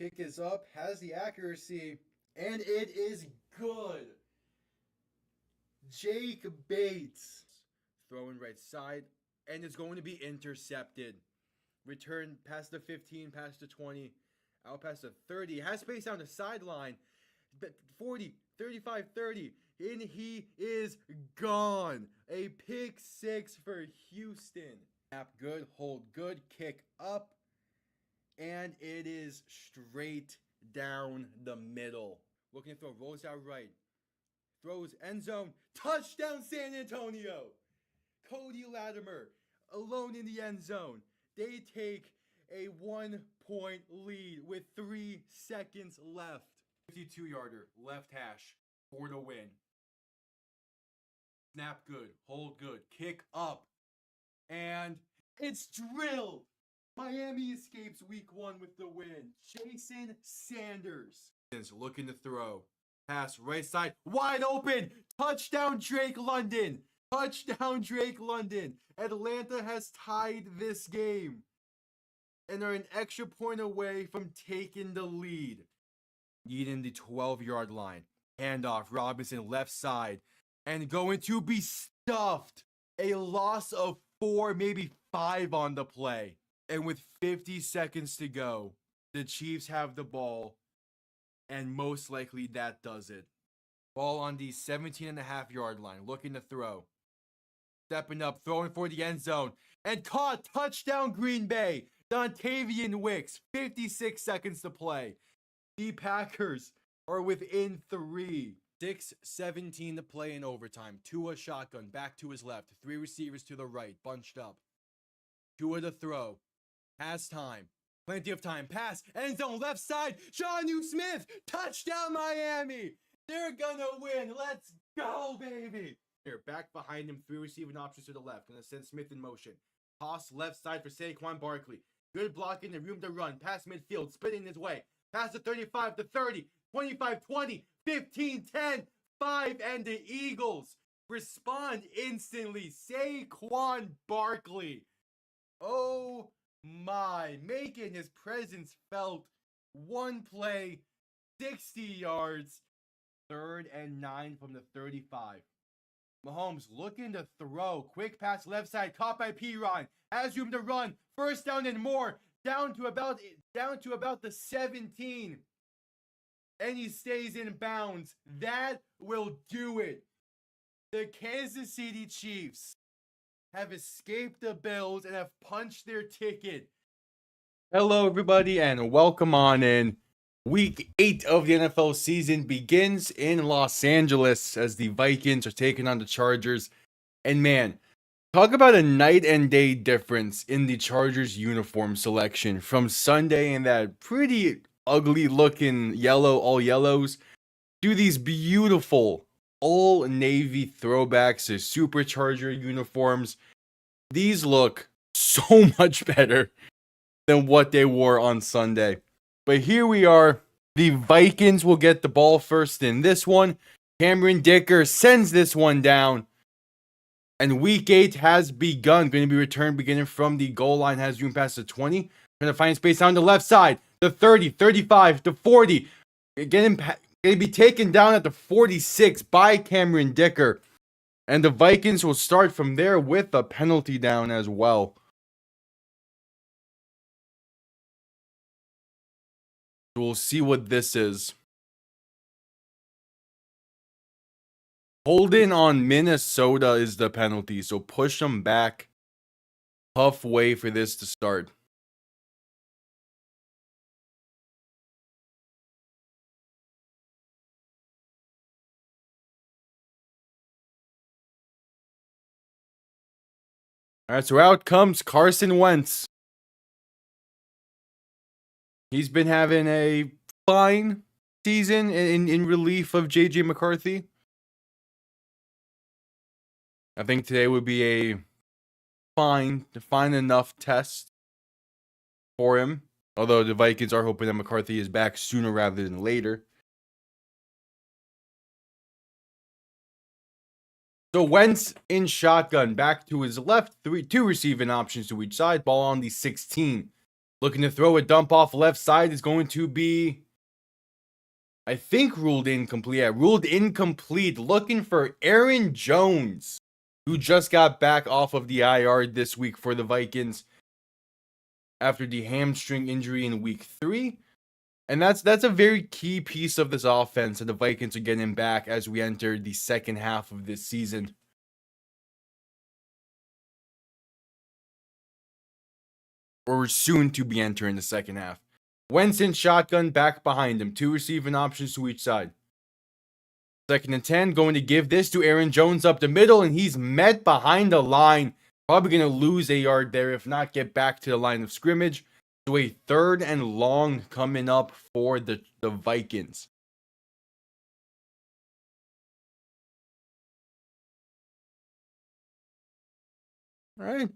Kick is up, has the accuracy, and it is good. Jake Bates throwing right side, and it's going to be intercepted. Return past the 15, past the 20, out past the 30. Has space down the sideline. 40, 35, 30. And he is gone. A pick six for Houston. Snap good, hold good, kick up. And it is straight down the middle. Looking to throw, rolls out right. Throws end zone. Touchdown San Antonio. Cody Latimer alone in the end zone. They take a 1-point lead with 3 seconds left. 52-yarder, left hash for the win. Snap good, hold good, kick up, and it's drilled. Miami escapes week 1 with the win. Jason Sanders is looking to throw. Pass right side, wide open. Touchdown Drake London. Touchdown Drake London. Atlanta has tied this game and are an extra point away from taking the lead. Eating the 12-yard line. Handoff, Robinson left side. And going to be stuffed. A loss of 4, maybe 5 on the play. And with 50 seconds to go, the Chiefs have the ball. And most likely that does it. Ball on the 17.5-yard line. Looking to throw. Stepping up, throwing for the end zone. And caught. Touchdown Green Bay. Dontavian Wicks. 56 seconds to play. The Packers are within 3. 6:17 to play in overtime. Tua shotgun back to his left. 3 receivers to the right, bunched up. Tua to throw. Has time. Plenty of time. Pass. End zone left side. Jonnu Smith. Touchdown Miami. They're gonna win. Let's go, baby. Here, back behind him. 3 receiving options to the left. Gonna send Smith in motion. Toss left side for Saquon Barkley. Good blocking and room to run. Past midfield. Spinning his way. Pass the 35 to 30, 25, 20, 15, 10, 5, and the Eagles respond instantly. Saquon Barkley. Oh my, making his presence felt. 1 play, 60 yards, 3rd and 9 from the 35. Mahomes looking to throw. Quick pass left side, caught by Piron. Has room to run. First down and more. Down to about the 17. And he stays in bounds. That will do it. The Kansas City Chiefs have escaped the Bills and have punched their ticket. Hello, everybody, and welcome on in. Week 8 of the NFL season begins in Los Angeles as the Vikings are taking on the Chargers. And man, talk about a night and day difference in the Chargers uniform selection from Sunday in that pretty ugly looking yellow, all yellows, to these beautiful all navy throwbacks to Supercharger uniforms. These look so much better than what they wore on Sunday. But here we are. The Vikings will get the ball first in this one. Cameron Dicker sends this one down. And week 8 has begun. Going to be returned beginning from the goal line. Has room past the 20. Going to find space on the left side. The 30, 35, to 40. Going to be taken down at the 46 by Cameron Dicker. And the Vikings will start from there with a penalty down as well. We'll see what this is. Holding on Minnesota is the penalty, so push them back. Tough way for this to start. Alright, so out comes Carson Wentz. He's been having a fine season in relief of J.J. McCarthy. I think today would be a fine enough test for him. Although the Vikings are hoping that McCarthy is back sooner rather than later. So Wentz in shotgun, back to his left, 2 receiving options to each side. Ball on the 16. Looking to throw a dump off left side is going to be, I think, ruled incomplete. Yeah, ruled incomplete. Looking for Aaron Jones, who just got back off of the IR this week for the Vikings after the hamstring injury in week 3. And that's a very key piece of this offense that the Vikings are getting back as we enter the second half of this season. Or soon to be entering the second half. Wentz in shotgun, back behind him. 2 receiving options to each side. 2nd and 10, going to give this to Aaron Jones up the middle, and he's met behind the line. Probably going to lose a yard there, if not get back to the line of scrimmage. So a 3rd and long coming up for the Vikings. All right.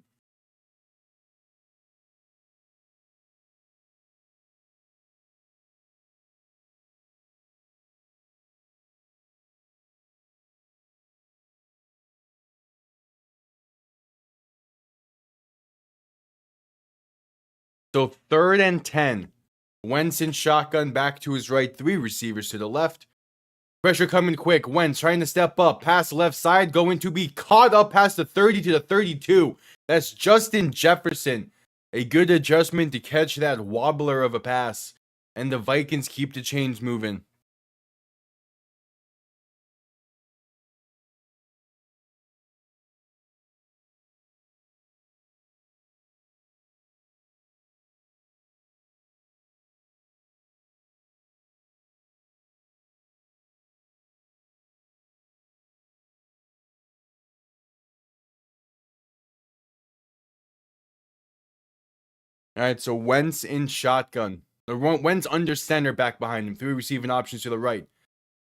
So 3rd and 10. Wentz in shotgun, back to his right. 3 receivers to the left. Pressure coming quick. Wentz trying to step up. Pass left side. Going to be caught up past the 30 to the 32. That's Justin Jefferson. A good adjustment to catch that wobbler of a pass. And the Vikings keep the chains moving. All right, so Wentz in shotgun. Wentz under center, back behind him. 3 receiving options to the right.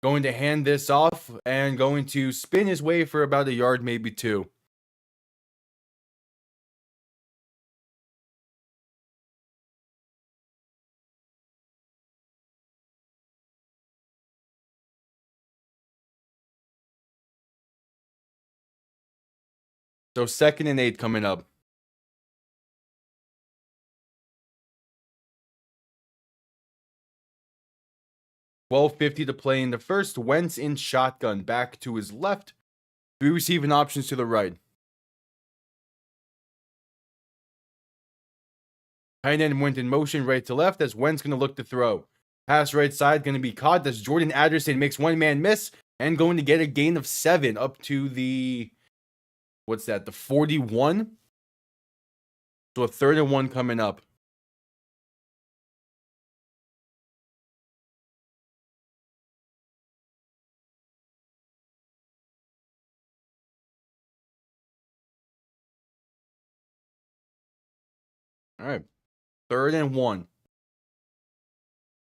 Going to hand this off and going to spin his way for about a yard, maybe 2. So 2nd and 8 coming up. 12:50 to play in the first. Wentz in shotgun, back to his left. 3 receiving options to the right. Tight end went in motion right to left as Wentz going to look to throw. Pass right side going to be caught as Jordan Addison makes one man miss and going to get a gain of 7 up to the, what's that, the 41? So a 3rd and 1 coming up. All right. 3rd and 1.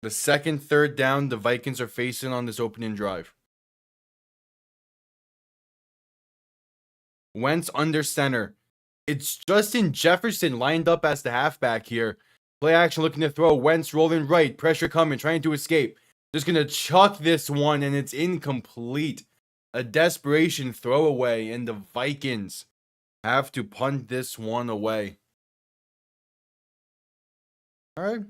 The second 3rd down the Vikings are facing on this opening drive. Wentz under center. It's Justin Jefferson lined up as the halfback here. Play action looking to throw. Wentz rolling right. Pressure coming, trying to escape. Just going to chuck this one, and it's incomplete. A desperation throwaway, and the Vikings have to punt this one away. All right.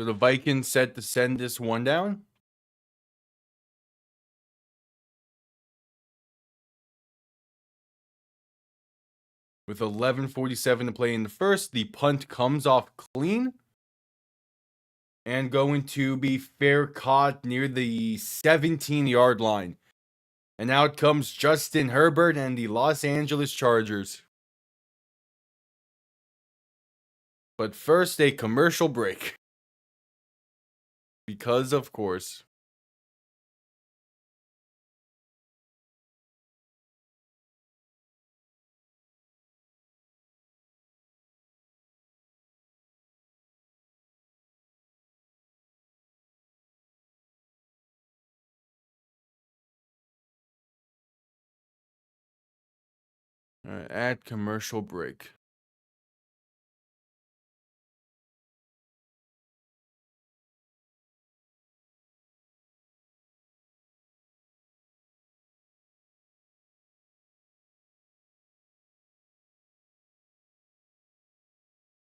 So the Vikings set to send this one down. With 11:47 to play in the first, the punt comes off clean. And going to be fair caught near the 17-yard line. And out comes Justin Herbert and the Los Angeles Chargers. But first, a commercial break. Because, of course. All right, at commercial break.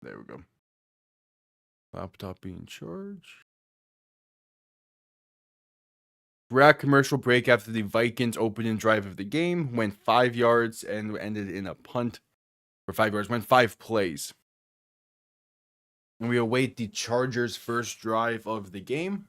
There we go. Laptop being charged. We're at commercial break after the Vikings opening drive of the game went 5 yards and ended in a punt. For 5 yards, went 5 plays. And we await the Chargers' first drive of the game.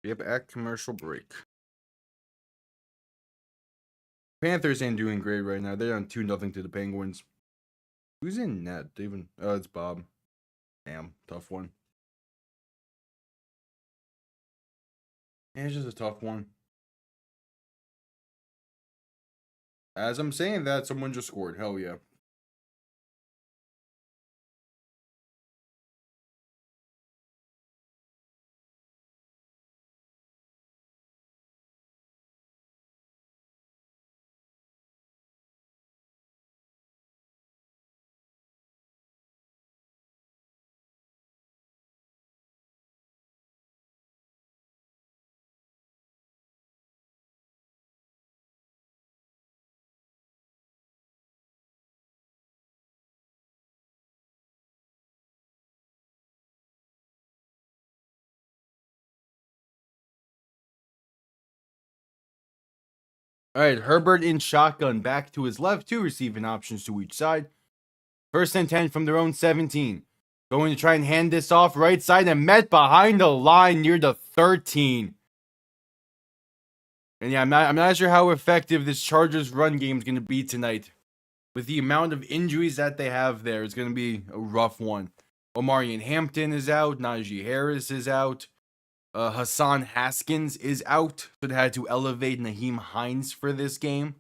Yep, at commercial break. Panthers ain't doing great right now. They're on 2-0 to the Penguins. Who's in net? Even it's Bob. Damn, tough one. Yeah, it's just a tough one. As I'm saying that, someone just scored. Hell yeah. All right, Herbert in shotgun back to his left, 2 receiving options to each side. First and 10 from their own 17. Going to try and hand this off right side and met behind the line near the 13. And yeah, I'm not sure how effective this Chargers run game is going to be tonight. With the amount of injuries that they have there, it's going to be a rough one. Omarion Hampton is out. Najee Harris is out. Hassan Haskins is out. So they had to elevate Naheem Hines for this game.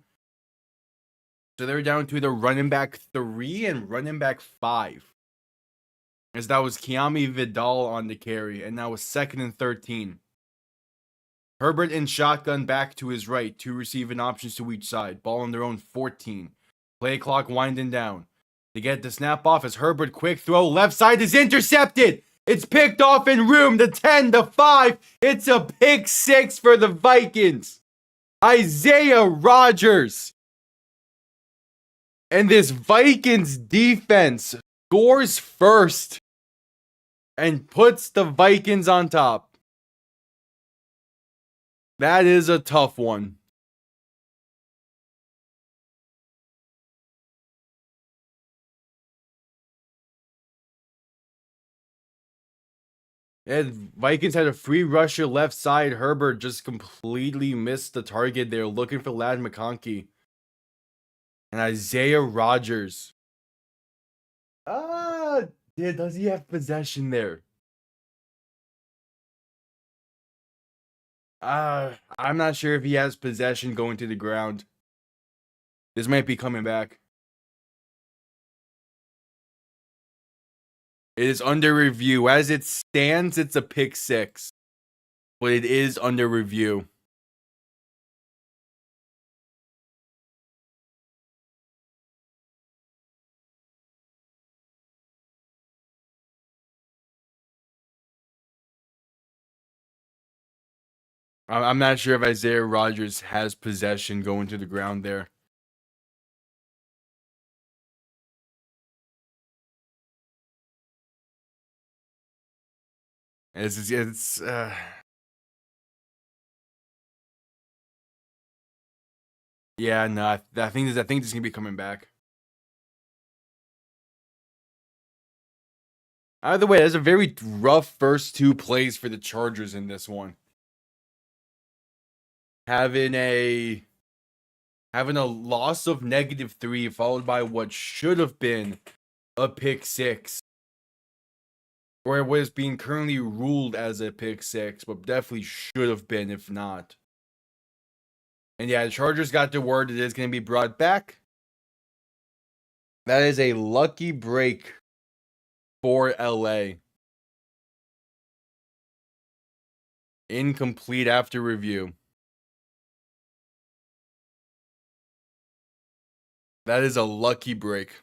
So they're down to the running back 3 and running back 5. As that was Kiami Vidal on the carry. And now was 2nd and 13. Herbert in shotgun back to his right. 2 receiving options to each side. Ball on their own 14. Play clock winding down. They get the snap off as Herbert quick throw. Left side is intercepted. It's picked off in room. The 10, the 5. It's a pick 6 for the Vikings. Isaiah Rodgers. And this Vikings defense scores first and puts the Vikings on top. That is a tough one. And Vikings had a free rusher left side. Herbert just completely missed the target. They were looking for Ladd McConkey. And Isaiah Rodgers. Does he have possession there? I'm not sure if he has possession going to the ground. This might be coming back. It is under review. As it stands, it's a pick 6. But it is under review. I'm not sure if Isaiah Rodgers has possession going to the ground there. Yeah, no, I think this is gonna be coming back. Either way, that's a very rough first 2 plays for the Chargers in this one. Having a having a loss of -3 followed by what should have been a pick six, or what is being currently ruled as a pick six, but definitely should have been if not. And yeah, the Chargers got the word it is going to be brought back. That is a lucky break for LA. Incomplete after review. That is a lucky break.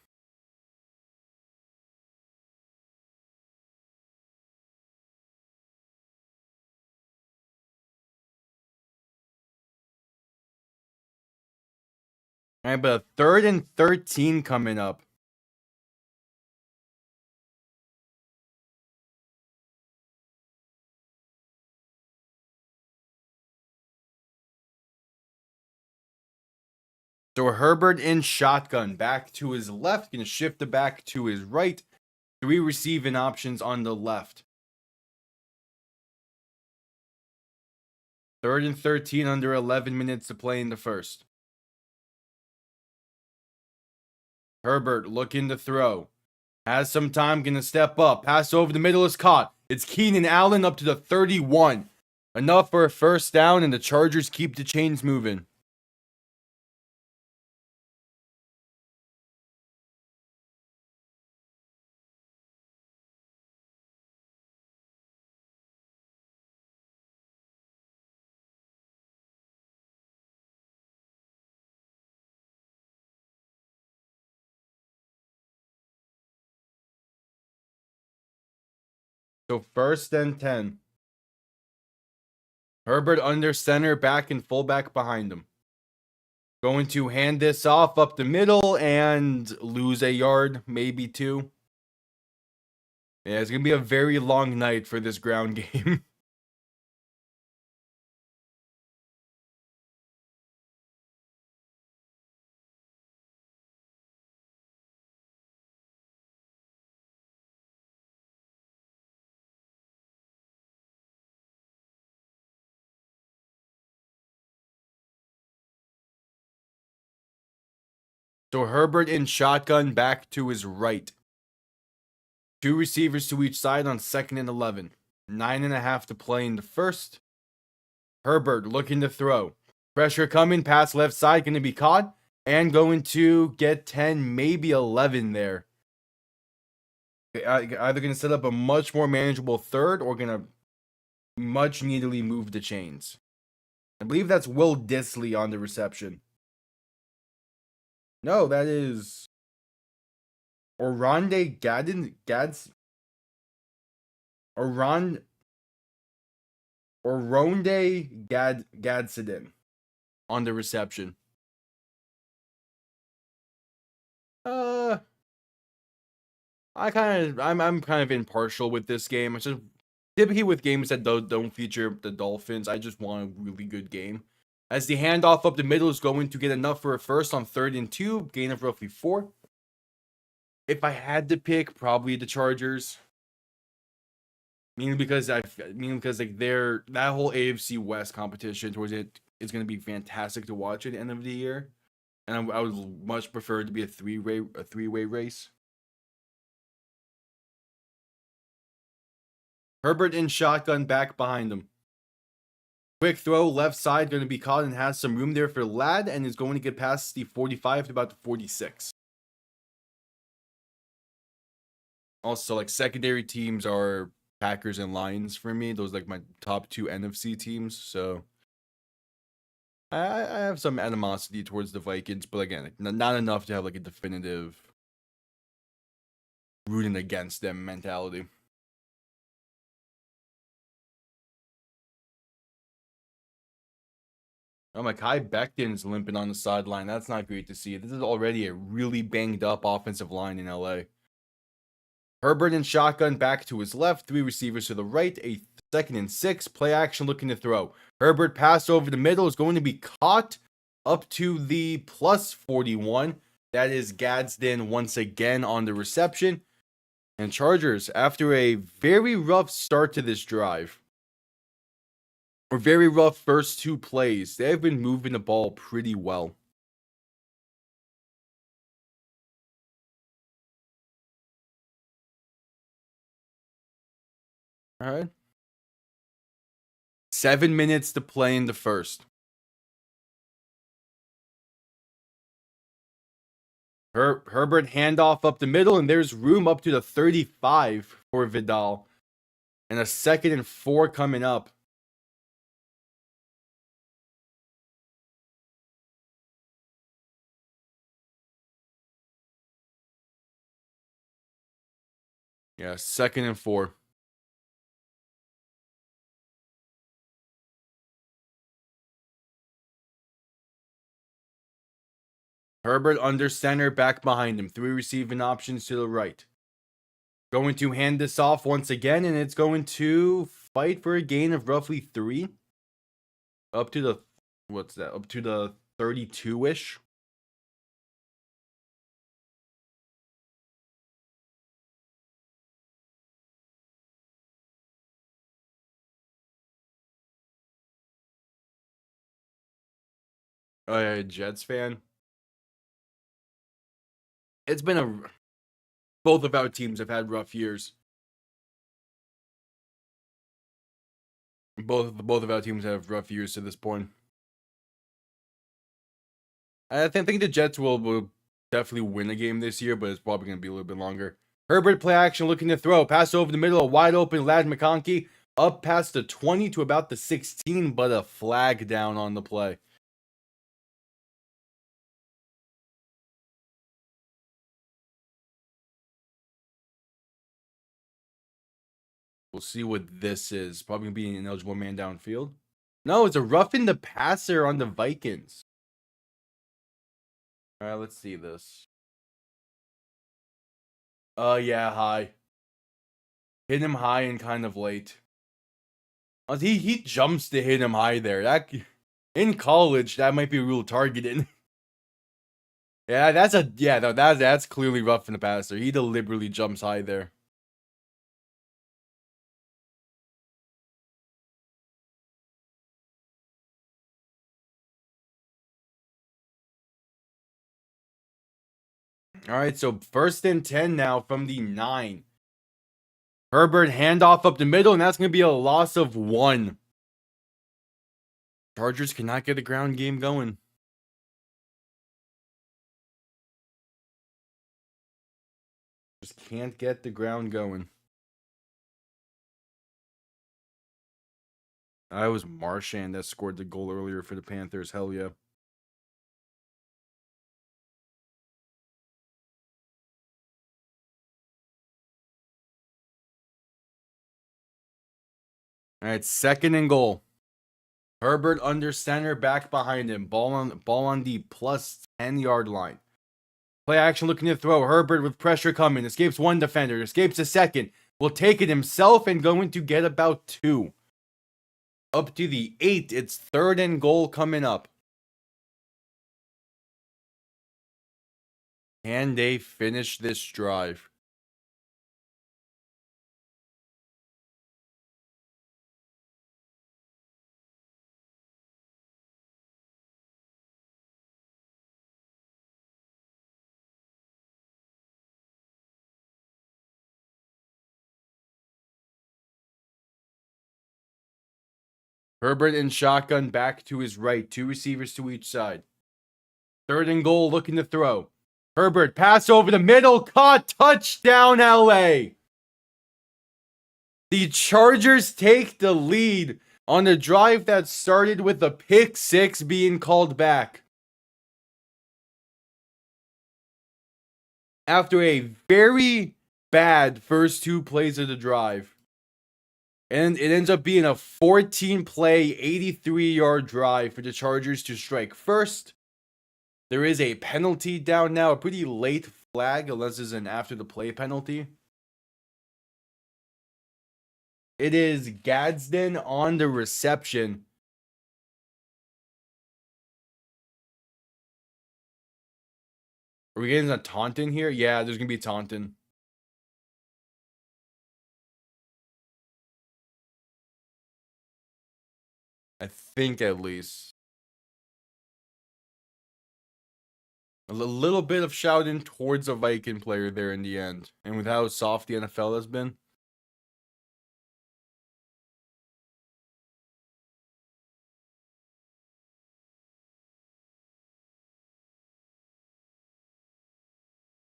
All right, but a 3rd and 13 coming up. So Herbert in shotgun, back to his left, going to shift it back to his right. 3 receiving options on the left. 3rd and 13, under 11 minutes to play in the first. Herbert looking to throw. Has some time, going to step up. Pass over the middle is caught. It's Keenan Allen up to the 31. Enough for a first down, and the Chargers keep the chains moving. So 1st and 10. Herbert under center, back and fullback behind him. Going to hand this off up the middle and lose a yard, maybe 2. Yeah, it's going to be a very long night for this ground game. So Herbert in shotgun, back to his right. 2 receivers to each side on 2nd and 11. 9.5 to play in the first. Herbert looking to throw. Pressure coming, pass left side, going to be caught. And going to get 10, maybe 11 there. Either going to set up a much more manageable third or going to much needily move the chains. I believe that's Will Disley on the reception. No, that is Oronde Gadsden on the reception. I'm kind of impartial with this game. It's just typically with games that don't feature the Dolphins, I just want a really good game. As the handoff up the middle is going to get enough for a first on 3rd and 2, gain of roughly 4. If I had to pick, probably the Chargers. Mainly because like that whole AFC West competition towards it is going to be fantastic to watch at the end of the year, and I would much prefer it to be a three-way race. Herbert in shotgun, back behind him. Quick throw, left side, going to be caught and has some room there for Ladd, and is going to get past the 45 to about the 46. Also, like, secondary teams are Packers and Lions for me. Those are like my top 2 NFC teams, so I have some animosity towards the Vikings, but again, not enough to have like a definitive rooting against them mentality. Oh, Mekhi Becton's limping on the sideline. That's not great to see. This is already a really banged up offensive line in LA. Herbert in shotgun, back to his left. 3 receivers to the right. A 2nd and 6. Play action looking to throw. Herbert passed over the middle. Is going to be caught up to the plus 41. That is Gadsden once again on the reception. And Chargers, after a very rough start to this drive, or very rough first 2 plays, they have been moving the ball pretty well. All right. 7 minutes to play in the first. Herbert handoff up the middle, and there's room up to the 35 for Vidal. And a 2nd and 4 coming up. Yeah, 2nd and 4. Herbert under center, back behind him. 3 receiving options to the right. Going to hand this off once again, and it's going to fight for a gain of roughly 3. Up to the, what's that? Up to the 32-ish. Oh, yeah, Jets fan. It's been a... Both of our teams have had rough years. Both of our teams have rough years to this point. I think the Jets will definitely win a game this year, but it's probably going to be a little bit longer. Herbert play action looking to throw. Pass over the middle, a wide open Lad McConkey. Up past the 20 to about the 16, but a flag down on the play. We'll see what this is. Probably going to be an ineligible man downfield. No, it's a roughing the passer on the Vikings. All right, let's see this. Yeah, high. Hit him high and kind of late. He jumps to hit him high there. That in college, that might be real targeting. Yeah, that's clearly rough in the passer. He deliberately jumps high there. All right, so 1st and 10 now from the 9. Herbert handoff up the middle, and that's going to be a loss of 1. Chargers cannot get a ground game going. Just can't get the ground going. I was Marchand that scored the goal earlier for the Panthers. Hell yeah. All right, 2nd and goal. Herbert under center, back behind him. Ball on the plus 10-yard line. Play action looking to throw. Herbert with pressure coming. Escapes 1 defender. Escapes a 2nd. Will take it himself and going to get about 2. Up to the 8. It's 3rd and goal coming up. Can they finish this drive? Herbert in shotgun, back to his right. 2 receivers to each side. 3rd and goal, looking to throw. Herbert, pass over the middle, caught, touchdown LA. The Chargers take the lead on a drive that started with a pick 6 being called back. After a very bad first 2 plays of the drive. And it ends up being a 14-play, 83-yard drive for the Chargers to strike first. There is a penalty down now, a pretty late flag, unless it's an after-the-play penalty. It is Gadsden on the reception. Are we getting a taunting here? Yeah, there's going to be taunting. I think at least. A little bit of shouting towards a Viking player there in the end. And with how soft the NFL has been.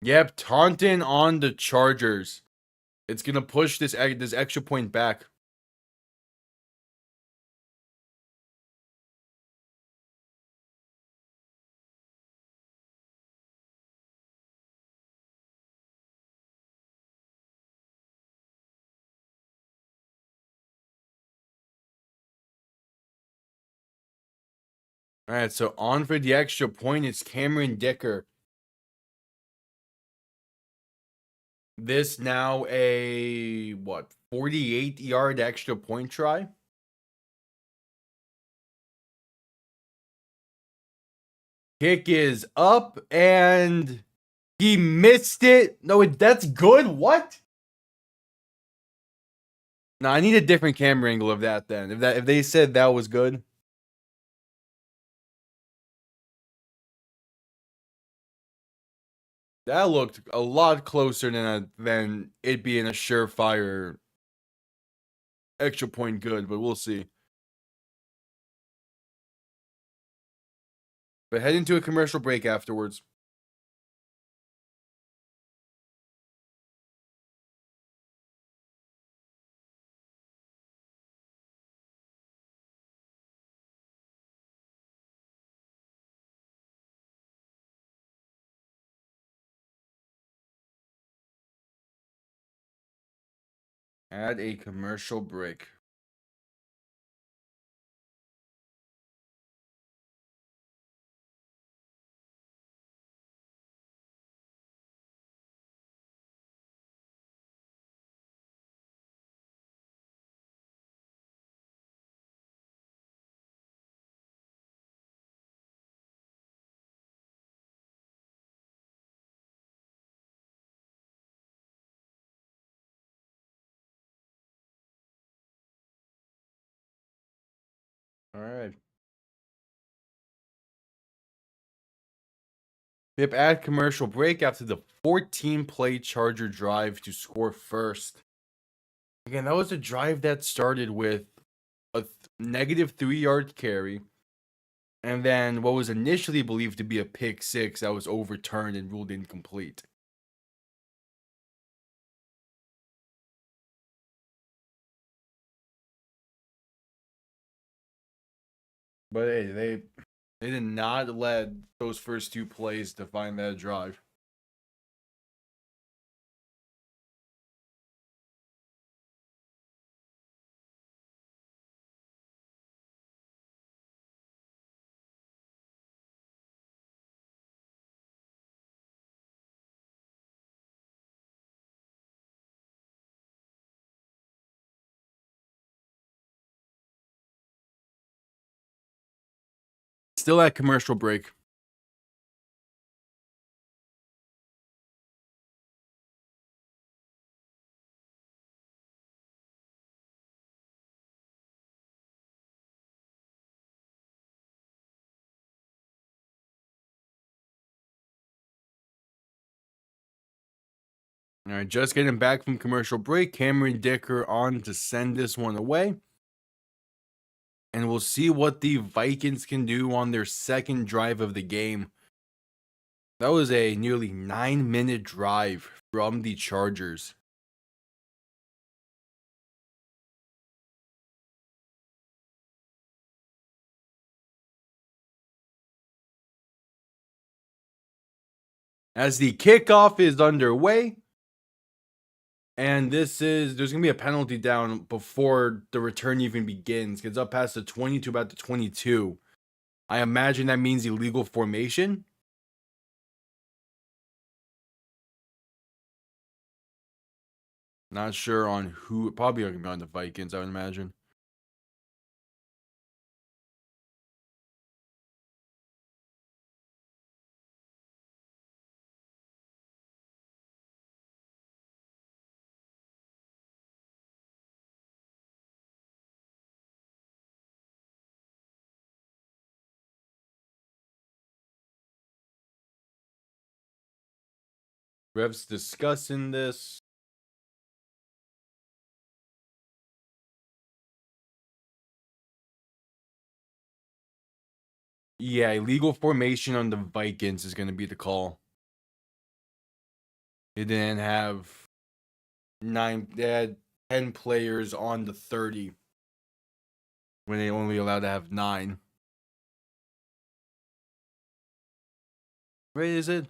Yep, Taunton on the Chargers. It's gonna push this extra point back. All right, so on for the extra point is Cameron Dicker. This now a 48-yard extra point try. Kick is up and he missed it. No, that's good. What? No, I need a different camera angle of that then. If they said that was good. That looked a lot closer than it being a surefire extra point good, but we'll see. But head into a commercial break afterwards. Add a commercial break. All right. Yep, add commercial break after the 14-play Charger drive to score first. Again, that was a drive that started with a negative 3-yard carry, and then what was initially believed to be a pick six that was overturned and ruled incomplete. But hey, they did not let those first two plays define that drive. Still at commercial break. All right, just getting back from commercial break. Cameron Dicker on to send this one away. And we'll see what the Vikings can do on their second drive of the game. That was a nearly 9-minute drive from the Chargers. As the kickoff is underway, and there's gonna be a penalty down before the return even begins. Gets up past the 22, about the 22. I imagine that means illegal formation. Not sure on who. Probably gonna be on the Vikings, I would imagine. Refs discussing this. Yeah, illegal formation on the Vikings is going to be the call. They didn't have they had 10 players on the 30 when they only allowed to have 9. Right, is it?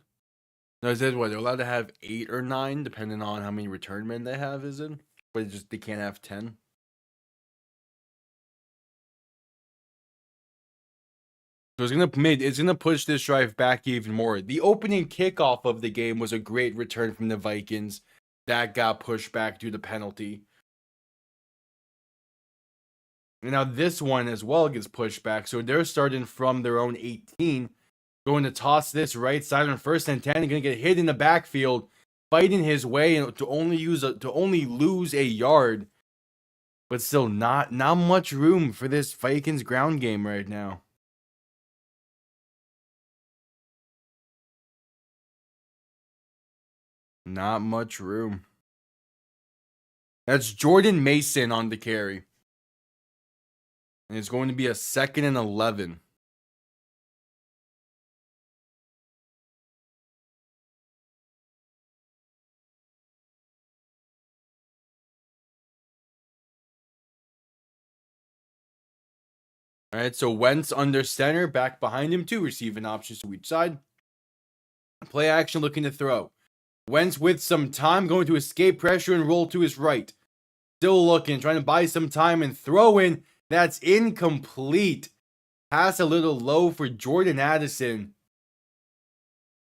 No, is it what? They're allowed to have 8 or 9, depending on how many return men they have, is it? But they can't have 10. So it's gonna push this drive back even more. The opening kickoff of the game was a great return from the Vikings. That got pushed back due to penalty. And now this one as well gets pushed back. So they're starting from their own 18. Going to toss this right side on 1st and 10. Going to get hit in the backfield. Fighting his way to only lose a yard. But still not much room for this Vikings ground game right now. Not much room. That's Jordan Mason on the carry. And it's going to be a 2nd and 11. All right, so Wentz under center, back behind him, 2 receiving options to each side. Play action looking to throw. Wentz with some time, going to escape pressure and roll to his right. Still looking, trying to buy some time and throw in. That's incomplete. Pass a little low for Jordan Addison.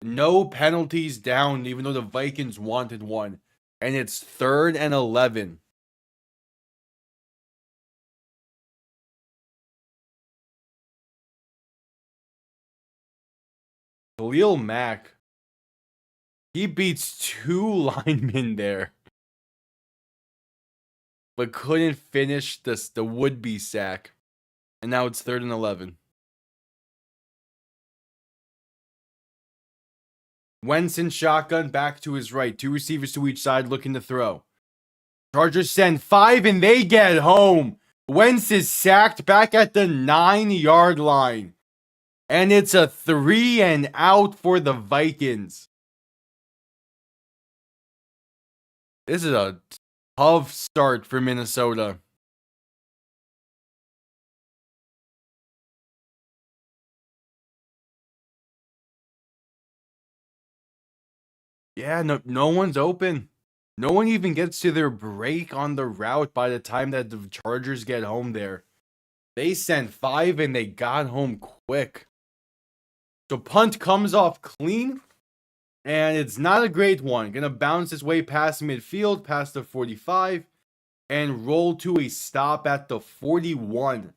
No penalties down, even though the Vikings wanted one. And it's 3rd and 11. Khalil Mack. He beats 2 linemen there. But couldn't finish the would-be sack. And now it's 3rd and 11. Wentz in shotgun, back to his right. 2 receivers to each side looking to throw. Chargers send 5 and they get home. Wentz is sacked back at the 9-yard line. And it's a 3 and out for the Vikings. This is a tough start for Minnesota. Yeah, no one's open. No one even gets to their break on the route by the time that the Chargers get home there. They sent 5 and they got home quick. So punt comes off clean. And it's not a great one. Gonna bounce its way past midfield, past the 45, and roll to a stop at the 41.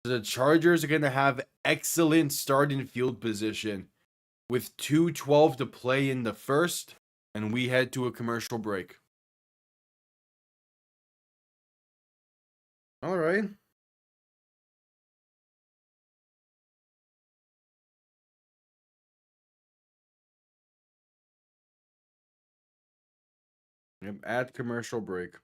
So the Chargers are gonna have excellent starting field position with 2:12 to play in the first, and we head to a commercial break. All right. Yep, at commercial break.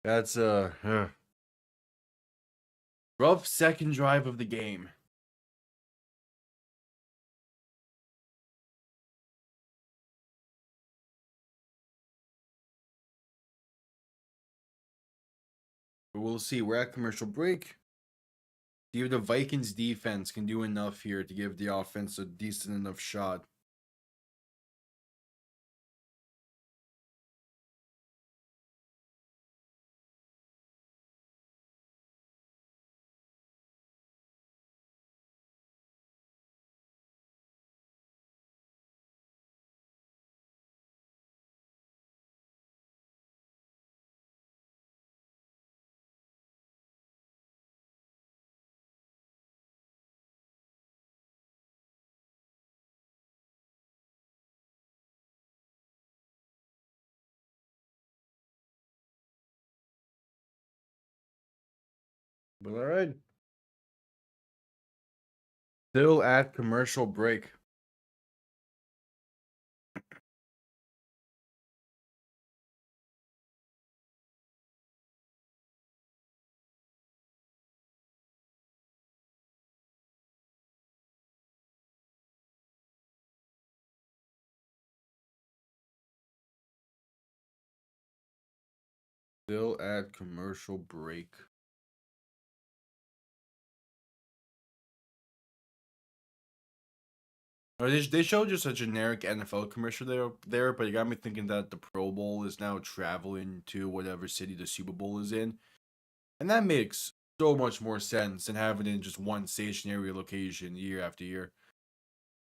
That's a rough second drive of the game. But we'll see. We're at commercial break. See if the Vikings defense can do enough here to give the offense a decent enough shot. But all right. Still at commercial break. Still at commercial break. They showed just a generic NFL commercial there, but it got me thinking that the Pro Bowl is now traveling to whatever city the Super Bowl is in. And that makes so much more sense than having it in just one stationary location year after year.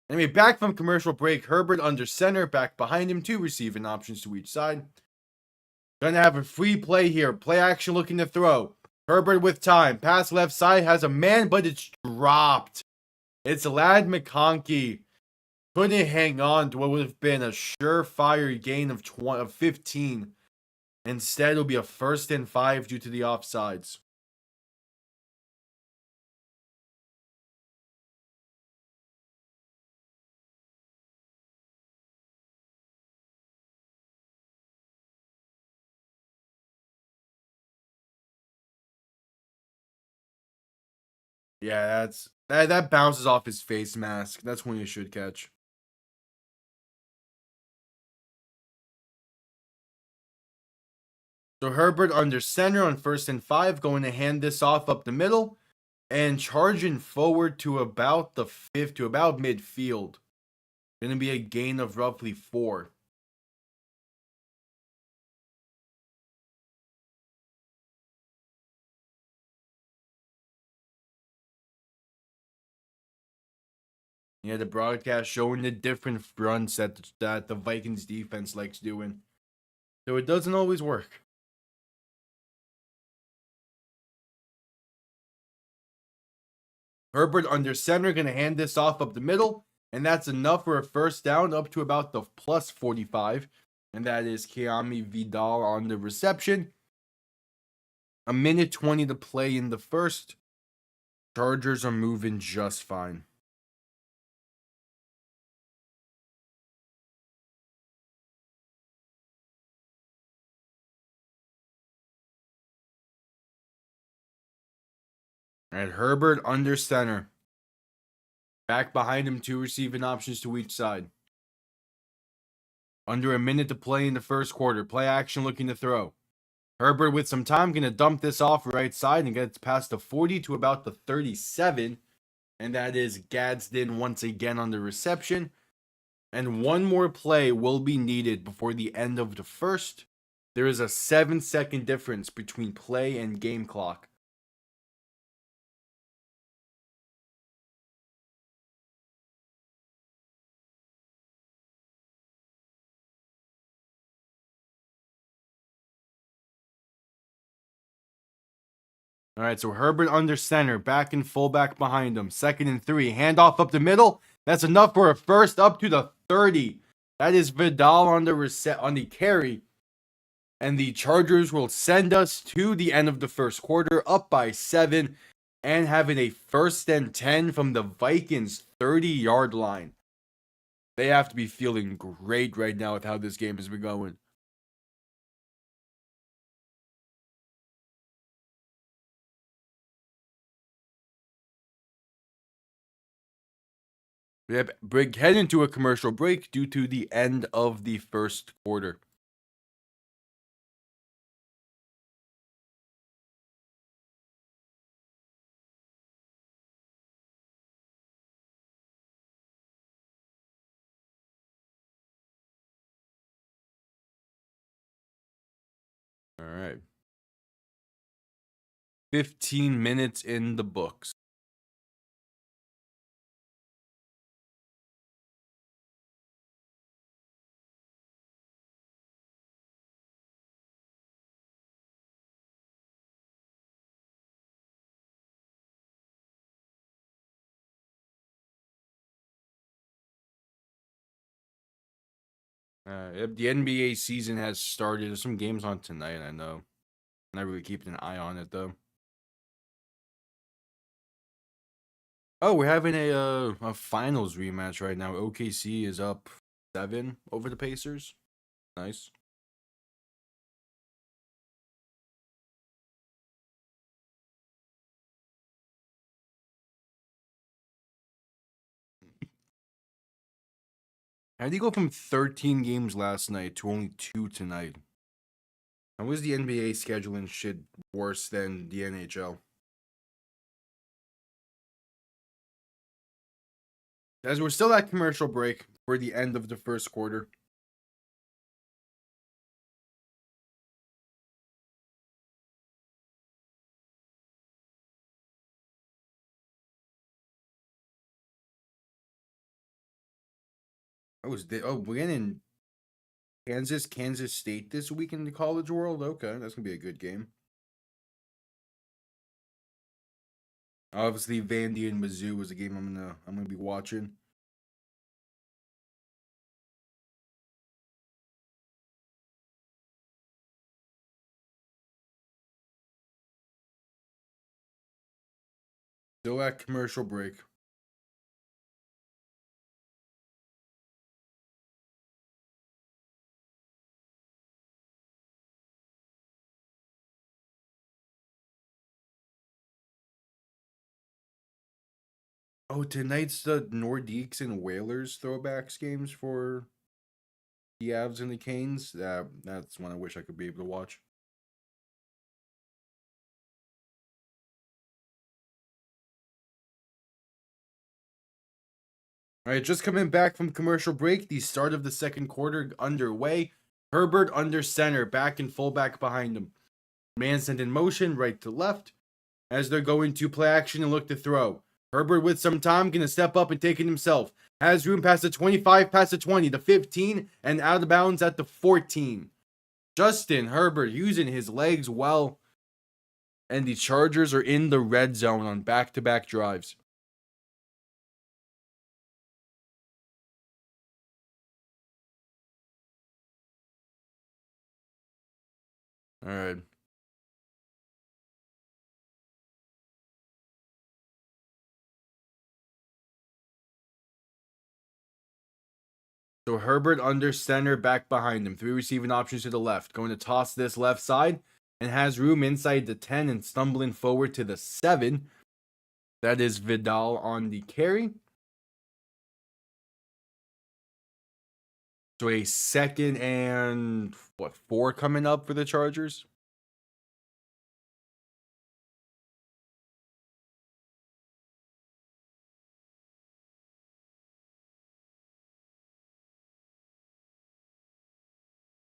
Anyway, back from commercial break, Herbert under center, back behind him, 2 receiving options to each side. Gonna have a free play here. Play action looking to throw. Herbert with time. Pass left side, has a man, but it's dropped. It's Ladd McConkey. Couldn't hang on to what would have been a surefire gain of 15. Instead, it'll be a 1st and 5 due to the offsides. Yeah, that bounces off his face mask. That's when you should catch. So Herbert under center on 1st and 5, going to hand this off up the middle and charging forward to about the 5th, to about midfield. Going to be a gain of roughly 4. Yeah, the broadcast showing the different fronts that the Vikings defense likes doing. So it doesn't always work. Herbert under center, going to hand this off up the middle. And that's enough for a 1st down up to about the plus 45. And that is Kiami Vidal on the reception. 1:20 to play in the first. Chargers are moving just fine. And Herbert under center. Back behind him, 2 receiving options to each side. Under a minute to play in the first quarter. Play action looking to throw. Herbert with some time going to dump this off right side and get past the 40 to about the 37. And that is Gadsden once again on the reception. And one more play will be needed before the end of the first. There is a 7-second difference between play and game clock. All right, so Herbert under center, back and fullback behind him. 2nd and 3, handoff up the middle. That's enough for a 1st up to the 30. That is Vidal on the carry. And the Chargers will send us to the end of the first quarter, up by 7, and having a 1st and 10 from the Vikings 30-yard line. They have to be feeling great right now with how this game has been going. Yep, head into a commercial break due to the end of the first quarter. All right. 15 minutes in the books. Yep, the NBA season has started. There's some games on tonight, I know. I'm not really keeping an eye on it, though. Oh, we're having a finals rematch right now. OKC is up 7 over the Pacers. Nice. How did you go from 13 games last night to only 2 tonight? How was the NBA scheduling shit worse than the NHL? As we're still at commercial break for the end of the first quarter. We're getting Kansas State this week in the College World. Okay, that's gonna be a good game. Obviously, Vandy and Mizzou is a game I'm gonna be watching. Still at commercial break. Oh, tonight's the Nordiques and Whalers throwbacks games for the Avs and the Canes. That's one I wish I could be able to watch. All right, just coming back from commercial break. The start of the second quarter underway. Herbert under center, back and fullback behind him. Man sent in motion, right to left, as they're going to play action and look to throw. Herbert with some time, gonna step up and take it himself. Has room past the 25, past the 20, the 15, and out of bounds at the 14. Justin Herbert using his legs well. And the Chargers are in the red zone on back-to-back drives. All right. So Herbert under center, back behind him. 3 receiving options to the left. Going to toss this left side and has room inside the 10 and stumbling forward to the 7. That is Vidal on the carry. So a second and 4 coming up for the Chargers?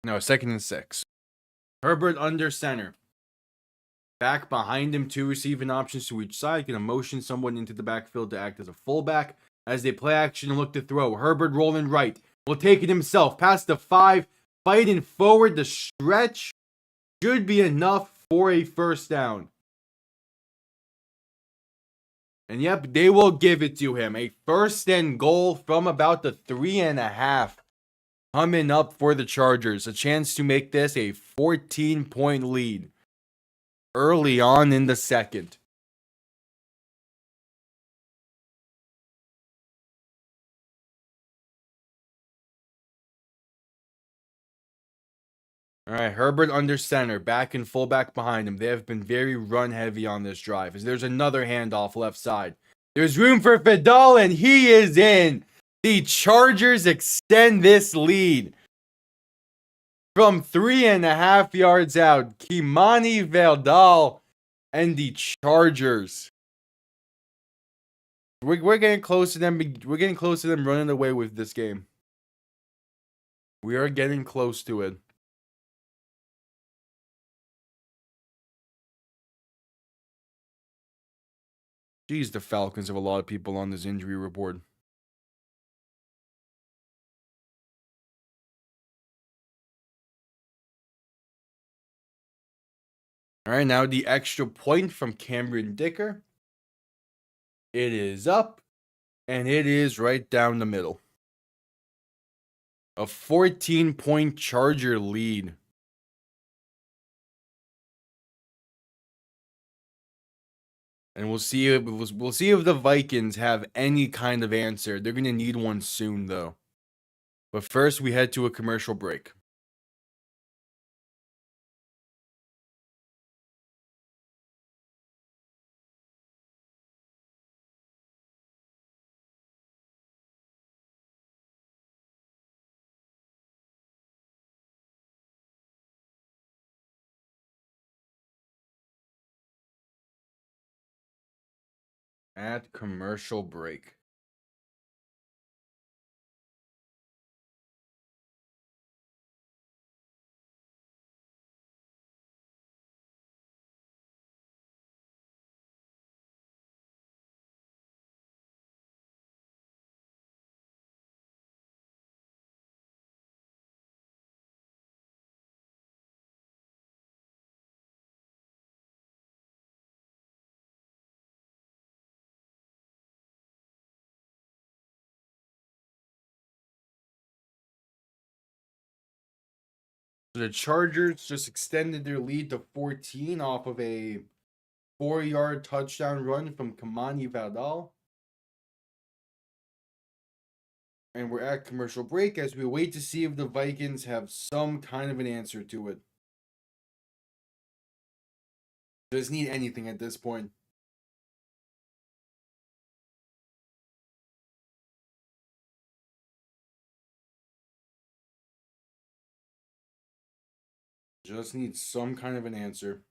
No, 2nd and 6. Herbert under center. Back behind him, 2 receiving options to each side. Gonna motion someone into the backfield to act as a fullback. As they play action and look to throw. Herbert rolling right. Will take it himself. Past the 5. Fighting forward. The stretch should be enough for a first down. And yep, they will give it to him. A first and goal from about the 3.5. Coming up for the Chargers. A chance to make this a 14-point lead early on in the second. All right, Herbert under center, back and fullback behind him. They have been very run heavy on this drive. As there's another handoff left side. There's room for Vidal, and he is in. The Chargers extend this lead from 3.5 yards out. Kimani Vidal and the Chargers. We're getting close to them. We're getting close to them running away with this game. We are getting close to it. Geez, the Falcons have a lot of people on this injury report. All right, now the extra point from Cameron Dicker. It is up, and it is right down the middle. A 14-point Charger lead. – And we'll see if the Vikings have any kind of answer. They're gonna need one soon, though. But first, we head to a commercial break. At commercial break. The Chargers just extended their lead to 14 off of a 4-yard touchdown run from Kamani Vidal. And we're at commercial break as we wait to see if the Vikings have some kind of an answer to it. Just need anything at this point. Just need some kind of an answer.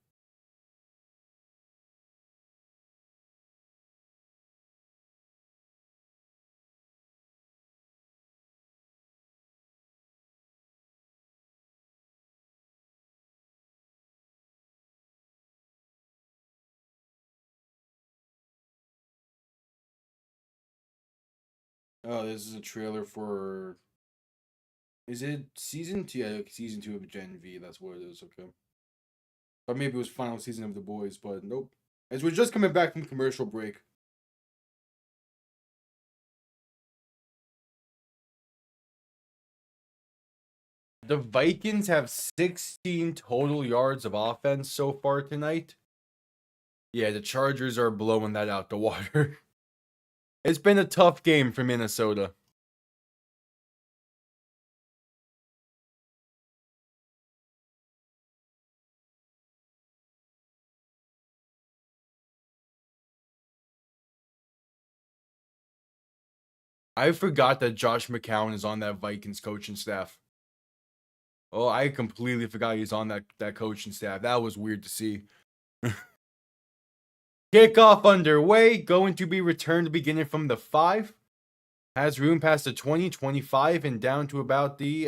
Oh, this is a trailer for. Is it season 2? Yeah, season 2 of Gen V. That's what it is. Okay. Or maybe it was final season of The Boys, but nope. As we're just coming back from commercial break. The Vikings have 16 total yards of offense so far tonight. Yeah, the Chargers are blowing that out the water. It's been a tough game for Minnesota. I forgot that Josh McCown is on that Vikings coaching staff. Oh, I completely forgot he's on that coaching staff. That was weird to see. Kickoff underway. Going to be returned beginning from the 5. Has room past the 20, 25, and down to about the...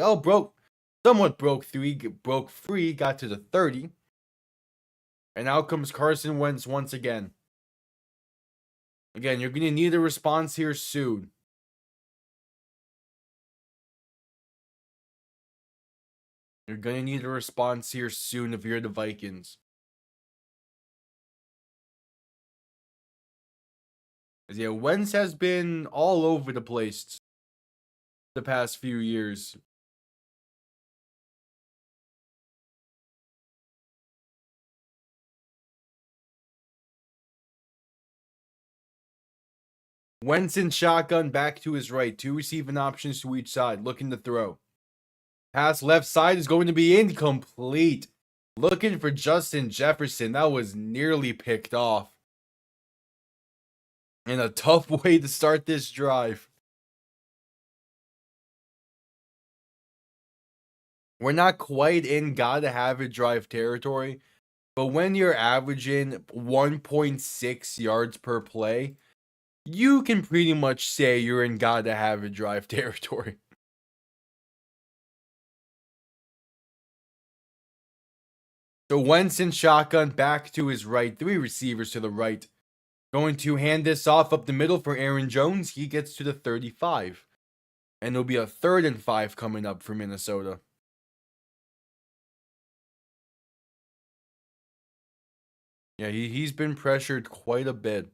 Somewhat broke free, got to the 30. And out comes Carson Wentz once again. Again, you're going to need a response here soon. You're going to need a response here soon if you're the Vikings. Yeah, Wentz has been all over the place the past few years. Wentz in shotgun back to his right. 2 receiving options to each side. Looking to throw. Pass left side is going to be incomplete. Looking for Justin Jefferson. That was nearly picked off. And a tough way to start this drive. We're not quite in gotta have it drive territory. But when you're averaging 1.6 yards per play, you can pretty much say you're in gotta have it drive territory. So Wentz in shotgun back to his right. 3 receivers to the right. Going to hand this off up the middle for Aaron Jones. He gets to the 35. And it'll be a 3rd and 5 coming up for Minnesota. Yeah, he's been pressured quite a bit.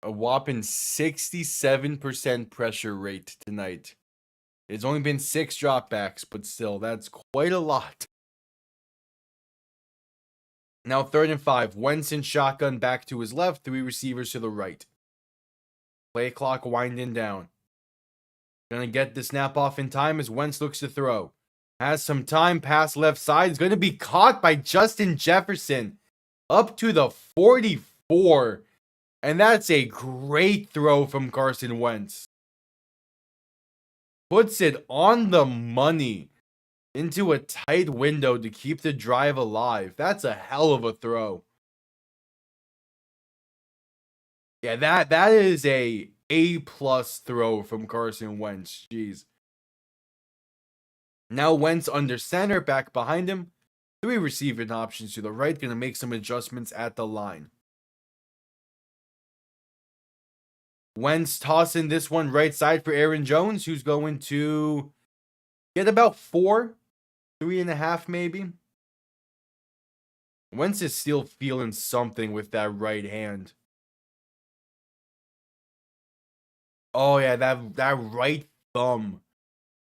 A whopping 67% pressure rate tonight. It's only been 6 dropbacks, but still, that's quite a lot. Now 3rd and 5. Wentz in shotgun back to his left, 3 receivers to the right. Play clock winding down. Gonna get the snap off in time as Wentz looks to throw. Has some time, pass left side. Is gonna be caught by Justin Jefferson up to the 44. And that's a great throw from Carson Wentz. Puts it on the money into a tight window to keep the drive alive. That's a hell of a throw. Yeah, that is a A+ throw from Carson Wentz. Jeez. Now Wentz under center, back behind him. 3 receiving options to the right. Gonna make some adjustments at the line. Wentz tossing this one right side for Aaron Jones, who's going to get about 4, 3.5 maybe. Wentz is still feeling something with that right hand. Oh yeah, that right thumb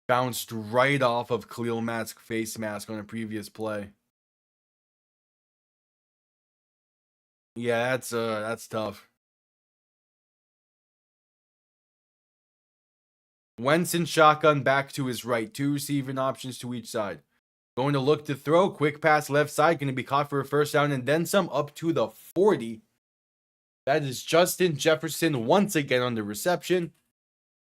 bounced right off of Khalil Mack's face mask on a previous play. Yeah, that's tough. Wentz in shotgun back to his right. 2 receiving options to each side. Going to look to throw. Quick pass left side. Going to be caught for a first down and then some up to the 40. That is Justin Jefferson once again on the reception.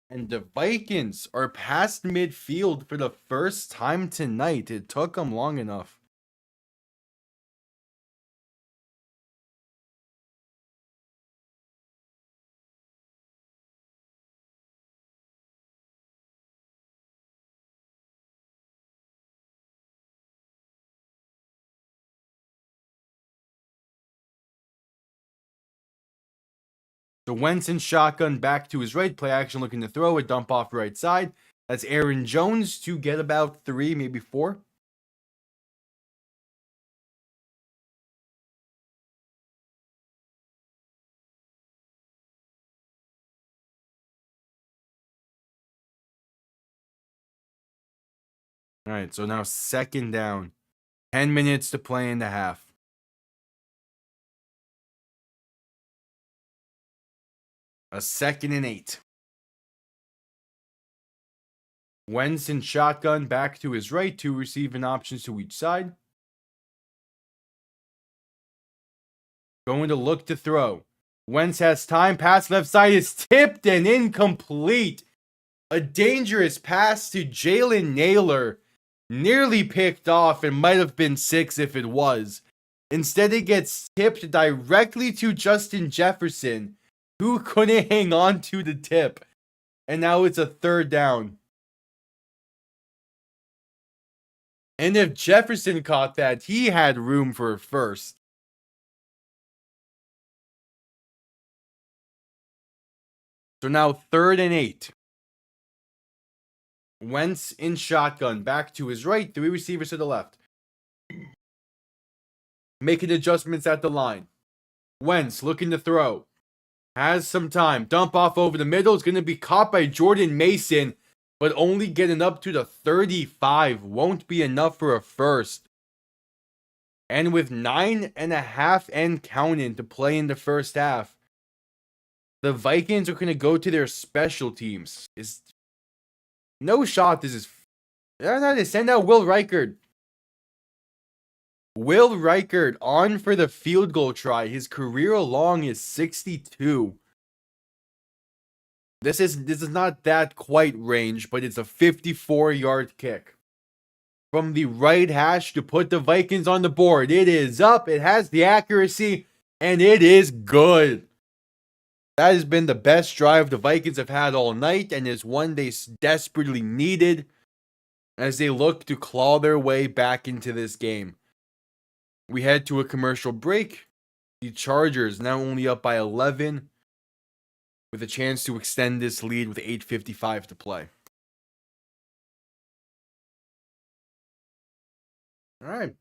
And the Vikings are past midfield for the first time tonight. It took them long enough. So Wentz in shotgun back to his right. Play action looking to throw. A dump off right side. That's Aaron Jones to get about 3, maybe 4. All right, so now 2nd down. 10 minutes to play in the half. A 2nd and 8. Wentz in shotgun back to his right. 2 receiving options to each side. Going to look to throw. Wentz has time. Pass left side is tipped and incomplete. A dangerous pass to Jalen Naylor. Nearly picked off and might have been 6 if it was. Instead, it gets tipped directly to Justin Jefferson, who couldn't hang on to the tip. And now it's a 3rd down. And if Jefferson caught that, he had room for a first. So now 3rd and 8. Wentz in shotgun, back to his right, 3 receivers to the left. Making adjustments at the line. Wentz looking to throw. Has some time. Dump off over the middle. Is going to be caught by Jordan Mason, but only getting up to the 35. Won't be enough for a first. And with 9.5 and counting to play in the first half, the Vikings are going to go to their special teams. No shot. This is. They send out Will Reichard. Will Reichard on for the field goal try. His career long is 62. This is not that quite range, but it's a 54-yard kick. From the right hash to put the Vikings on the board. It is up, it has the accuracy, and it is good. That has been the best drive the Vikings have had all night, and is one they desperately needed as they look to claw their way back into this game. We head to a commercial break. The Chargers now only up by 11, with a chance to extend this lead with 8:55 to play. All right.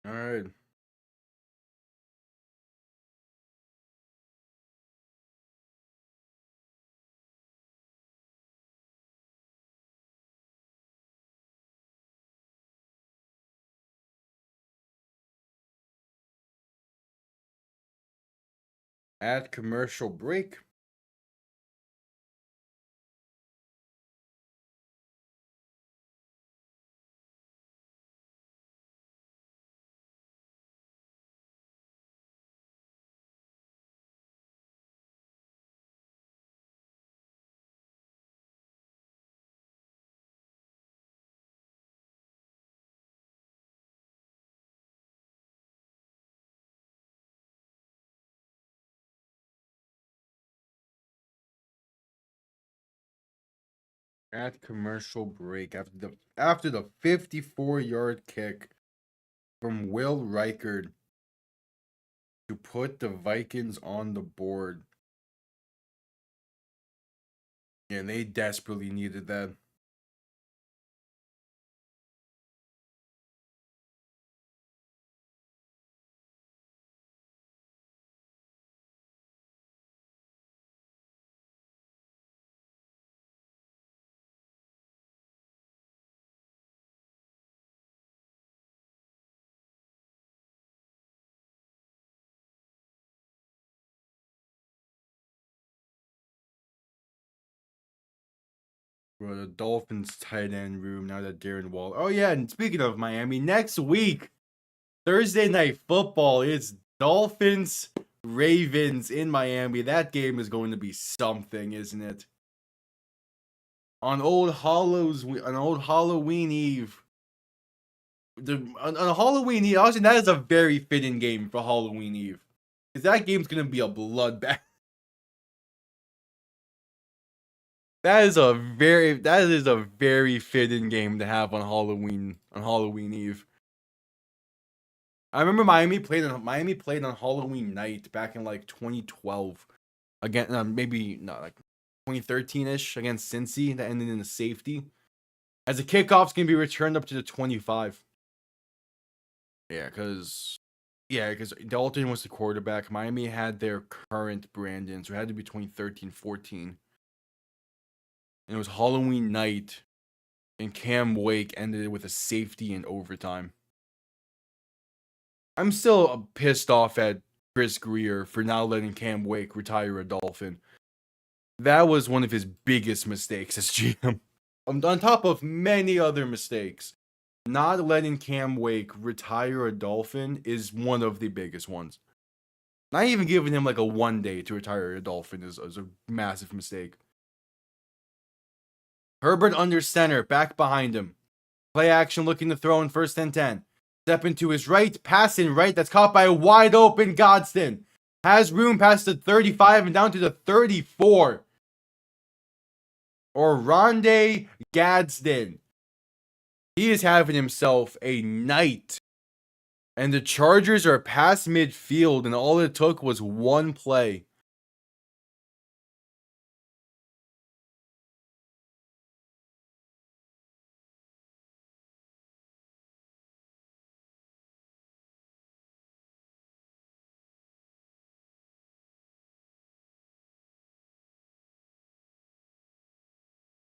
All right. At commercial break. At commercial break after the 54-yard kick from Will Reichard to put the Vikings on the board. And they desperately needed that. Bro, the Dolphins tight end room now that Darren Waller. Oh yeah, and speaking of Miami, next week, Thursday night football, it's Dolphins Ravens in Miami. That game is going to be something, isn't it? On old Halloween Eve. On Halloween Eve, honestly, that is a very fitting game for Halloween Eve. Because that game's gonna be a bloodbath. That is a very fitting game to have on Halloween Eve. I remember Miami played on Halloween night back in like 2012 again, maybe not like 2013ish against Cincy that ended in a safety. As the kickoff's gonna be returned up to the 25. Yeah, because Dalton was the quarterback. Miami had their current Brandon, so it had to be between 13 14. And it was Halloween night, and Cam Wake ended it with a safety in overtime. I'm still pissed off at Chris Greer for not letting Cam Wake retire a Dolphin. That was one of his biggest mistakes as GM. On top of many other mistakes, not letting Cam Wake retire a Dolphin is one of the biggest ones. Not even giving him like a 1 day to retire a Dolphin is a massive mistake. Herbert under center, back behind him. Play action looking to throw in 1st and 10. Step into his right, pass in right. That's caught by a wide open Godston. Has room past the 35 and down to the 34. Or Rondé Gadsden. He is having himself a night. And the Chargers are past midfield, and all it took was one play.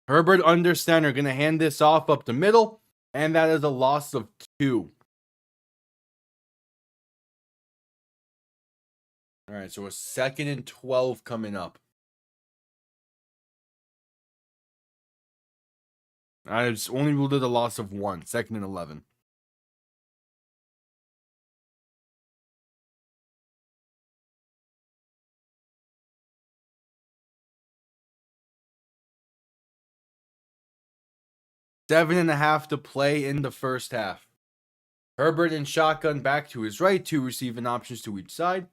Herbert under center, going to hand this off up the middle, and that is a loss of 2. All right, so a 2nd and 12 coming up. I just only ruled it a loss of 1, 2nd and 11. Seven and a half to play in the first half. Herbert in shotgun back to his right, 2 receiving options to each side.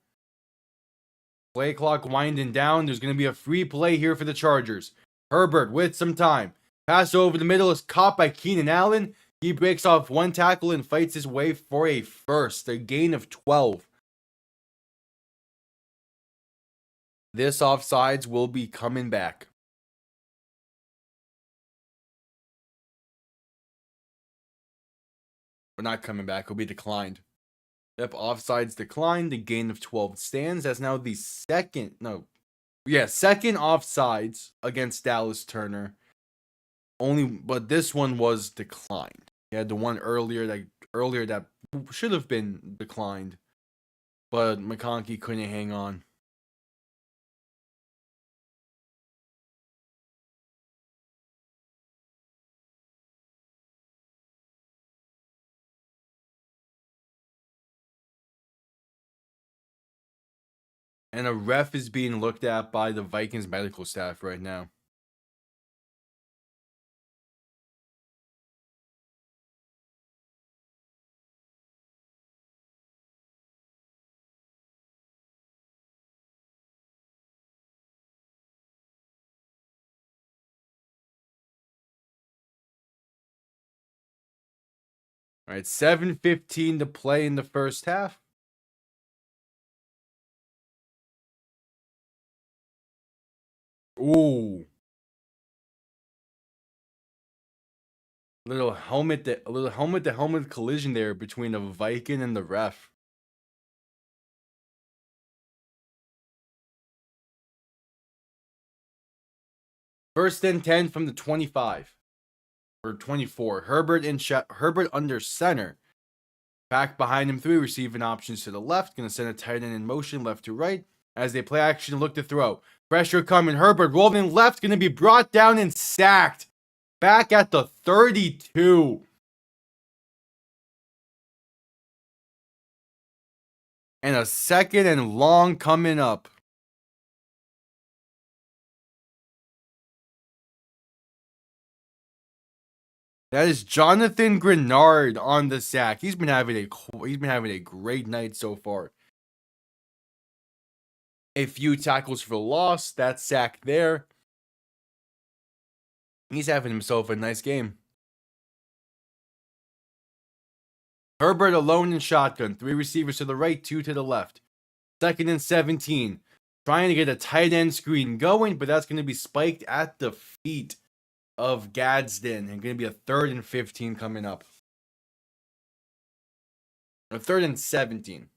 Play clock winding down. There's going to be a free play here for the Chargers. Herbert with some time. Pass over the middle is caught by Keenan Allen. He breaks off 1 tackle and fights his way for a first, a gain of 12. This offsides will be coming back. We're not coming back. It'll be declined. Yep, offsides declined. The gain of 12 stands. That's now the second offsides against Dallas Turner. But this one was declined. He had the one earlier that should have been declined, but McConkey couldn't hang on. And a ref is being looked at by the Vikings medical staff right now. All right, 7:15 to play in the first half. Ooh. A little helmet to helmet collision there between the Viking and the ref. First and 10 from the 25 or 24. Herbert under center. Back behind him, 3 receiving options to the left. Going to send a tight end in motion left to right as they play action, look to throw. Pressure coming. Herbert rolling left, going to be brought down and sacked. Back at the 32. And a second and long coming up. That is Jonathan Grenard on the sack. He's been having a great night so far. A few tackles for loss. That sack there. He's having himself a nice game. Herbert alone in shotgun. 3 receivers to the right, 2 to the left. Second and 17. Trying to get a tight end screen going, but that's going to be spiked at the feet of Gadsden. And going to be a 3rd and 15 coming up. A 3rd and 17.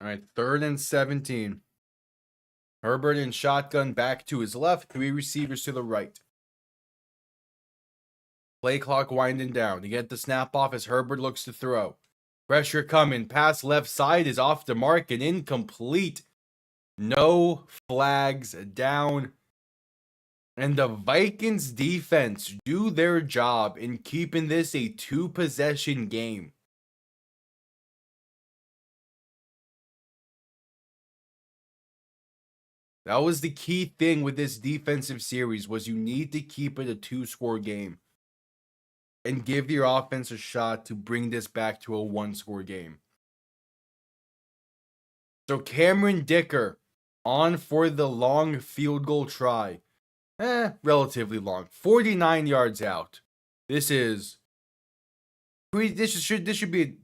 All right, 3rd and 17. Herbert in shotgun back to his left, 3 receivers to the right. Play clock winding down. To get the snap off as Herbert looks to throw. Pressure coming. Pass left side is off the mark and incomplete. No flags down. And the Vikings defense do their job in keeping this a 2-possession game. That was the key thing with this defensive series was you need to keep it a 2-score game. And give your offense a shot to bring this back to a 1-score game. So Cameron Dicker on for the long field goal try. Relatively long. 49 yards out. This should be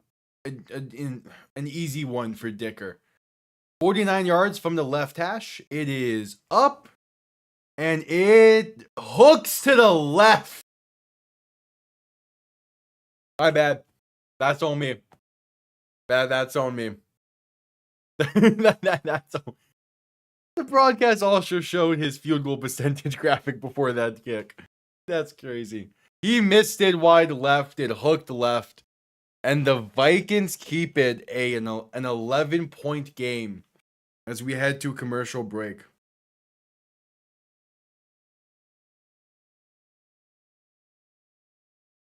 an easy one for Dicker. 49 yards from the left hash. It is up. And it hooks to the left. My bad. That's on me. That's on me. That's on. The broadcast also showed his field goal percentage graphic before that kick. That's crazy. He missed it wide left. It hooked left. And the Vikings keep it an 11-point game as we head to commercial break.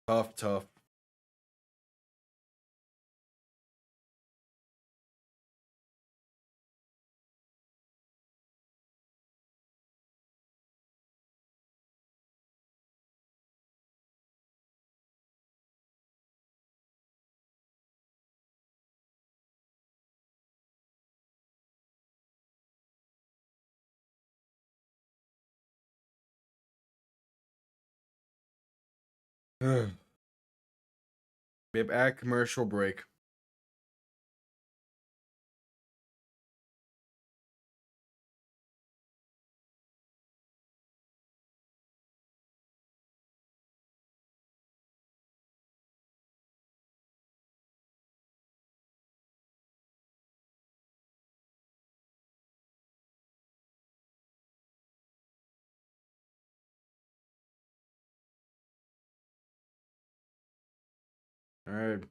Tough. Yep, at commercial break. All right.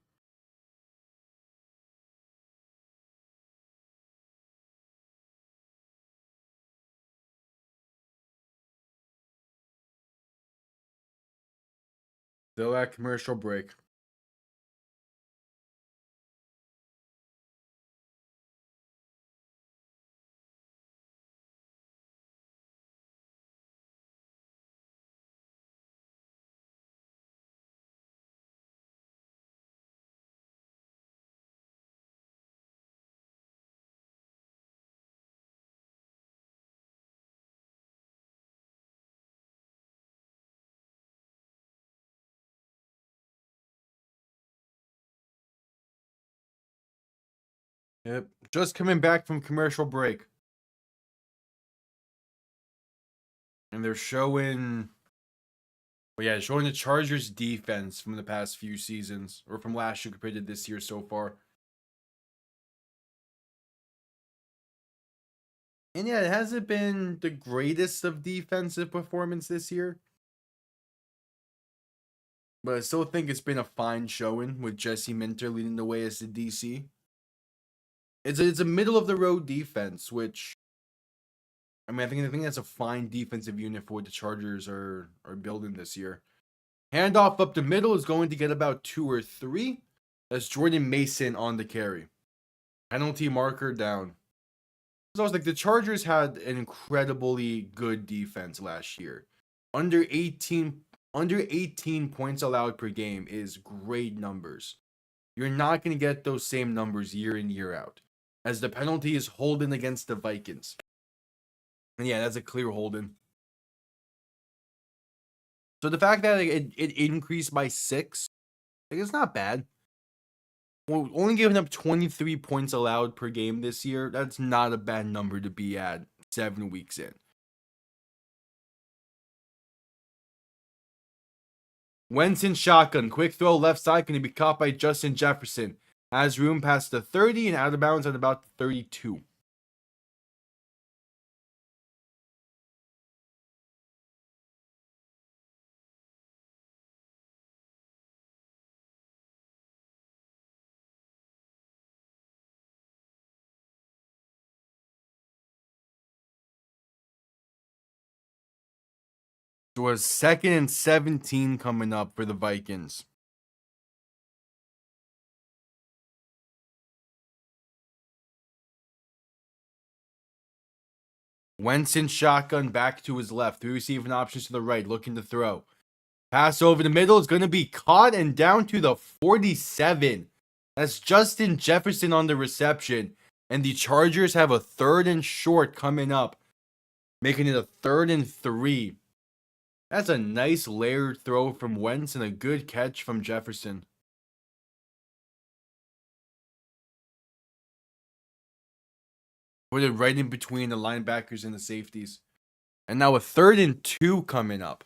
Still at commercial break. Yep. Just coming back from commercial break. And they're showing, well, yeah, showing the Chargers defense from the past few seasons, or from last year compared to this year so far. And yeah, it hasn't been the greatest of defensive performance this year. But I still think it's been a fine showing with Jesse Minter leading the way as the DC. It's a middle of the road defense, which I think that's a fine defensive unit for what the Chargers are building this year. Handoff up the middle is going to get about 2 or 3. That's Jordan Mason on the carry. Penalty marker down. So I was like, the Chargers had an incredibly good defense last year. Under 18 points allowed per game is great numbers. You're not going to get those same numbers year in, year out, as the penalty is holding against the Vikings. And yeah, that's a clear holding. So the fact that it increased by 6, like, it's not bad. We're only giving up 23 points allowed per game this year. That's not a bad number to be at 7 weeks in. Wentz in shotgun. Quick throw left side. Going to be caught by Justin Jefferson. Has room past the 30 and out of bounds at about the 32. So it was 2nd and 17 coming up for the Vikings. Wentz in shotgun back to his left. 3 receiving options to the right, looking to throw. Pass over the middle is going to be caught and down to the 47. That's Justin Jefferson on the reception. And the Chargers have a 3rd and short coming up, making it a 3rd and 3. That's a nice layered throw from Wentz and a good catch from Jefferson. Put it right in between the linebackers and the safeties. And now a 3rd and 2 coming up.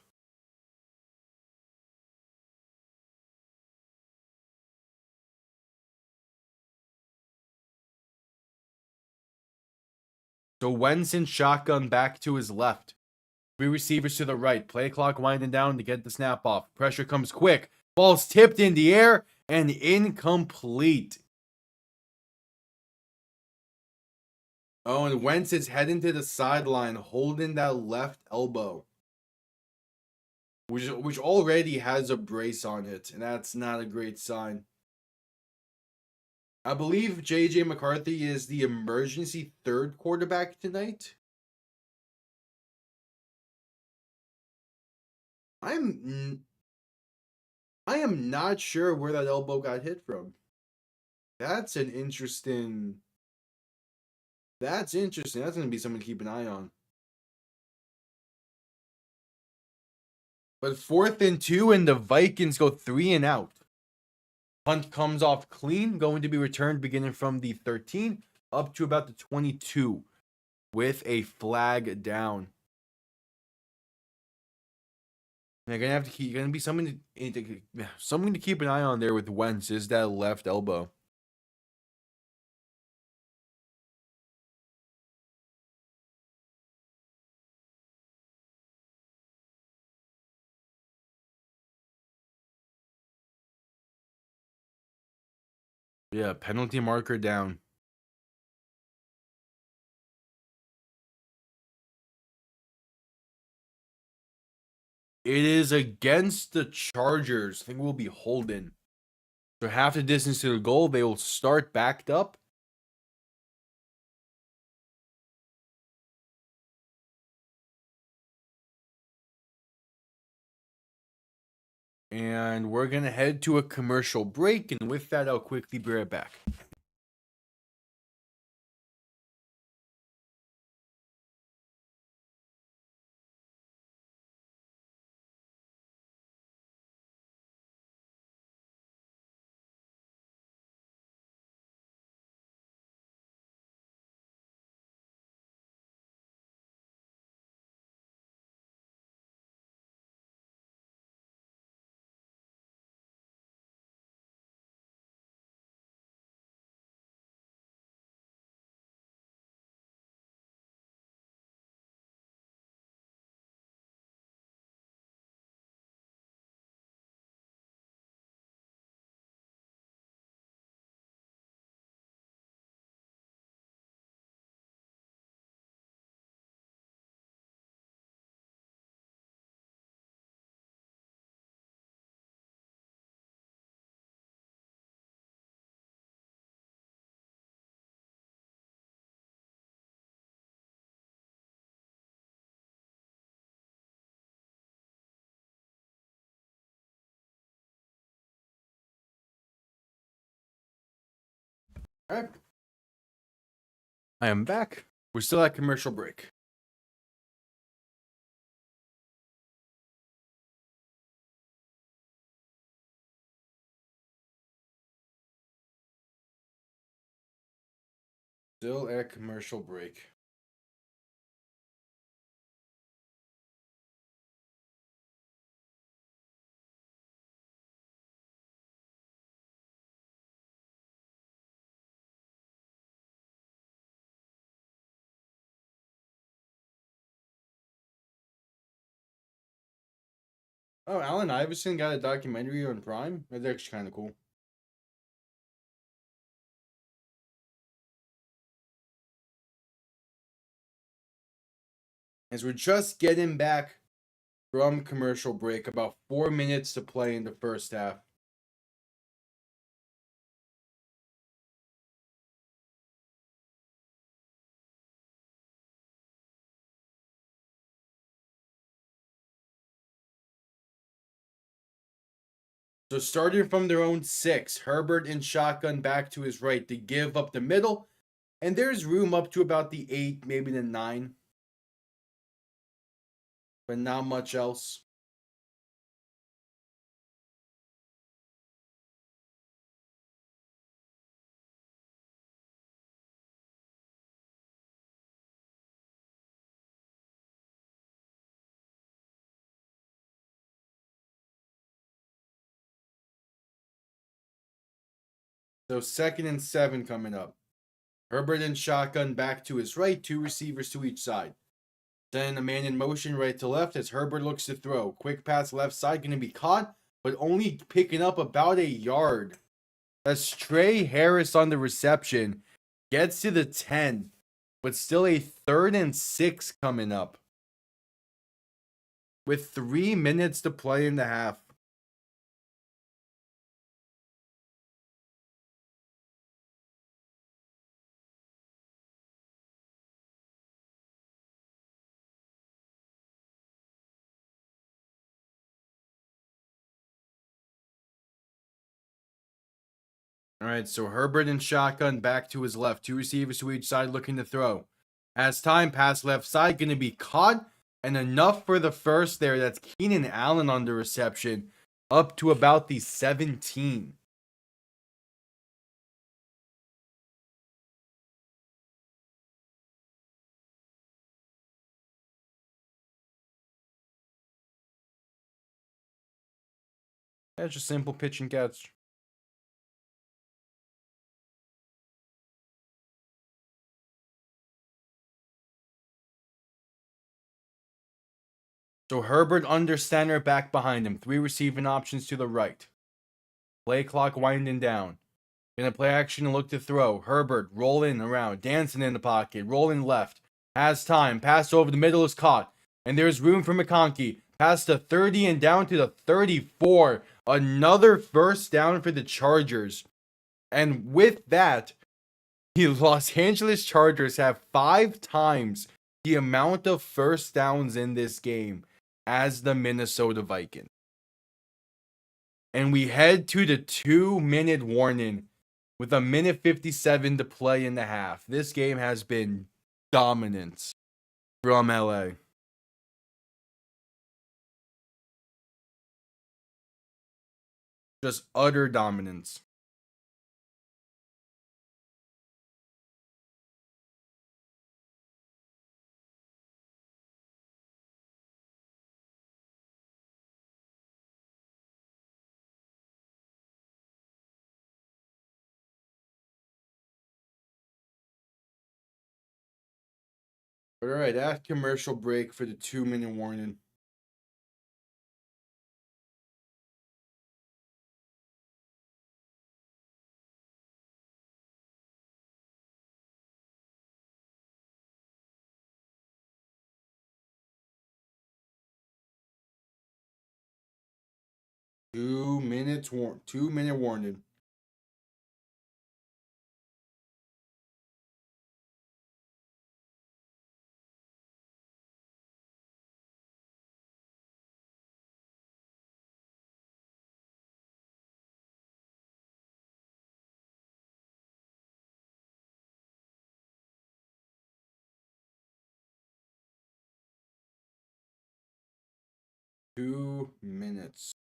So Wentz in shotgun back to his left. 3 receivers to the right. Play clock winding down to get the snap off. Pressure comes quick. Ball's tipped in the air and incomplete. Oh, and Wentz is heading to the sideline, holding that left elbow, which already has a brace on it, and that's not a great sign. I believe JJ McCarthy is the emergency 3rd quarterback tonight. I am not sure where that elbow got hit from. That's interesting. That's going to be something to keep an eye on. But 4th and 2, and the Vikings go 3 and out. Punt comes off clean, going to be returned beginning from the 13 up to about the 22 with a flag down. They're gonna have to keep. Gonna be something to keep an eye on there with Wentz is that left elbow. Yeah, penalty marker down. It is against the Chargers. I think we'll be holding. So half the distance to the goal, they will start backed up. And we're going to head to a commercial break. And with that, I'll quickly be right back. All right. I am back. We're still at commercial break. Still at commercial break. Oh, Allen Iverson got a documentary on Prime. That's actually kind of cool. As we're just getting back from commercial break, about 4 minutes to play in the first half. So starting from their own 6, Herbert in shotgun back to his right to give up the middle. And there's room up to about the 8, maybe the 9. But not much else. So 2nd and 7 coming up. Herbert in shotgun back to his right, 2 receivers to each side. Then a man in motion right to left as Herbert looks to throw. Quick pass left side, going to be caught, but only picking up about a yard. As Trey Harris on the reception gets to the 10, but still a 3rd and 6 coming up. With 3 minutes to play in the half. All right, so Herbert in shotgun back to his left. 2 receivers to each side looking to throw. As time pass left side, going to be caught. And enough for the first there. That's Keenan Allen on the reception. Up to about the 17. That's just simple pitch and catch. So Herbert under center, back behind him. 3 receiving options to the right. Play clock winding down. Gonna play action and look to throw. Herbert rolling around, dancing in the pocket, rolling left. Has time. Pass over the middle is caught. And there's room for McConkey. Past the 30 and down to the 34. Another first down for the Chargers. And with that, the Los Angeles Chargers have 5 times the amount of first downs in this game as the Minnesota Vikings. And we head to the 2-minute warning with 1:57 to play in the half. This game has been dominance from LA. Just utter dominance. All right, at commercial break for the 2-minute warning. Two-minute warning. Two minutes.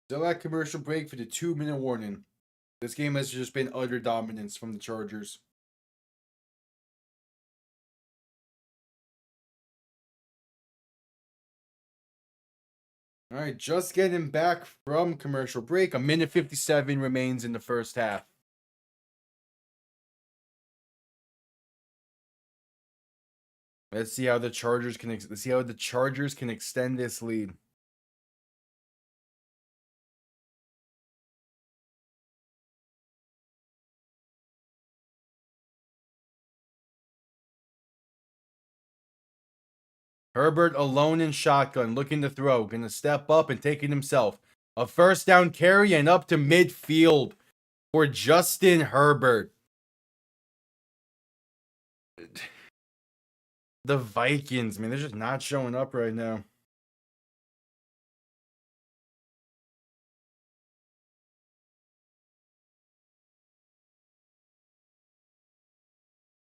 Still at commercial break for the 2-minute warning. This game has just been utter dominance from the Chargers. All right, just getting back from commercial break. 1:57 remains in the first half. Let's see how the Chargers can extend this lead. Herbert alone in shotgun, looking to throw, gonna step up and take it himself. A first down carry and up to midfield for Justin Herbert. The Vikings, man, they're just not showing up right now.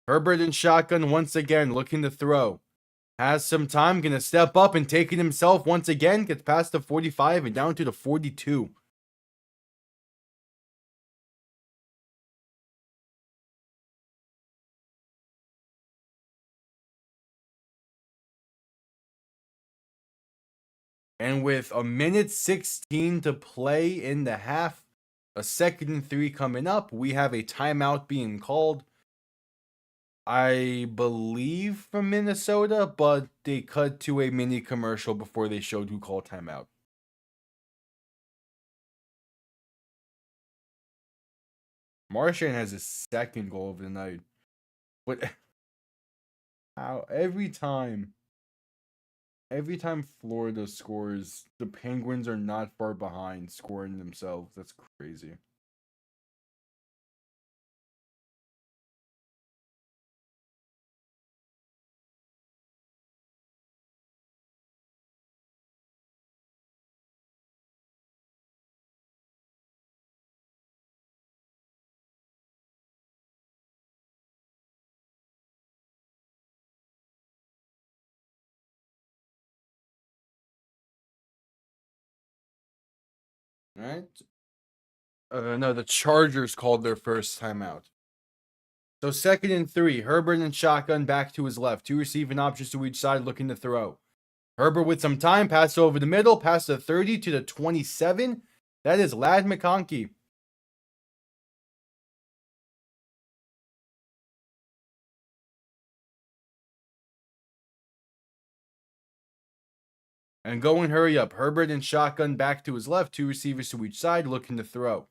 Herbert in shotgun once again, looking to throw. Has some time, gonna step up and take it himself once again. Gets past the 45 and down to the 42. And with 1:16 to play in the half, a 2nd and 3 coming up, we have a timeout being called. I believe from Minnesota, but they cut to a mini commercial before they showed who called timeout. Marchand has his 2nd goal of the night. But how every time Florida scores, the Penguins are not far behind scoring themselves. That's crazy. All right. No, the Chargers called their first timeout. So 2nd and 3. Herbert and shotgun back to his left. 2 receiving options to each side looking to throw. Herbert with some time. Pass over the middle. Pass the 30 to the 27. That is Ladd McConkey. And going hurry up. Herbert and shotgun back to his left. 2 receivers to each side looking to throw.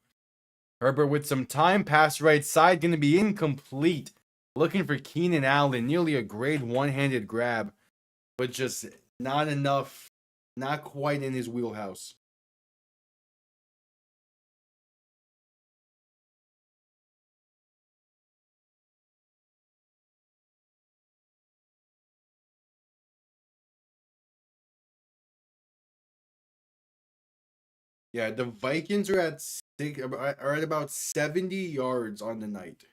Herbert with some time. Pass right side. Going to be incomplete. Looking for Keenan Allen. Nearly a grade one-handed grab. But just not enough. Not quite in his wheelhouse. Yeah, the Vikings are at about 70 yards on the night.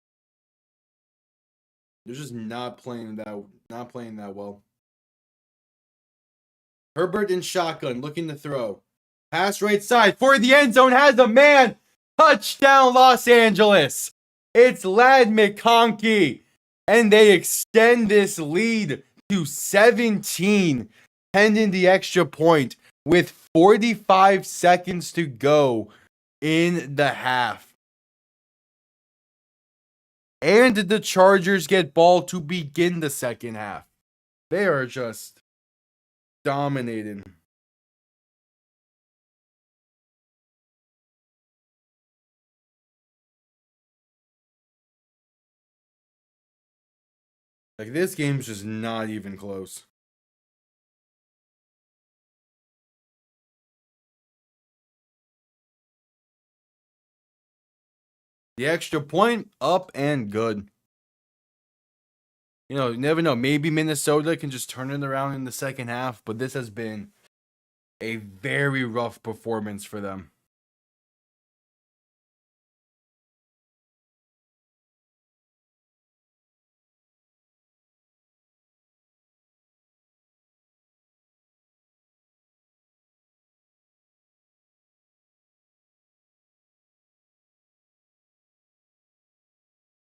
They're just not playing that well. Herbert in shotgun looking to throw. Pass right side for the end zone, has a man. Touchdown Los Angeles. It's Ladd McConkey. And they extend this lead to 17 pending the extra point with 45 seconds to go in the half. And the Chargers get ball to begin the second half. They are just dominating. Like, this game's just not even close. The extra point, up and good. You know, you never know. Maybe Minnesota can just turn it around in the second half, but this has been a very rough performance for them.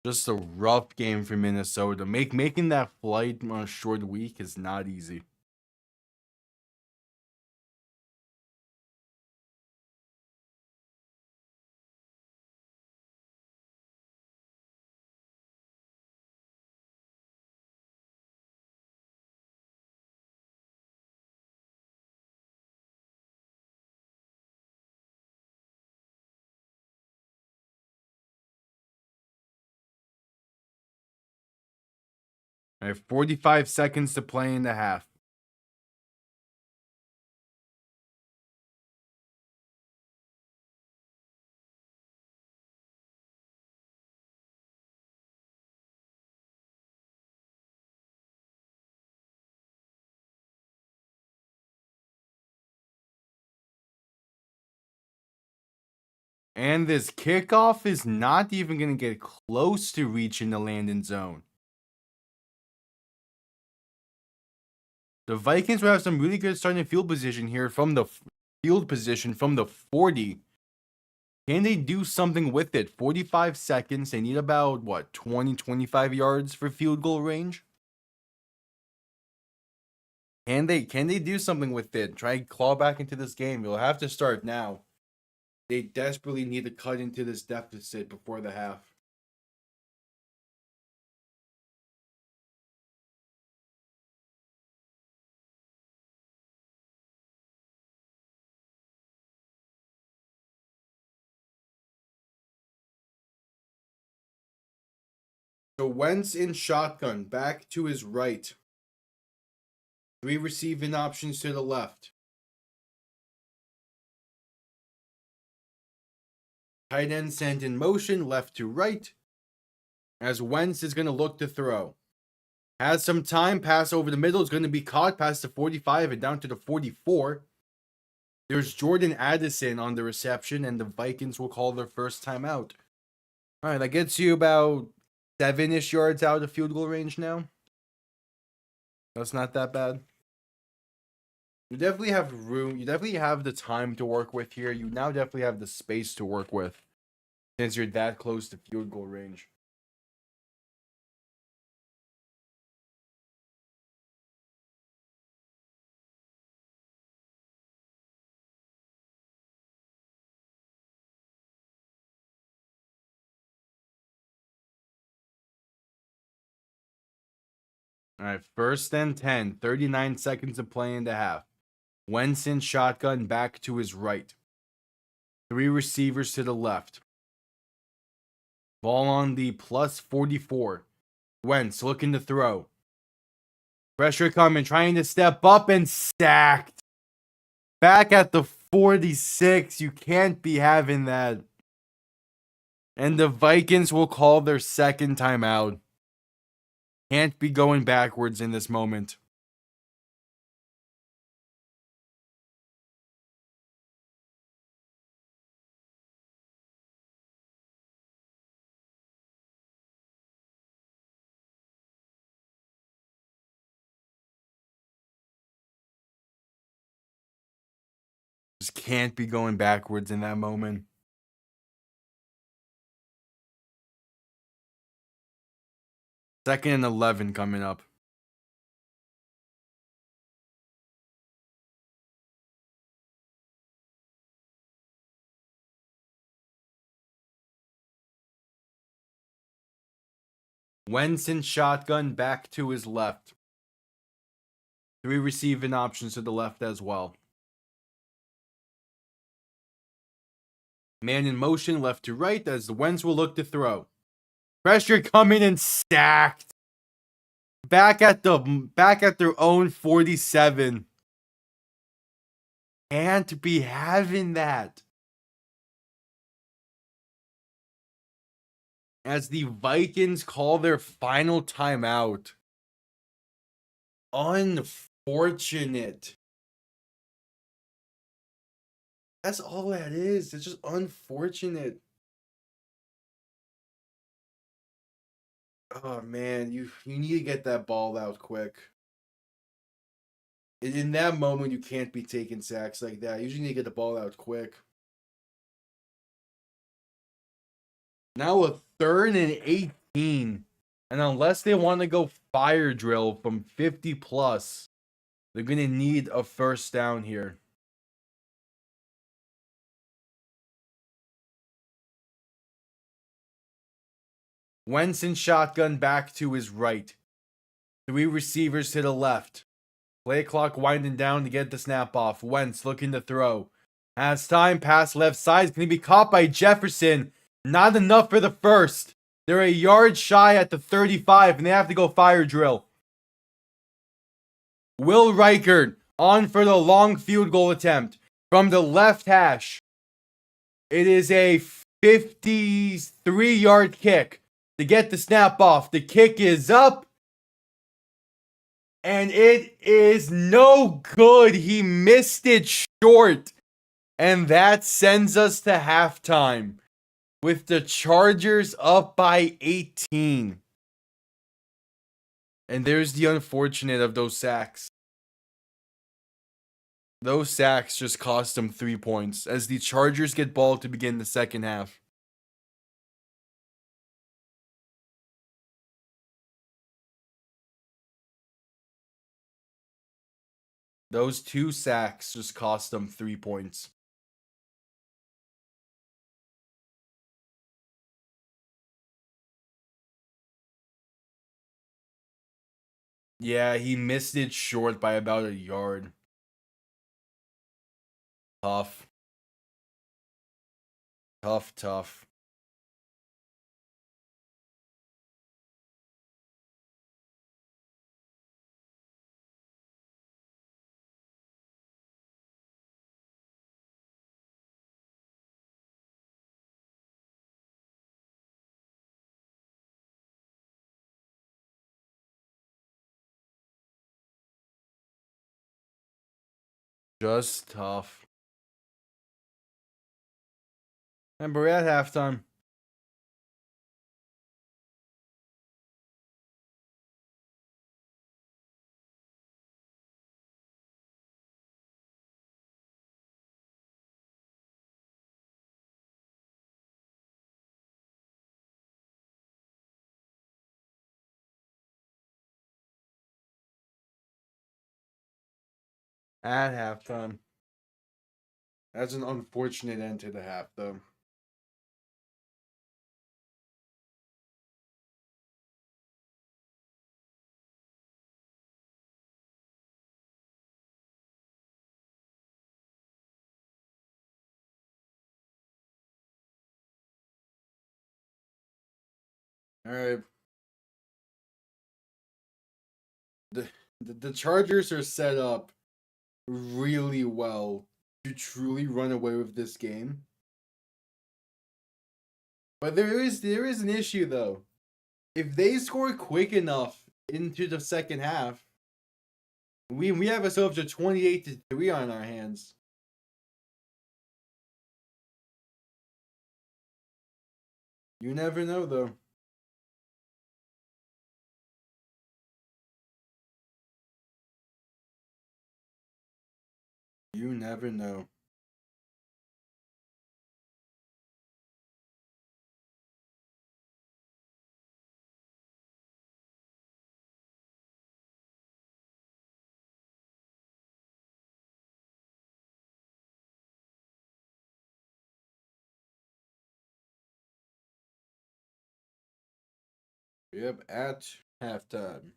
Just a rough game for Minnesota. Making that flight on a short week is not easy. I have 45 seconds to play in the half. And this kickoff is not even going to get close to reaching the landing zone. The Vikings will have some really good starting field position here from the field position from the 40. Can they do something with it? 45 seconds. They need about, 20, 25 yards for field goal range? Can they do something with it? Try and claw back into this game. You'll have to start now. They desperately need to cut into this deficit before the half. So Wentz in shotgun, back to his right. 3 receiving options to the left. Tight end sent in motion, left to right. As Wentz is going to look to throw. Has some time, pass over the middle. Is going to be caught past the 45 and down to the 44. There's Jordan Addison on the reception, and the Vikings will call their first timeout. All right, that gets you about 7-ish yards out of field goal range now. That's not that bad. You definitely have room. You definitely have the time to work with here. You now definitely have the space to work with since you're that close to field goal range. All right, 1st and 10, 39 seconds to play in the half. Wentz in shotgun back to his right. 3 receivers to the left. Ball on the plus 44. Wentz looking to throw. Pressure coming, trying to step up and sacked. Back at the 46. You can't be having that. And the Vikings will call their second timeout. Can't be going backwards in this moment. Just can't be going backwards in that moment. 2nd and 11 coming up. Wentz in shotgun back to his left. 3 receiving options to the left as well. Man in motion left to right as the Wentz will look to throw. Pressure coming and stacked. Back at their own 47. Can't be having that. As the Vikings call their final timeout. Unfortunate. That's all that is. It's just unfortunate. Oh man, you need to get that ball out quick. In that moment, you can't be taking sacks like that. You usually need to get the ball out quick. Now a 3rd and 18. And unless they want to go fire drill from 50 plus, they're going to need a first down here. Wentz in shotgun back to his right. 3 receivers to the left. Play clock winding down to get the snap off. Wentz looking to throw. Has time, pass left side. Can he be caught by Jefferson? Not enough for the first. They're a yard shy at the 35, and they have to go fire drill. Will Reichert on for the long field goal attempt from the left hash. It is a 53-yard kick to get the snap off. The kick is up. And it is no good. He missed it short. And that sends us to halftime with the Chargers up by 18. And there's the unfortunate of those sacks. Those sacks just cost them 3 points as the Chargers get ball to begin the second half. Those 2 sacks just cost them 3 points. Yeah, he missed it short by about a yard. Tough. Tough. Just tough. And we're at halftime. At halftime. That's an unfortunate end to the half, though. All right. The Chargers are set up really well to truly run away with this game. But there is an issue though. If they score quick enough into the second half, we have ourselves a 28-3 on our hands. You never know though. You never know. Yep, at halftime.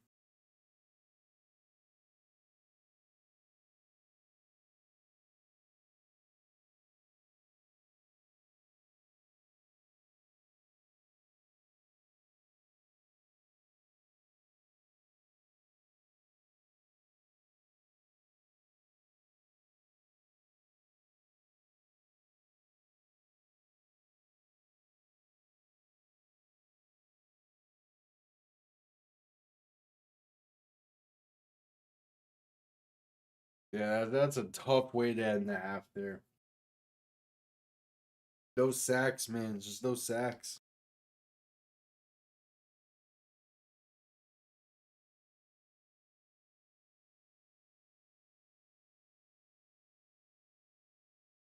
Yeah, that's a tough way to end the half there. Those sacks, man, just those sacks.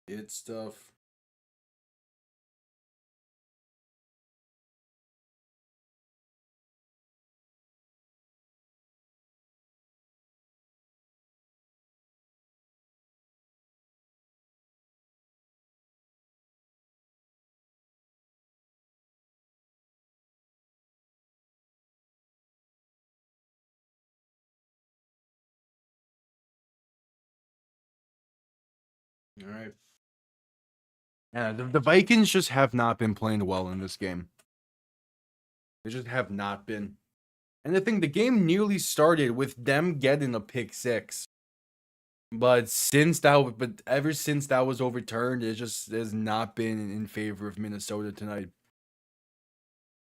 It's tough. All right. Yeah, the Vikings just have not been playing well in this game. They just have not been. And the game nearly started with them getting a pick six. But ever since that was overturned, it just has not been in favor of Minnesota tonight.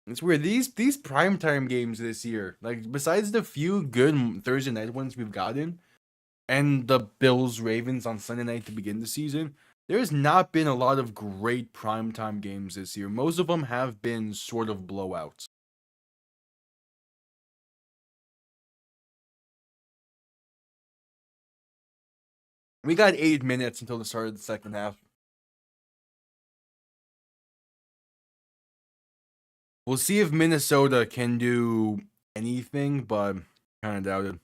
It's weird. These primetime games this year, like besides the few good Thursday night ones we've gotten, and the Bills Ravens on Sunday night to begin the season, there's not been a lot of great primetime games this year. Most of them have been sort of blowouts. We got 8 minutes until the start of the second half. We'll see if Minnesota can do anything, but kind of doubt it.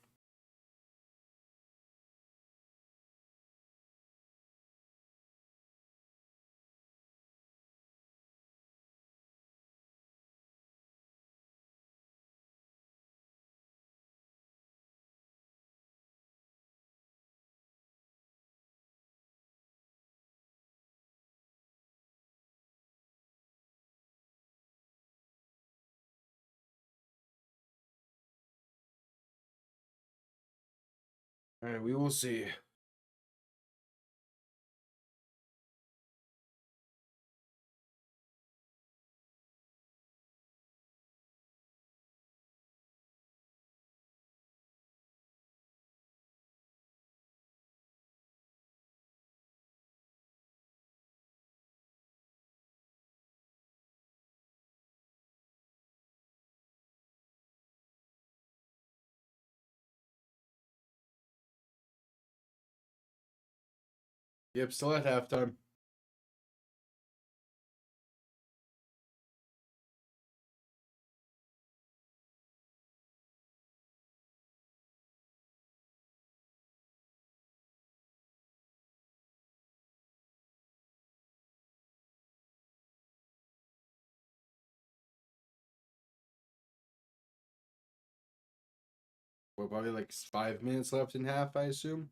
All right, we will see. Yep, still at halftime. Well, probably like 5 minutes left in half, I assume.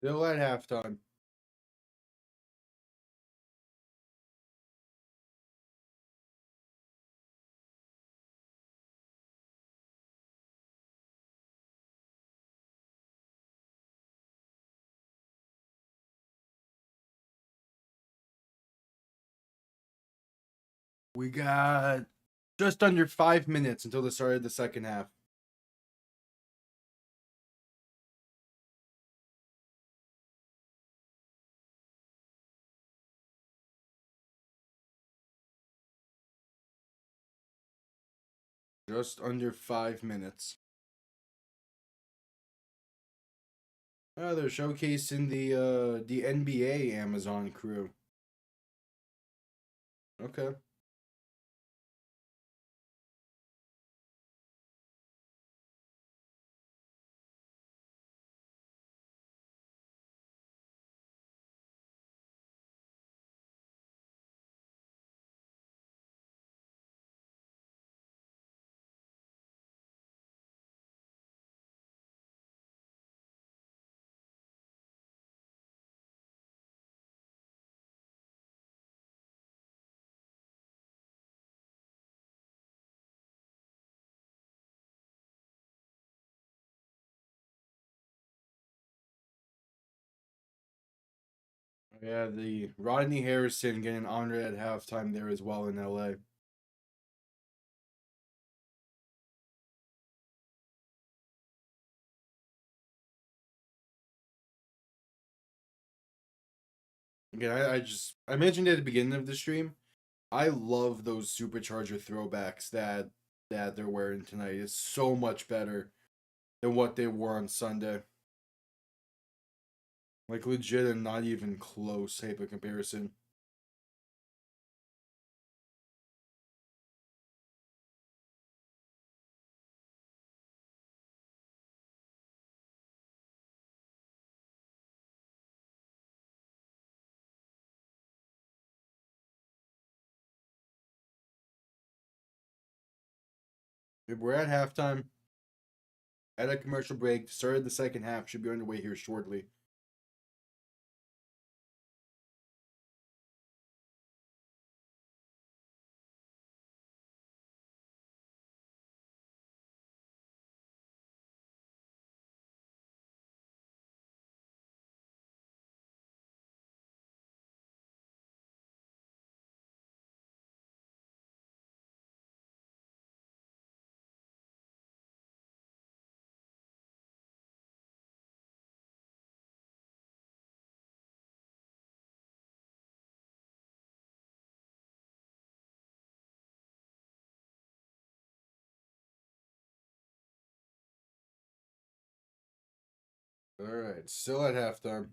Still at halftime. We got just under 5 minutes until the start of the second half. Just under 5 minutes. They're showcasing the NBA Amazon crew. Okay. Yeah, the Rodney Harrison getting honored at halftime there as well in LA. Again, I mentioned at the beginning of the stream, I love those supercharger throwbacks that they're wearing tonight. It's so much better than what they wore on Sunday. Like legit and not even close type of comparison. We're at halftime. At a commercial break. Started the second half. Should be underway here shortly. All right, still at halftime.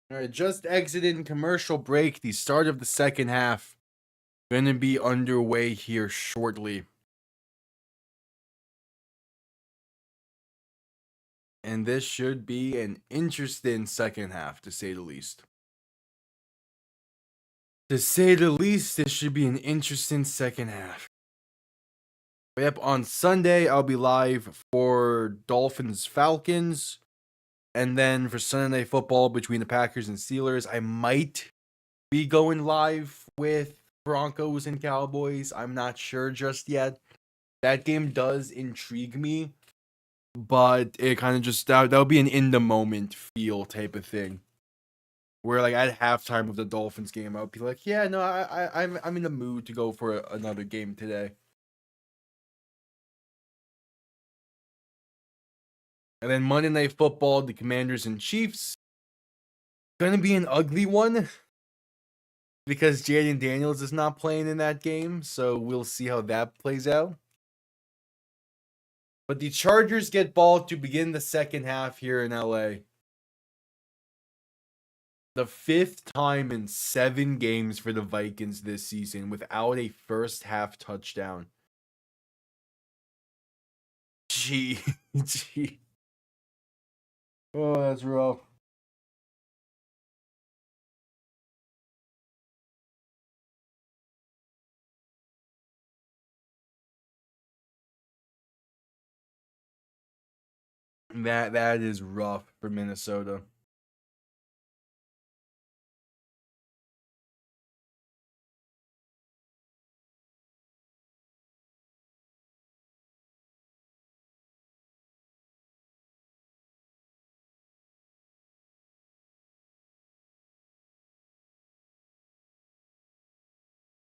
All right, just exited commercial break. The start of the second half going to be underway here shortly. And this should be an interesting second half, to say the least. To say the least, this should be an interesting second half. Yep, on Sunday, I'll be live for Dolphins Falcons. And then for Sunday Night Football between the Packers and Steelers, I might be going live with Broncos and Cowboys. I'm not sure just yet. That game does intrigue me, but it kind of just that would be an in the moment feel type of thing. Where like at halftime of the Dolphins game, I would be like, yeah, no, I'm in the mood to go for another game today. And then Monday Night Football, the Commanders and Chiefs. Gonna be an ugly one because Jaden Daniels is not playing in that game, so we'll see how that plays out. But the Chargers get ball to begin the second half here in LA. The 5th time in 7 games for the Vikings this season without a first half touchdown. Gee. Oh, that's rough. That is rough for Minnesota.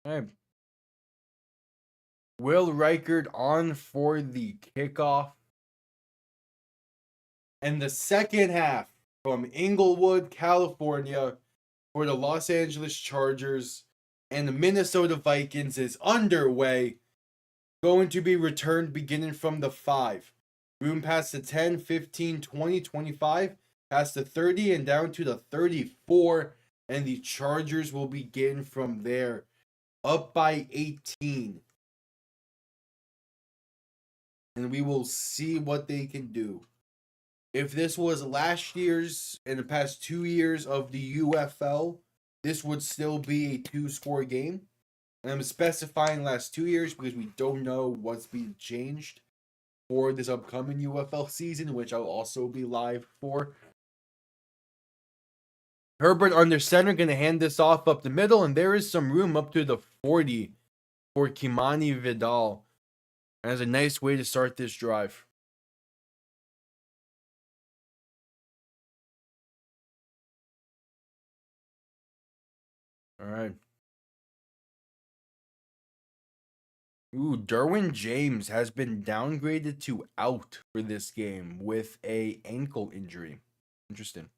All right. Will Reichard on for the kickoff. And the second half from Inglewood, California for the Los Angeles Chargers and the Minnesota Vikings is underway. Going to be returned beginning from the 5. Room past the 10, 15, 20, 25, past the 30 and down to the 34. And the Chargers will begin from there. Up by 18. And we will see what they can do. If this was last year's and the past 2 years of the UFL, this would still be a 2-score game. And I'm specifying last 2 years because we don't know what's being changed for this upcoming UFL season, which I'll also be live for. Herbert under center, going to hand this off up the middle, and there is some room up to the 40 for Kimani Vidal. And that's a nice way to start this drive. All right. Ooh, Derwin James has been downgraded to out for this game with a ankle injury. Interesting.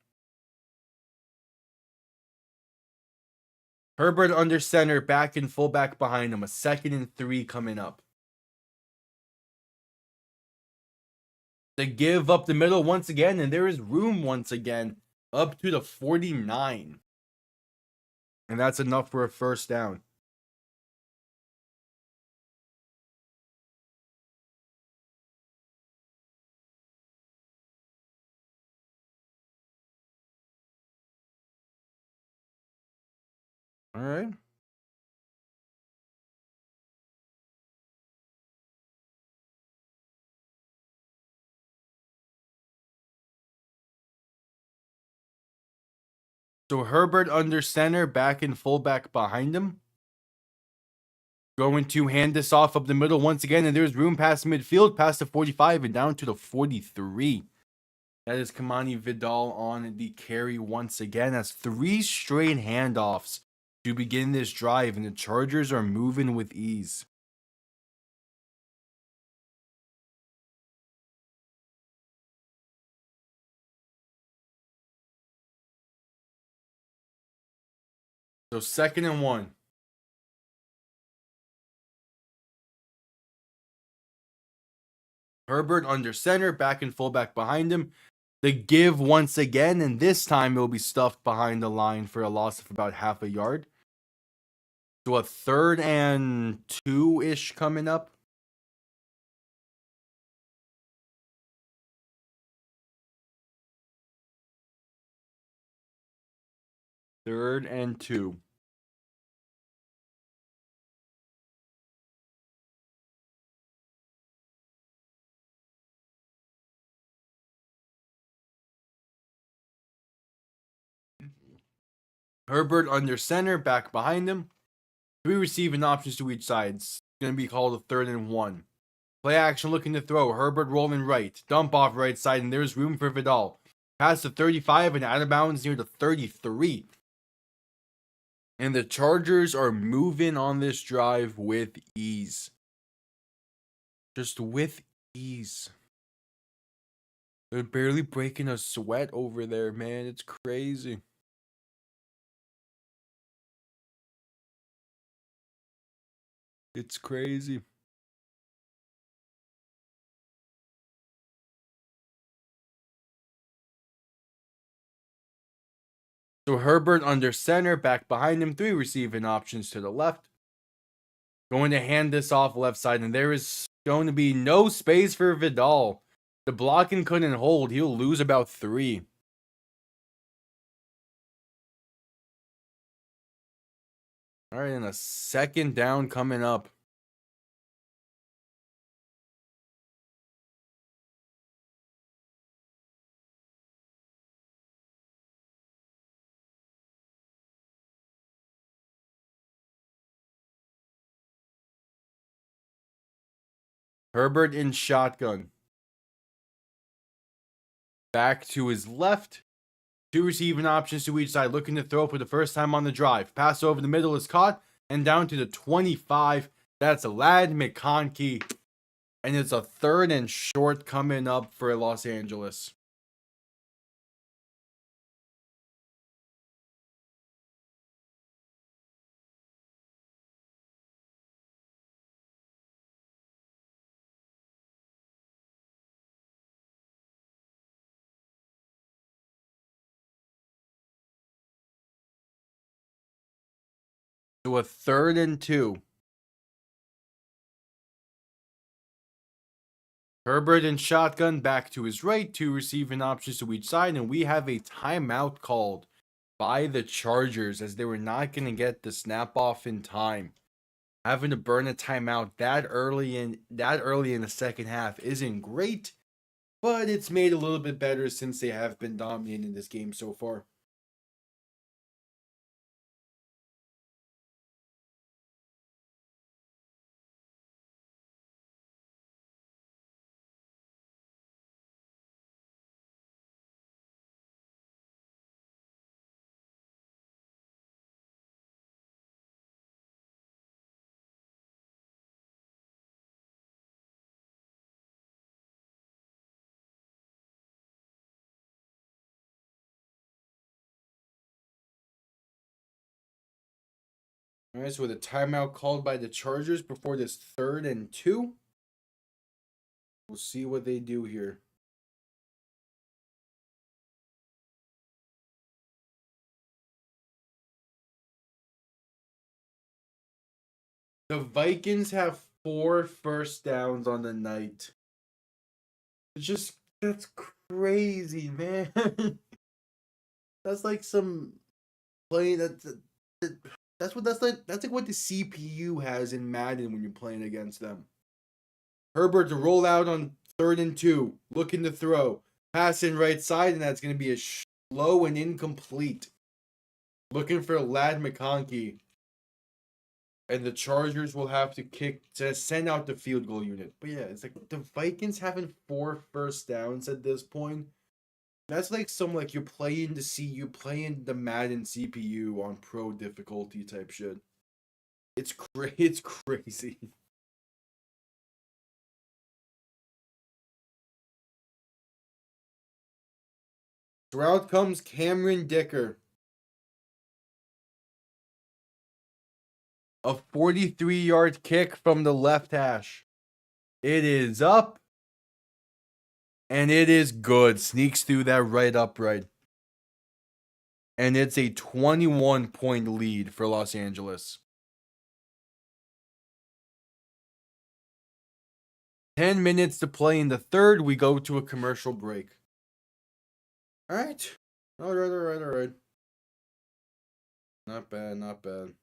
Herbert under center, back and fullback behind him. A 2nd and 3 coming up. They give up the middle once again, and there is room once again up to the 49. And that's enough for a first down. All right. So Herbert under center, back and fullback behind him. Going to hand this off up the middle once again, and there's room past midfield, past the 45 and down to the 43. That is Kimani Vidal on the carry once again. That's 3 straight handoffs to begin this drive, and the Chargers are moving with ease. So 2nd and 1. Herbert under center, back and fullback behind him. The give once again, and this time it will be stuffed behind the line for a loss of about half a yard. So a 3rd and 2-ish coming up. 3rd and 2. Herbert under center, back behind him. 3 receiving options to each side. It's going to be called a 3rd and 1. Play action looking to throw. Herbert rolling right. Dump off right side, and there's room for Vidal. Pass to 35 and out of bounds near the 33. And the Chargers are moving on this drive with ease. Just with ease. They're barely breaking a sweat over there, man. It's crazy. It's crazy. So Herbert under center, back behind him, 3 receiving options to the left. Going to hand this off left side, and there is going to be no space for Vidal. The blocking couldn't hold. He'll lose about 3. All right, and a 2nd down coming up. Herbert in shotgun. Back to his left. 2 receiving options to each side. Looking to throw for the first time on the drive. Pass over the middle is caught. And down to the 25. That's Ladd McConkey. And it's a 3rd and short coming up for Los Angeles. To a 3rd and 2. Herbert in shotgun, back to his right. 2 receiving options to each side. And we have a timeout called by the Chargers as they were not going to get the snap off in time. Having to burn a timeout that early in the second half isn't great, but it's made a little bit better since they have been dominating this game so far. All right, so with a timeout called by the Chargers before this 3rd and 2, we'll see what they do here. The Vikings have 4 first downs on the night. That's crazy, man. That's like some play that's like what the CPU has in Madden when you're playing against them. Herbert to roll out on 3rd and 2, looking to throw, pass in right side, and that's going to be a slow and incomplete. Looking for Ladd McConkey, and the Chargers will have to send out the field goal unit. But yeah, it's like the Vikings having 4 first downs at this point. That's like you're playing the Madden CPU on pro difficulty type shit. It's crazy. So out comes Cameron Dicker. A 43-yard kick from the left hash. It is up. And it is good. Sneaks through that right upright. And it's a 21-point lead for Los Angeles. 10 minutes to play in the 3rd. We go to a commercial break. All right. Not bad, not bad.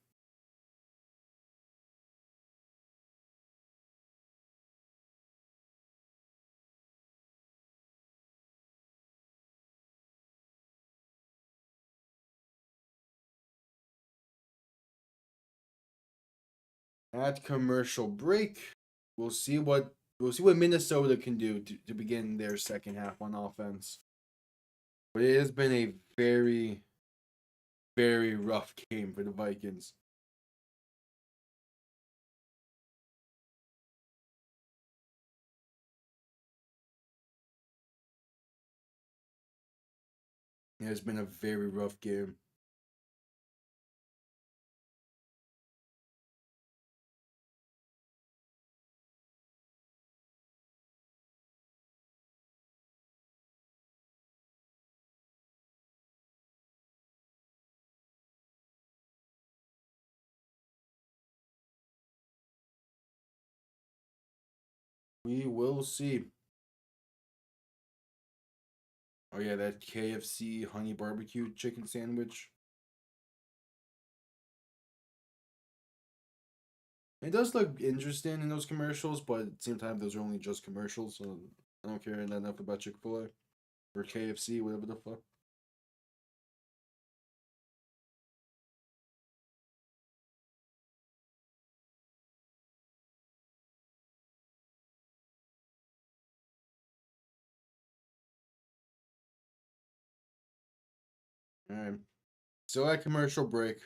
At commercial break, we'll see what Minnesota can do to begin their second half on offense. But it has been a very, very rough game for the Vikings. It has been a very rough game. We will see. Oh yeah, that KFC honey barbecue chicken sandwich. It does look interesting in those commercials, but at the same time, those are only just commercials, so I don't care enough about Chick-fil-A or KFC, whatever the fuck. Alright. So at commercial break.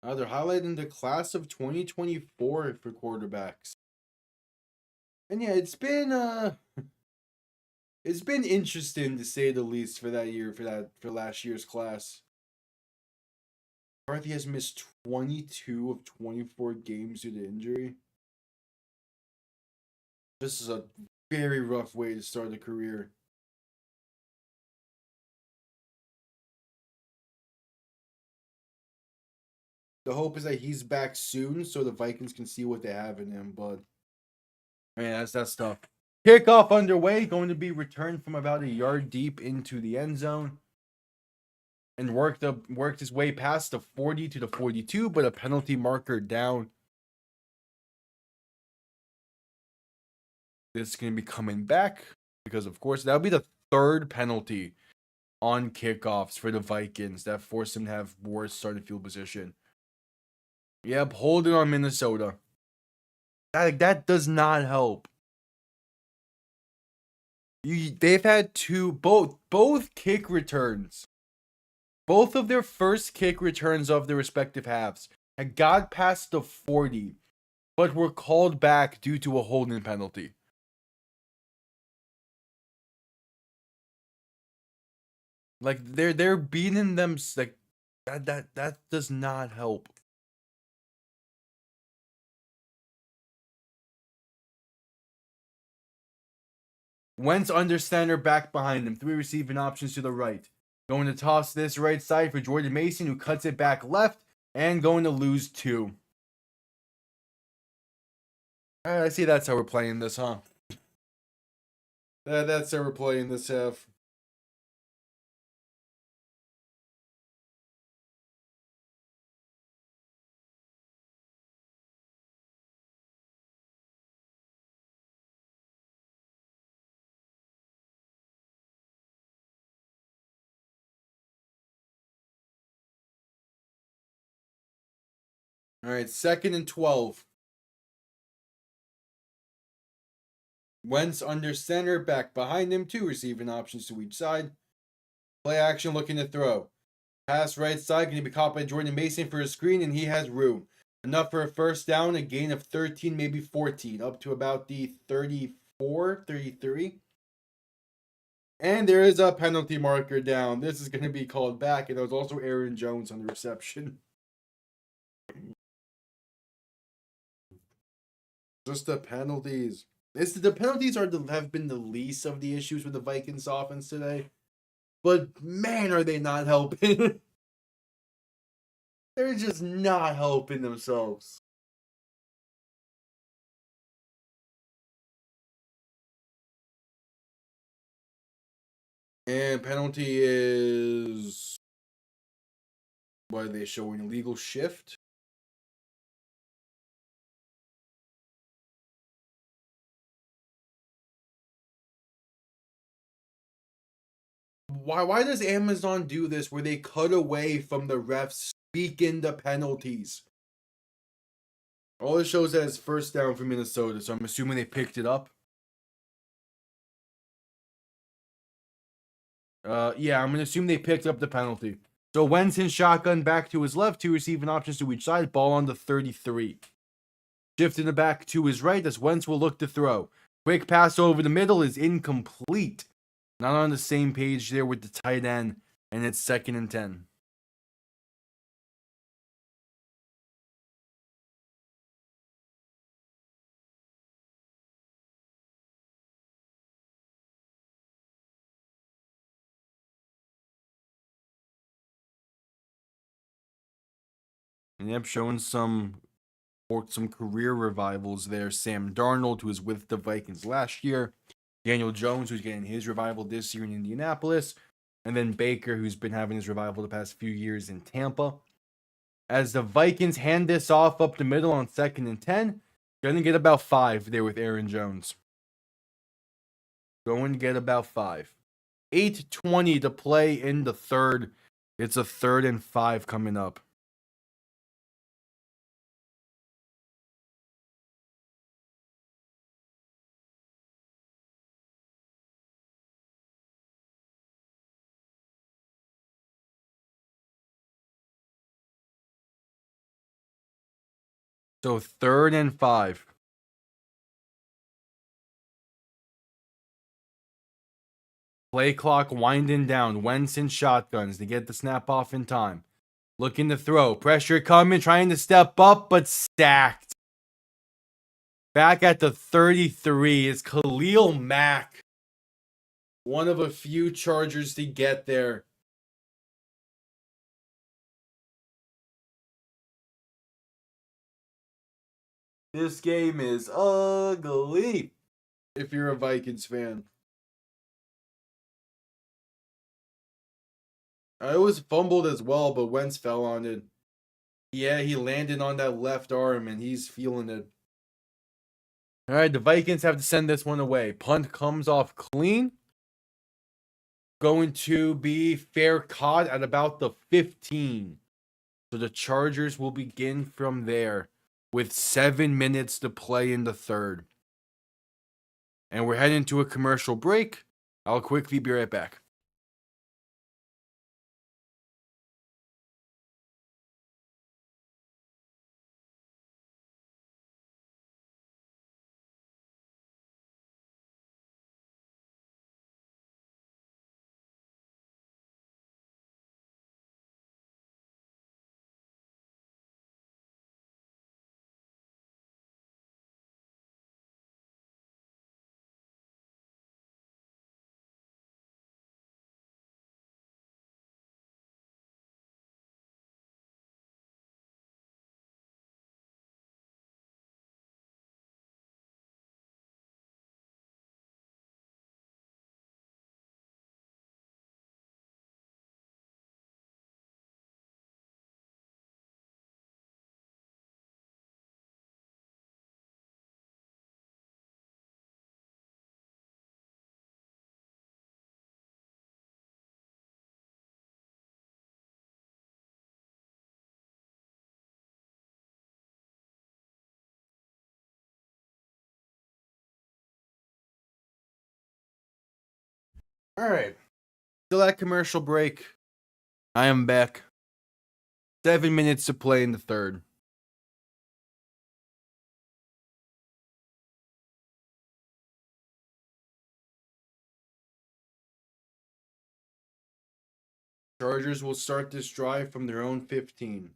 They're highlighting the class of 2024 for quarterbacks. And yeah, it's been interesting to say the least for that year, for last year's class. McCarthy has missed 22 of 24 games due to injury. This is a very rough way to start a career. The hope is that he's back soon so the Vikings can see what they have in him, but man, that's tough. Kickoff underway, going to be returned from about a yard deep into the end zone. And worked his way past the 40 to the 42, but a penalty marker down. This is going to be coming back because, of course, that'll be the third penalty on kickoffs for the Vikings that forced them to have worse starting field position. Yep, hold it on Minnesota. That does not help. They've had both kick returns. Both of their first kick returns of their respective halves had got past the 40, but were called back due to a holding penalty. Like they're beating them like that does not help. Wentz under center, back behind him. 3 receiving options to the right. Going to toss this right side for Jordan Mason, who cuts it back left, and going to lose 2. I see that's how we're playing this, huh? That's how we're playing this half. All right, 2nd and 12. Wentz under center, back behind him, 2 receiving options to each side. Play action looking to throw. Pass right side, going to be caught by Jordan Mason for a screen, and he has room. Enough for a first down, a gain of 13, maybe 14, up to about the 34, 33. And there is a penalty marker down. This is going to be called back, and there was also Aaron Jones on the reception. Just the penalties. The penalties have been the least of the issues with the Vikings offense today. But man, are they not helping. They're just not helping themselves. And penalty is, what are they showing? Illegal shift? Why does Amazon do this where they cut away from the refs speaking the penalties? All it shows that is first down for Minnesota, so I'm assuming they picked it up. Yeah, I'm gonna assume they picked up the penalty. So Wentz in shotgun back to his left, two receiving options to each side, ball on the 33. Shifting it back to his right as Wentz will look to throw. Quick pass over the middle is incomplete. Not on the same page there with the tight end, and it's 2nd and 10. And yep, showing some career revivals there. Sam Darnold, who was with the Vikings last year. Daniel Jones, who's getting his revival this year in Indianapolis. And then Baker, who's been having his revival the past few years in Tampa. As the Vikings hand this off up the middle on 2nd and 10, going to get about 5 there with Aaron Jones. Going to get about 5. 8:20 to play in the third. It's a 3rd and 5 coming up. So 3rd and 5. Play clock winding down. Wentz in shotguns to get the snap off in time. Looking to throw. Pressure coming, trying to step up, but stacked. Back at the 33 is Khalil Mack. One of a few Chargers to get there. This game is ugly if you're a Vikings fan. I was fumbled as well, but Wentz fell on it. Yeah, he landed on that left arm and he's feeling it. All right, the Vikings have to send this one away. Punt comes off clean. Going to be fair caught at about the 15. So the Chargers will begin from there with 7 minutes to play in the third. And we're heading to a commercial break. I'll quickly be right back. All right. Still at commercial break. I am back. 7 minutes to play in the third. Chargers will start this drive from their own 15.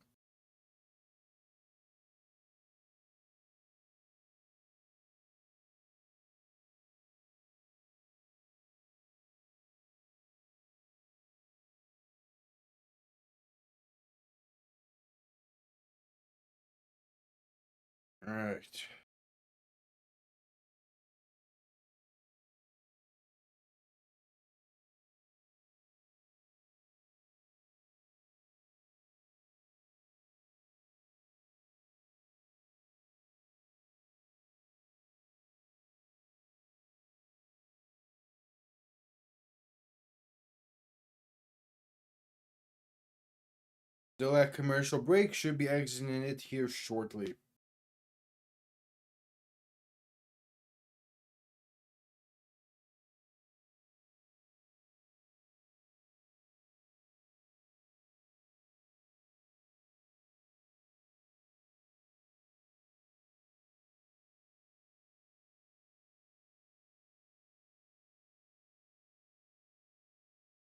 All right. Still at commercial break. Should be exiting it here shortly.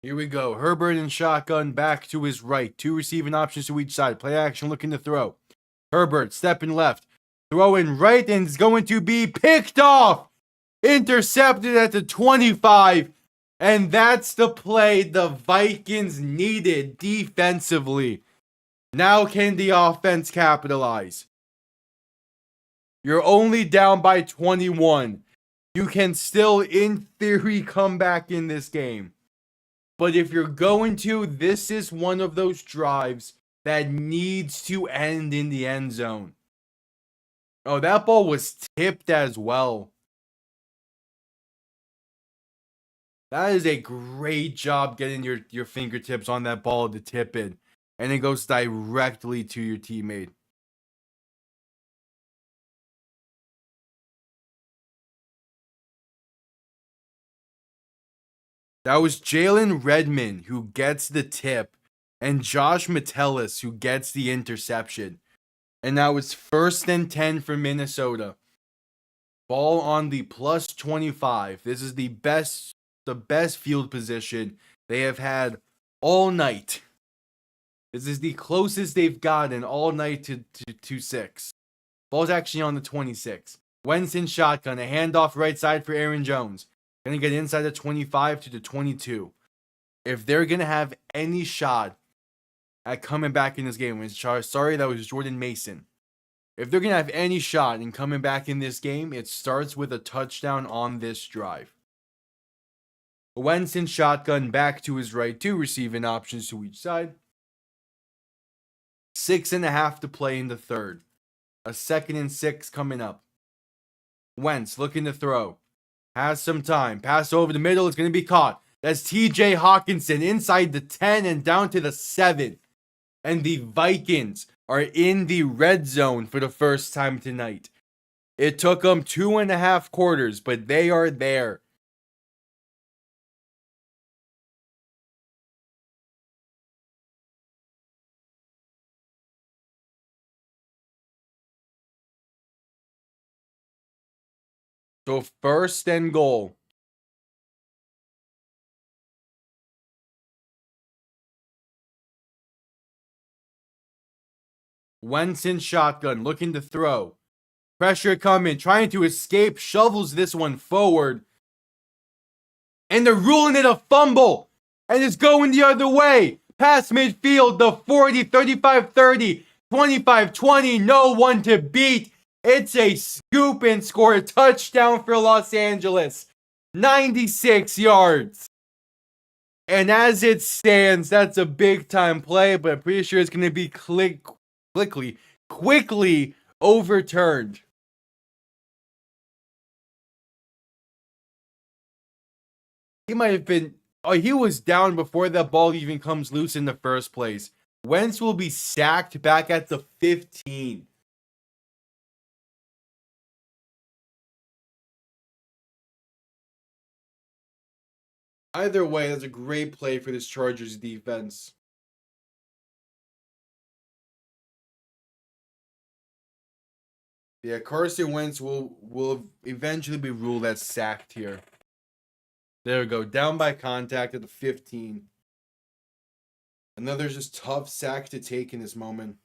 Here we go. Herbert and shotgun back to his right. Two receiving options to each side. Play action looking to throw. Herbert stepping left. Throwing right and it's going to be picked off. Intercepted at the 25. And that's the play the Vikings needed defensively. Now can the offense capitalize? You're only down by 21. You can still, in theory, come back in this game. But if you're going to, this is one of those drives that needs to end in the end zone. Oh, that ball was tipped as well. That is a great job getting your fingertips on that ball to tip it. And it goes directly to your teammate. That was Jalen Redmond who gets the tip and Josh Metellus who gets the interception. And that was 1st and 10 for Minnesota. Ball on the plus 25. This is the best field position they have had all night. This is the closest they've gotten all night to 6. Ball's actually on the 26. Winston shotgun, a handoff right side for Aaron Jones. Gonna get inside the 25 to the 22. If they're gonna have any shot at coming back in this game, sorry, that was Jordan Mason. If they're going to have any shot in coming back in this game, it starts with a touchdown on this drive. Winston shotgun back to his right, 2 receiving options to each side. 6.5 to play in the third. A 2nd and 6 coming up. Wentz looking to throw. Has some time. Pass over the middle. It's going to be caught. That's TJ Hawkinson inside the 10 and down to the 7. And the Vikings are in the red zone for the first time tonight. It took them 2.5 quarters, but they are there. So 1st and goal. Wentz in shotgun, looking to throw. Pressure coming, trying to escape, shovels this one forward. And they're ruling it a fumble. And it's going the other way. Past midfield, the 40, 35-30, 25-20, no one to beat. It's a scoop and score a touchdown for Los Angeles. 96 yards. And as it stands, that's a big time play, but I'm pretty sure it's going to be quickly overturned. He might have been, he was down before that ball even comes loose in the first place. Wentz will be sacked back at the 15. Either way, that's a great play for this Chargers defense. Yeah, Carson Wentz will eventually be ruled as sacked here. There we go. Down by contact at the 15. Another just tough sack to take in this moment.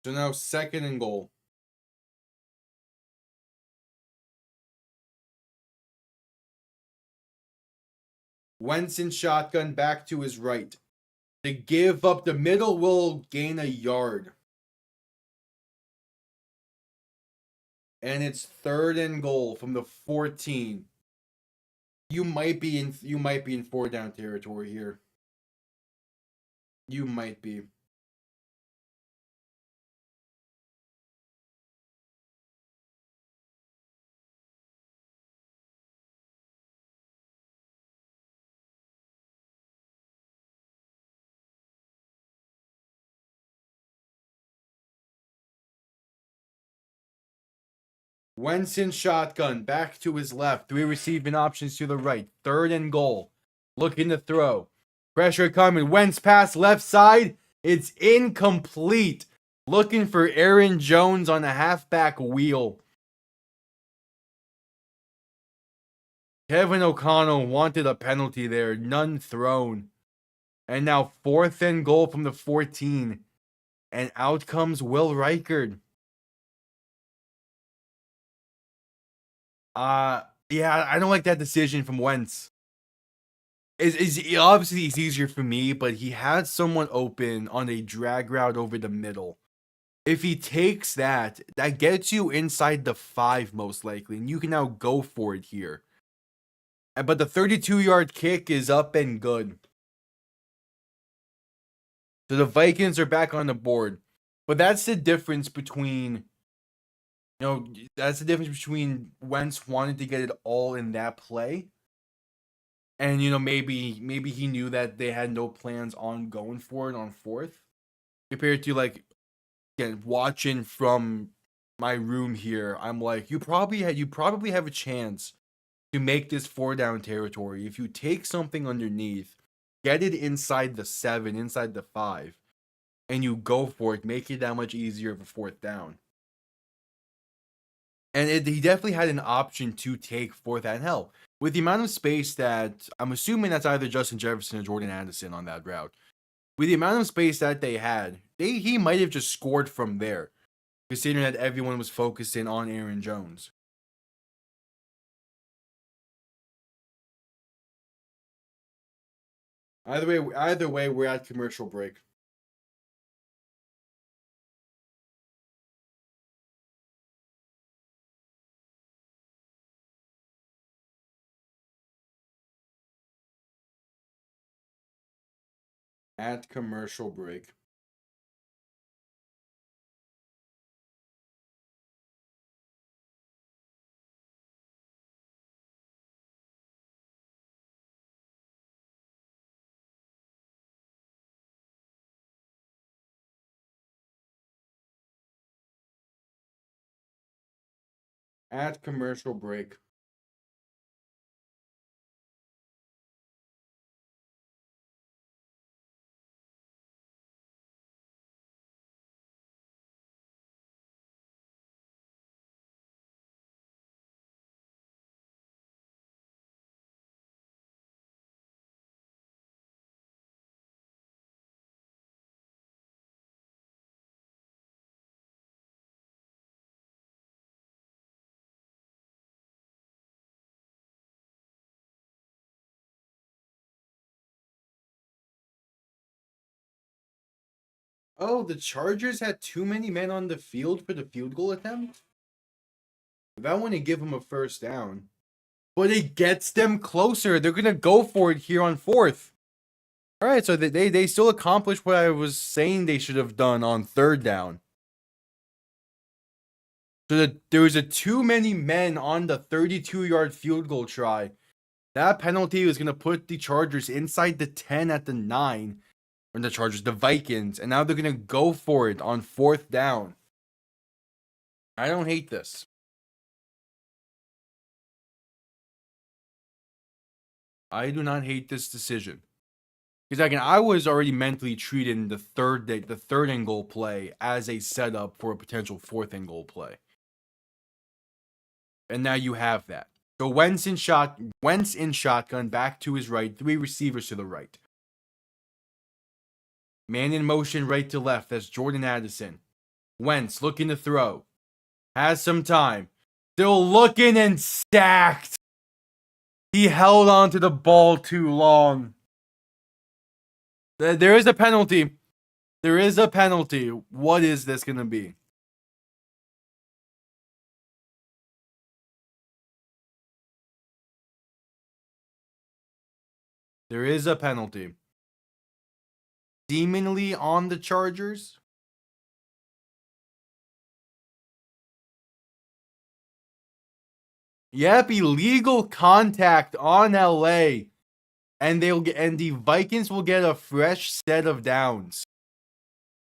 So now 2nd and goal. Wentz in shotgun back to his right. To give up the middle will gain a yard. And it's 3rd and goal from the 14. You might be in 4-down territory here. You might be. Wentz in shotgun, back to his left. 3 receiving options to the right. 3rd and goal. Looking to throw. Pressure coming. Wentz pass left side. It's incomplete. Looking for Aaron Jones on a halfback wheel. Kevin O'Connell wanted a penalty there. None thrown. And now 4th and goal from the 14. And out comes Will Reichard. Yeah, I don't like that decision from Wentz. Obviously it's easier for me, but he had someone open on a drag route over the middle. If he takes that gets you inside the 5 most likely, and you can now go for it here. But the 32-yard kick is up and good. So the Vikings are back on the board. But that's the difference between Wentz wanting to get it all in that play. And maybe he knew that they had no plans on going for it on 4th. Compared to again, watching from my room here, I'm like, you probably have a chance to make this 4-down territory if you take something underneath, get it inside the 7, inside the 5, and you go for it, make it that much easier of a 4th down. And he definitely had an option to take 4th and hell. With the amount of space that, I'm assuming that's either Justin Jefferson or Jordan Addison on that route. With the amount of space that they had, he might have just scored from there, considering that everyone was focusing on Aaron Jones. Either way, we're at commercial break. At commercial break. At commercial break. Oh, the Chargers had too many men on the field for the field goal attempt? That wouldn't give them a 1st down. But it gets them closer. They're going to go for it here on 4th. All right, so they still accomplished what I was saying they should have done on 3rd down. So there was too many men on the 32-yard field goal try. That penalty was going to put the Chargers inside the 10 at the 9. Or the Vikings. And now they're going to go for it on 4th down. I don't hate this. I do not hate this decision. Because again, I was already mentally treating the 3rd and goal play as a setup for a potential 4th and goal play. And now you have that. So Wentz in shotgun, back to his right, 3 receivers to the right. Man in motion right to left, that's Jordan Addison. Wentz looking to throw. Has some time. Still looking and stacked. He held on to the ball too long. There is a penalty. There is a penalty. What is this going to be? There is a penalty. Seemingly on the Chargers. Yep, illegal contact on LA. And the Vikings will get a fresh set of downs.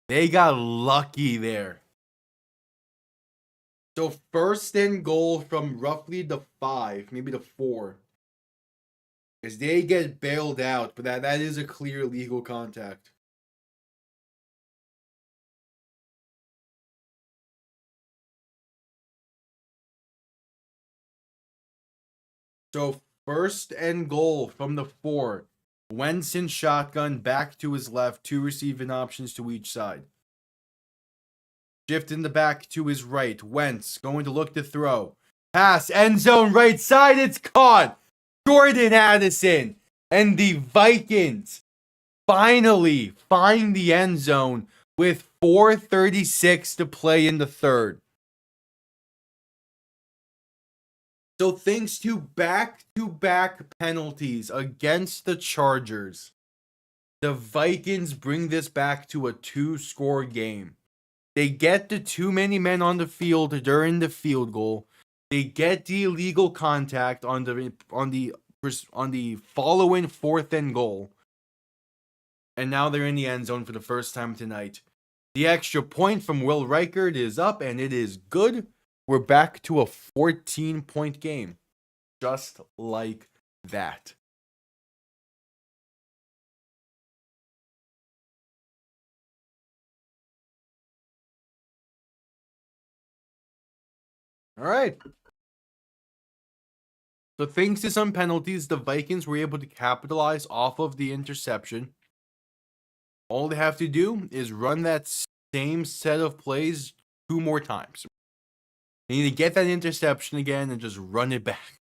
They got lucky there. So 1st and goal from roughly the 5, maybe the 4. As they get bailed out, but that is a clear legal contact. So 1st and goal from the 4. Wentz in shotgun, back to his left, 2 receiving options to each side. Shift in the back to his right. Wentz going to look to throw. Pass, end zone, right side, it's caught. Jordan Addison and the Vikings finally find the end zone with 4:36 to play in the 3rd. So thanks to back-to-back penalties against the Chargers, the Vikings bring this back to a 2-score game. They get the too many men on the field during the field goal. They get the illegal contact on the following 4th and goal. And now they're in the end zone for the first time tonight. The extra point from Will Reichard is up, and it is good. We're back to a 14-point game. Just like that. All right. So thanks to some penalties, the Vikings were able to capitalize off of the interception. All they have to do is run that same set of plays 2 more times. They need to get that interception again and just run it back.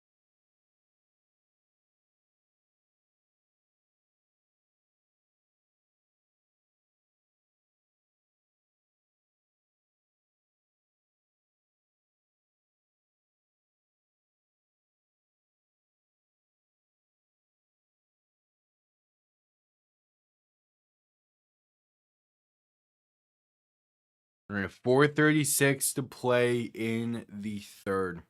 All right, 4:36 to play in the 3rd.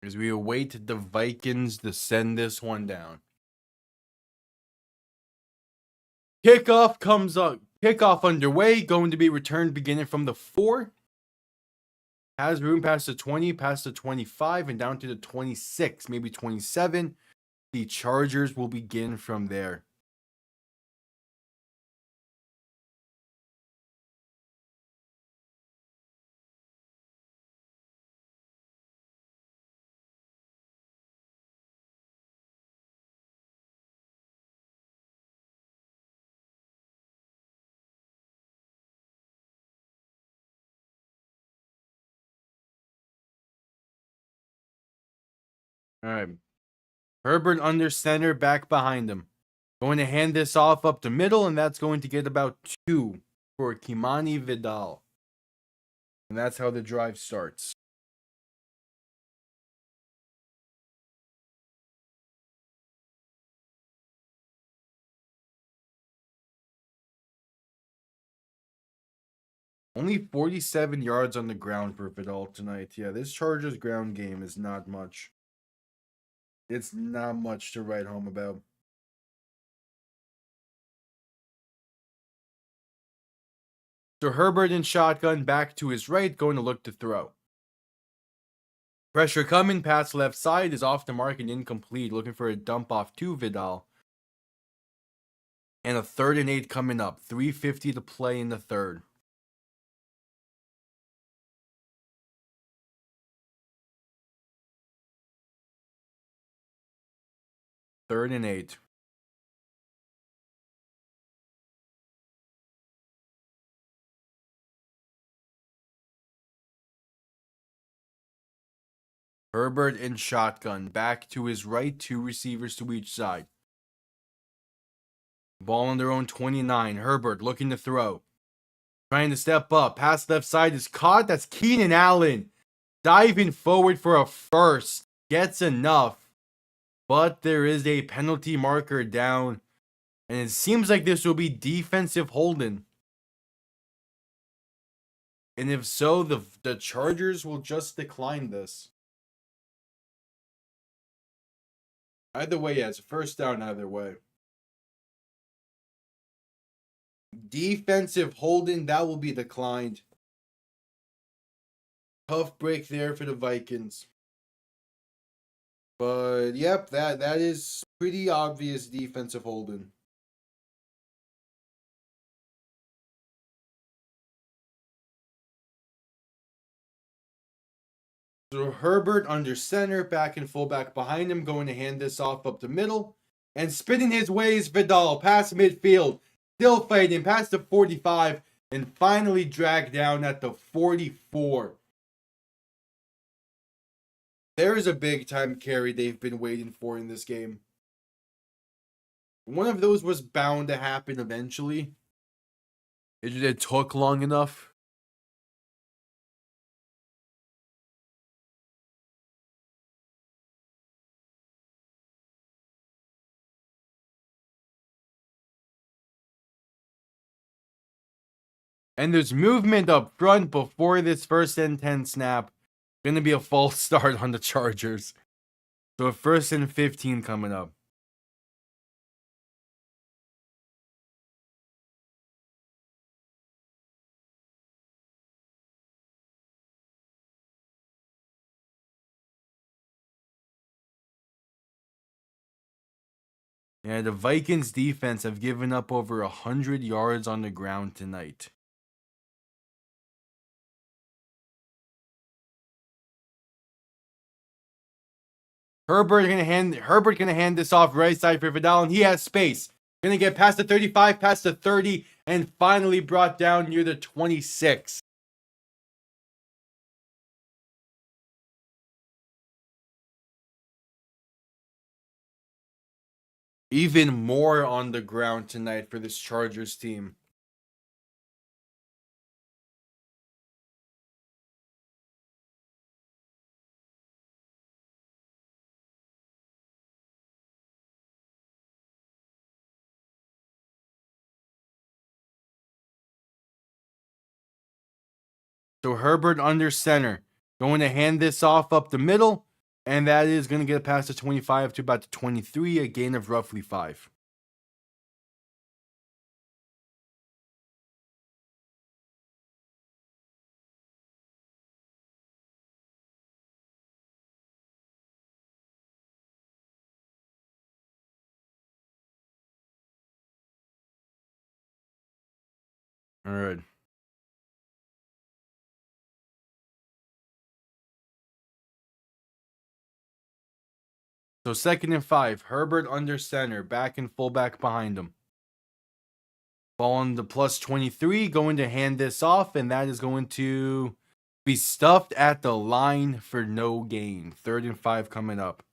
As we await the Vikings to send this one down. Kickoff comes up. Kickoff underway. Going to be returned beginning from the 4. Has room past the 20, past the 25, and down to the 26, maybe 27. The Chargers will begin from there. All right. Herbert under center, back behind him. Going to hand this off up the middle, and that's going to get about 2 for Kimani Vidal. And that's how the drive starts. Only 47 yards on the ground for Vidal tonight. Yeah, this Chargers ground game is not much. It's not much to write home about. So Herbert in shotgun, back to his right, going to look to throw. Pressure coming, pass left side is off the mark and incomplete. Looking for a dump off to Vidal. And a 3rd and 8 coming up. 3:50 to play in the 3rd. 3rd and 8. Herbert in shotgun. Back to his right. 2 receivers to each side. Ball on their own 29. Herbert looking to throw. Trying to step up. Pass left side is caught. That's Keenan Allen. Diving forward for a first. Gets enough. But there is a penalty marker down. And it seems like this will be defensive holding. And if so, the Chargers will just decline this. Either way, yeah, it's a first down either way. Defensive holding, that will be declined. Tough break there for the Vikings. But yep, that is pretty obvious defensive holding. So Herbert under center, back and fullback behind him, going to hand this off up the middle. And spinning his ways, Vidal, past midfield, still fighting, past the 45, and finally dragged down at the 44. There is a big time carry they've been waiting for in this game. One of those was bound to happen eventually. It took long enough. And there's movement up front before this first and 10 snap. Going to be a false start on the Chargers. So a first and 15 coming up. Yeah, the Vikings defense have given up over 100 yards on the ground tonight. Herbert gonna hand this off right side for Vidal, and he has space. Gonna get past the 35, past the 30, and finally brought down near the 26. Even more on the ground tonight for this Chargers team. So Herbert under center. Going to hand this off up the middle. And that is going to get past the 25 to about the 23, a gain of roughly 5. All right. So 2nd and 5. Herbert under center. Back and fullback behind him. Ball on the plus 23. Going to hand this off. And that is going to be stuffed at the line for no gain. 3rd and 5 coming up.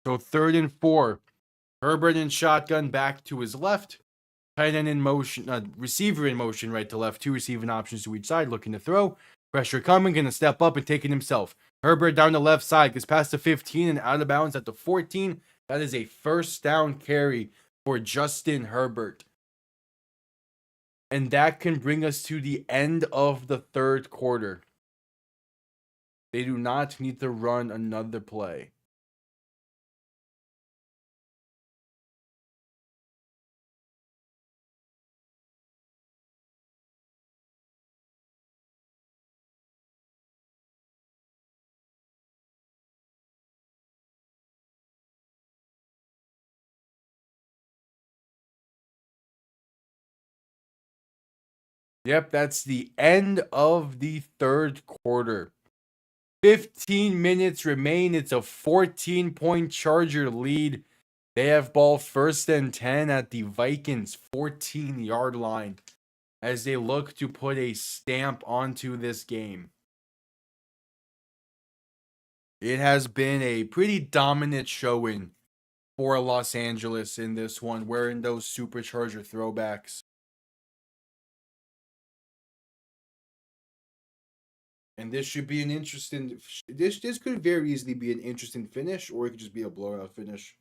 So 3rd and 4. Herbert in shotgun back to his left. Tight end in motion, receiver in motion right to left. 2 receiving options to each side looking to throw. Pressure coming, going to step up and take it himself. Herbert down the left side, gets past the 15 and out of bounds at the 14. That is a first down carry for Justin Herbert. And that can bring us to the end of the 3rd quarter. They do not need to run another play. Yep, that's the end of the third quarter. 15 minutes remain. It's a 14-point Charger lead. They have ball 1st and 10 at the Vikings 14-yard line as they look to put a stamp onto this game. It has been a pretty dominant showing for Los Angeles in this one, wearing those Supercharger throwbacks. And this should be an interesting. This could very easily be an interesting finish, or it could just be a blowout finish.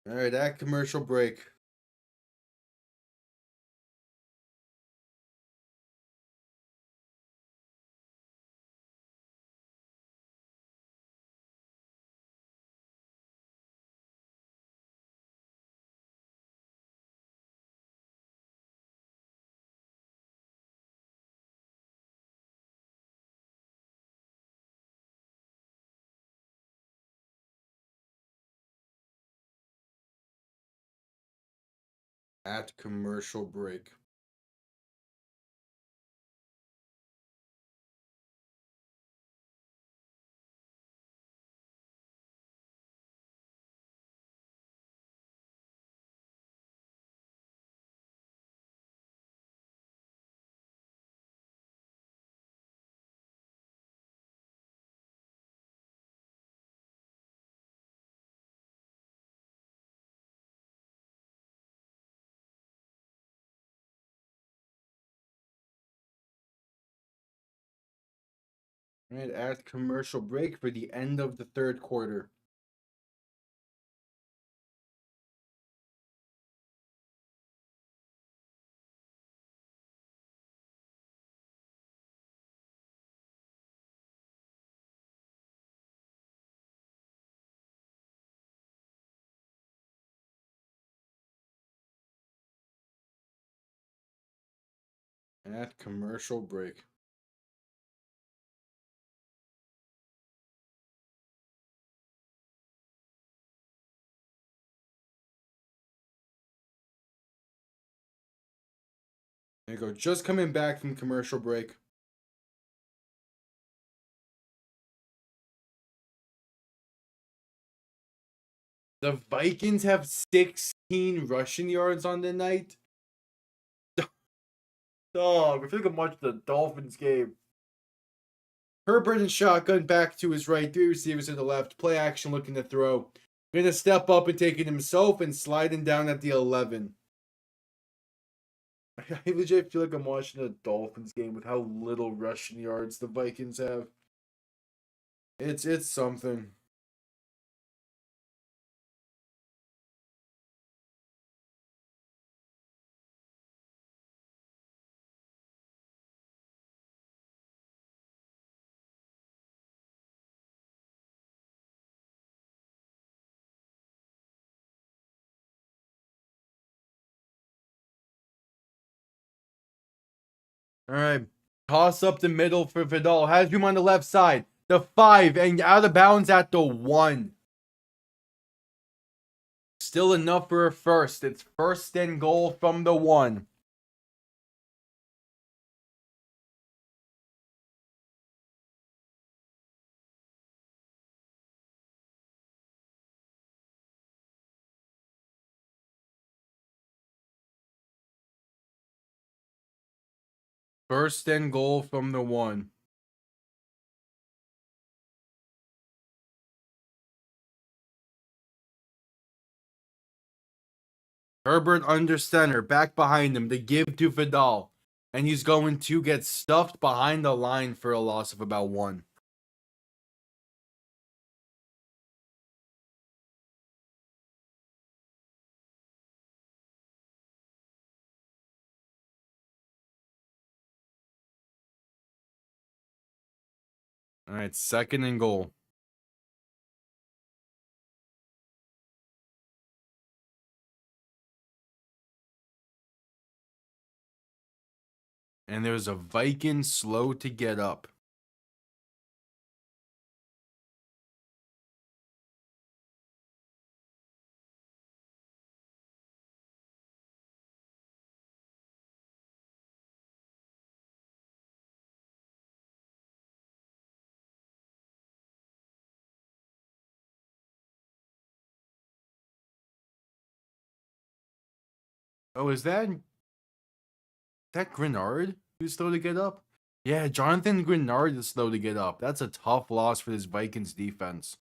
All right, that commercial break. At commercial break. All right, at commercial break for the end of the third quarter. At commercial break. There you go. Just coming back from commercial break. The Vikings have 16 rushing yards on the night. Dog, I feel like I'm watching the Dolphins game. Herbert and shotgun back to his right, 3 receivers to the left. Play action looking to throw. Gonna step up and take it himself and sliding down at the 11. I legit feel like I'm watching a Dolphins game with how little rushing yards the Vikings have. It's something. All right. Toss up the middle for Vidal. Has room on the left side. The 5 and out of bounds at the 1. Still enough for a first. It's 1st and goal from the 1. First and goal from the 1. Herbert under center, back behind him, to give to Vidal. And he's going to get stuffed behind the line for a loss of about 1. All right, 2nd and goal. And there's a Viking slow to get up. Oh, is that Grenard who's slow to get up? Yeah, Jonathan Grenard is slow to get up. That's a tough loss for this Vikings defense.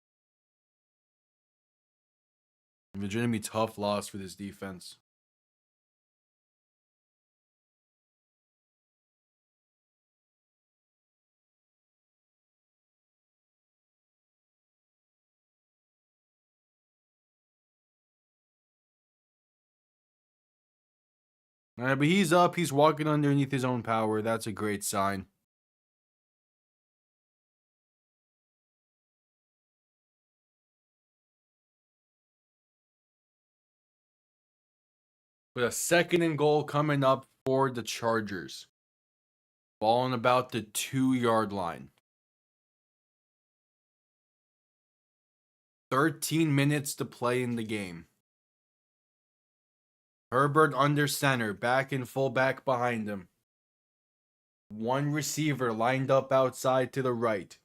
Legitimately tough loss for this defense. All right, but he's up. He's walking underneath his own power. That's a great sign. With a 2nd and goal coming up for the Chargers. Ball on about the 2-yard line. 13 minutes to play in the game. Herbert under center, back and fullback behind him. One receiver lined up outside to the right.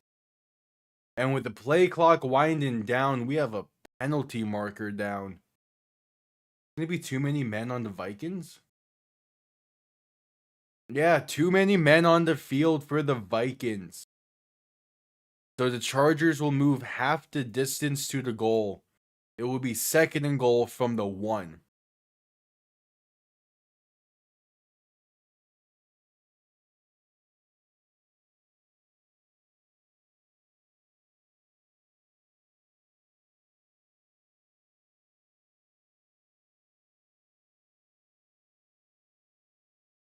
And with the play clock winding down, we have a penalty marker down. Gonna be too many men on the Vikings? Yeah, too many men on the field for the Vikings. So the Chargers will move half the distance to the goal. It will be 2nd and goal from the 1.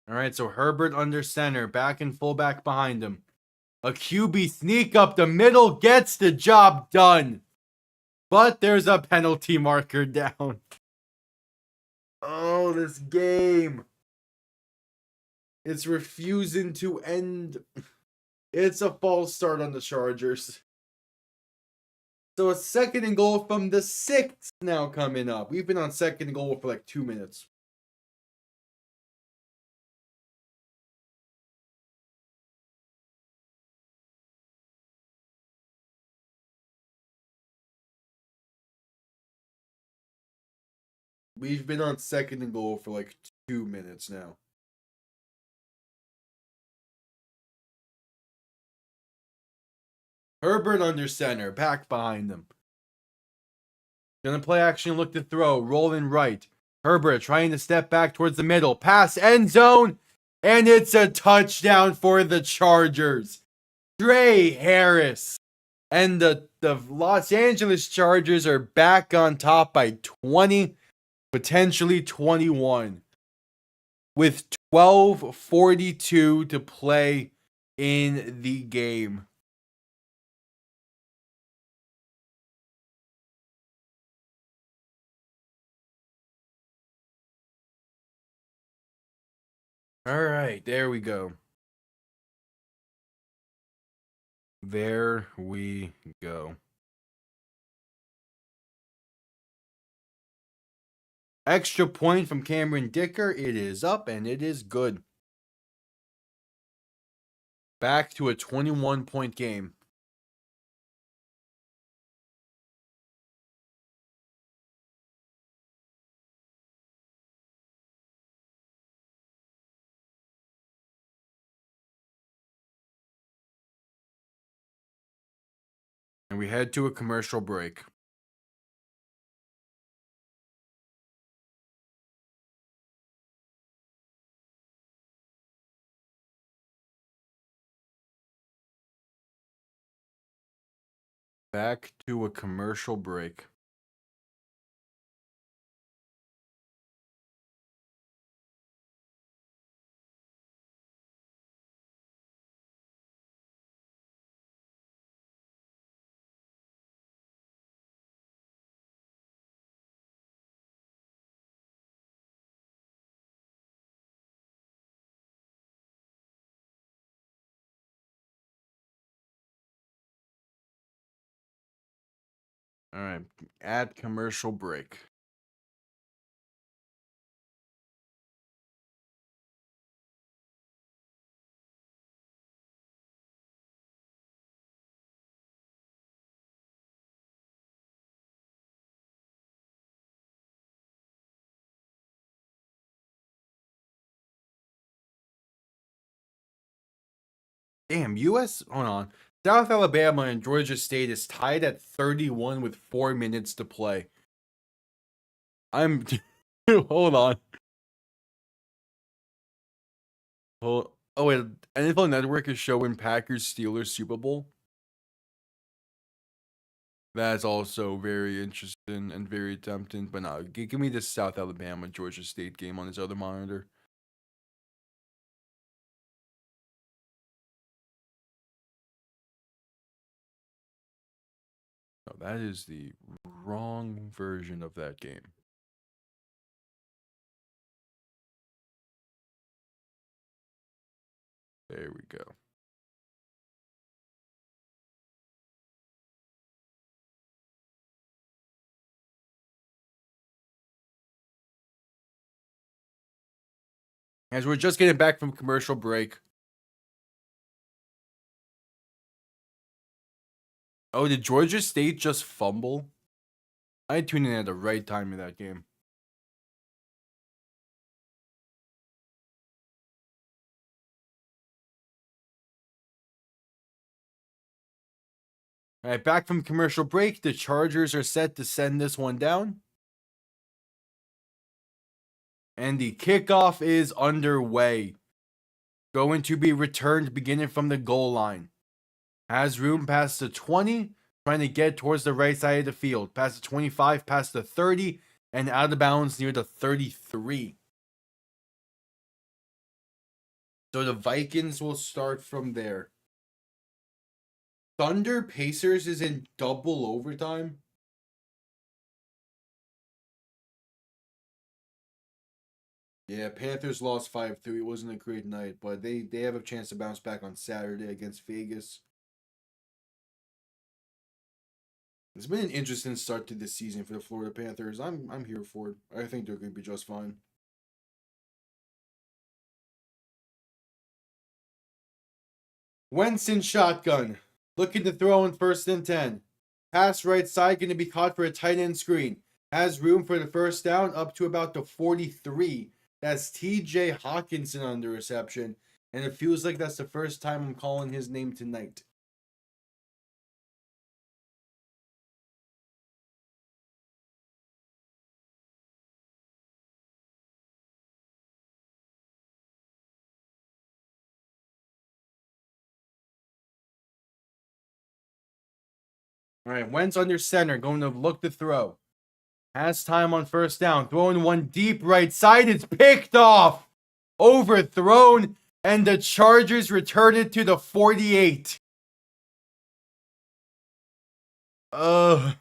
All right, so Herbert under center, back and fullback behind him. A QB sneak up the middle gets the job done. But there's a penalty marker down. Oh, this game. It's refusing to end. It's a false start on the Chargers. So a 2nd and goal from the 6th now coming up. We've been on 2nd and goal for like 2 minutes. We've been on 2nd and goal for like 2 minutes now. Herbert under center, back behind them. Gonna play action, look to throw, rolling right. Herbert trying to step back towards the middle. Pass end zone. And it's a touchdown for the Chargers. Trey Harris. And the Los Angeles Chargers are back on top by 20, potentially 21. With 12:42 to play in the game. All right, there we go. There we go. Extra point from Cameron Dicker. It is up and it is good. Back to a 21-point game. And we head to a commercial break. Back to a commercial break. All right. At commercial break. Damn, U.S. Hold on. South Alabama and Georgia State is tied at 31 with 4 minutes to play. I'm. Hold on. Oh, wait. NFL Network is showing Packers Steelers Super Bowl. That's also very interesting and very tempting. But no, give me this South Alabama Georgia State game on this other monitor. No, that is the wrong version of that game. There we go. As we're just getting back from commercial break. Oh, did Georgia State just fumble? I tuned in at the right time in that game. All right, back from commercial break. The Chargers are set to send this one down. And the kickoff is underway. Going to be returned beginning from the goal line. Has room past the 20, trying to get towards the right side of the field. Past the 25, past the 30, and out of bounds near the 33. So the Vikings will start from there. Thunder Pacers is in double overtime. Yeah, Panthers lost 5-3. It wasn't a great night, but they have a chance to bounce back on Saturday against Vegas. It's been an interesting start to this season for the Florida Panthers. I'm here for it. I think they're going to be just fine. Wentz in shotgun, looking to throw in 1st and 10. Pass right side, going to be caught for a tight end screen. Has room for the first down up to about the 43. That's TJ Hawkinson on the reception. And it feels like that's the first time I'm calling his name tonight. All right, Wentz under center, going to look to throw. Has time on 1st down. Throwing one deep right side. It's picked off. Overthrown. And the Chargers return it to the 48. Under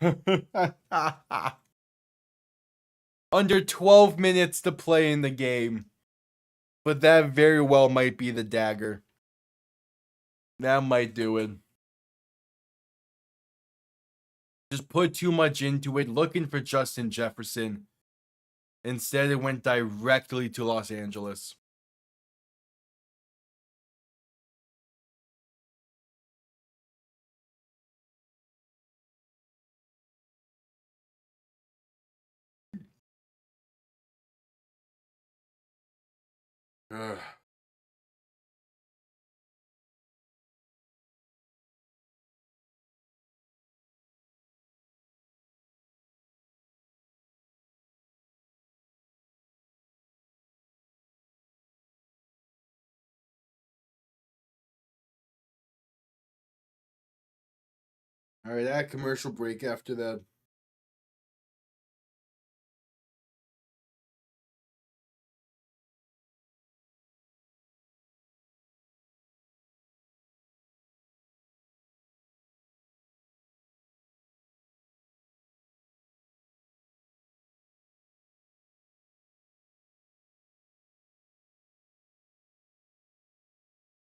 12 minutes to play in the game. But that very well might be the dagger. That might do it. Just put too much into it, looking for Justin Jefferson. Instead, it went directly to Los Angeles. Ugh. All right, that commercial break after that.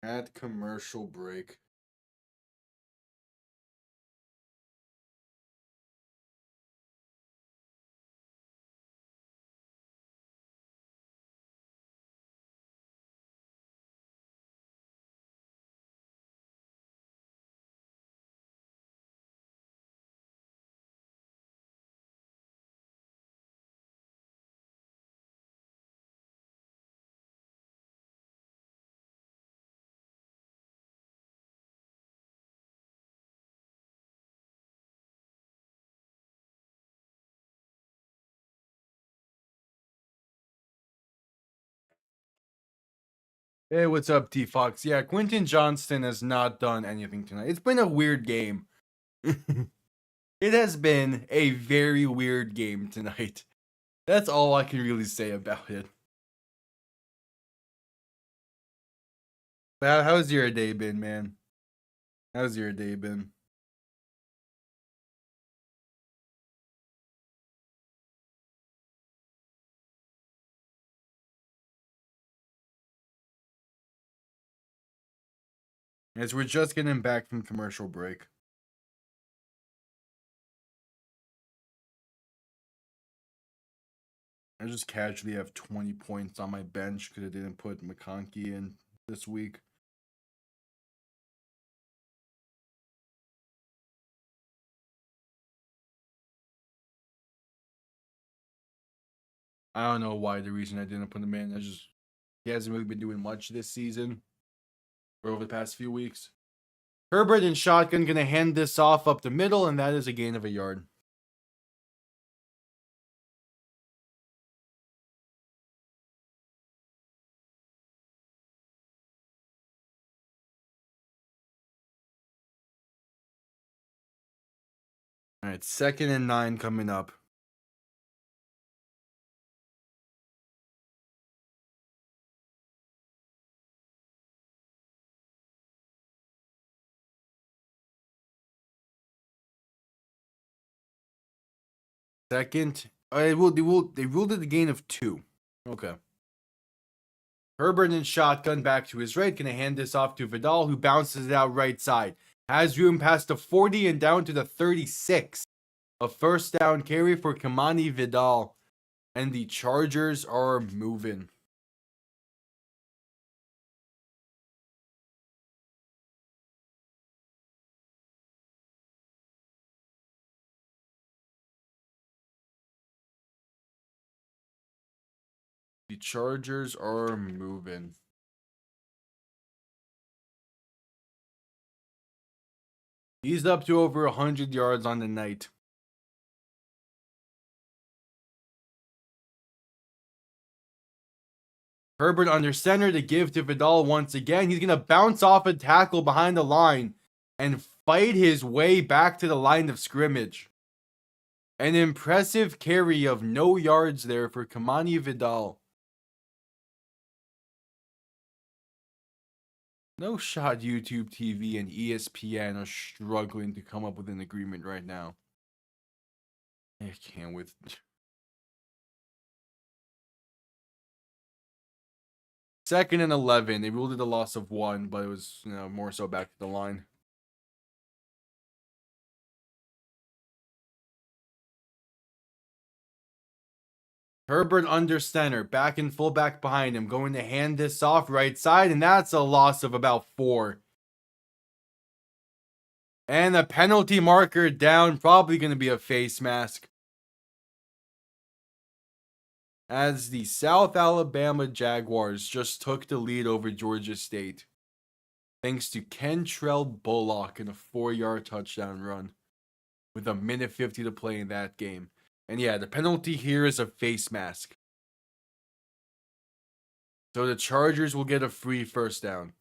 At commercial break. Hey, what's up, T Fox? Yeah, Quentin Johnston has not done anything tonight. It's been a weird game. It has been a very weird game tonight. That's all I can really say about it. But how's your day been, man? How's your day been? As we're just getting back from commercial break. I just casually have 20 points on my bench because I didn't put McConkey in this week. I don't know why the reason I didn't put him in. He hasn't really been doing much this season or over the past few weeks. Herbert and shotgun gonna hand this off up the middle, and that is a gain of a yard. All right, 2nd and 9 coming up. Second, they ruled it a gain of 2. Okay. Herbert and shotgun back to his right, gonna hand this off to Vidal, who bounces it out right side. Has room past the 40 and down to the 36. A first down carry for Kamani Vidal. And the Chargers are moving. The Chargers are moving. He's up to over 100 yards on the night. Herbert under center to give to Vidal once again. He's going to bounce off a tackle behind the line and fight his way back to the line of scrimmage. An impressive carry of no yards there for Kamani Vidal. No shot YouTube TV and ESPN are struggling to come up with an agreement right now. I can't with. 2nd and 11. They ruled it a loss of 1, but it was, more so back to the line. Herbert under center, back and fullback behind him, going to hand this off right side, and that's a loss of about 4. And a penalty marker down, probably going to be a face mask. As the South Alabama Jaguars just took the lead over Georgia State. Thanks to Kentrell Bullock in a 4-yard touchdown run. With a minute 50 to play in that game. And yeah, the penalty here is a face mask. So the Chargers will get a free first down.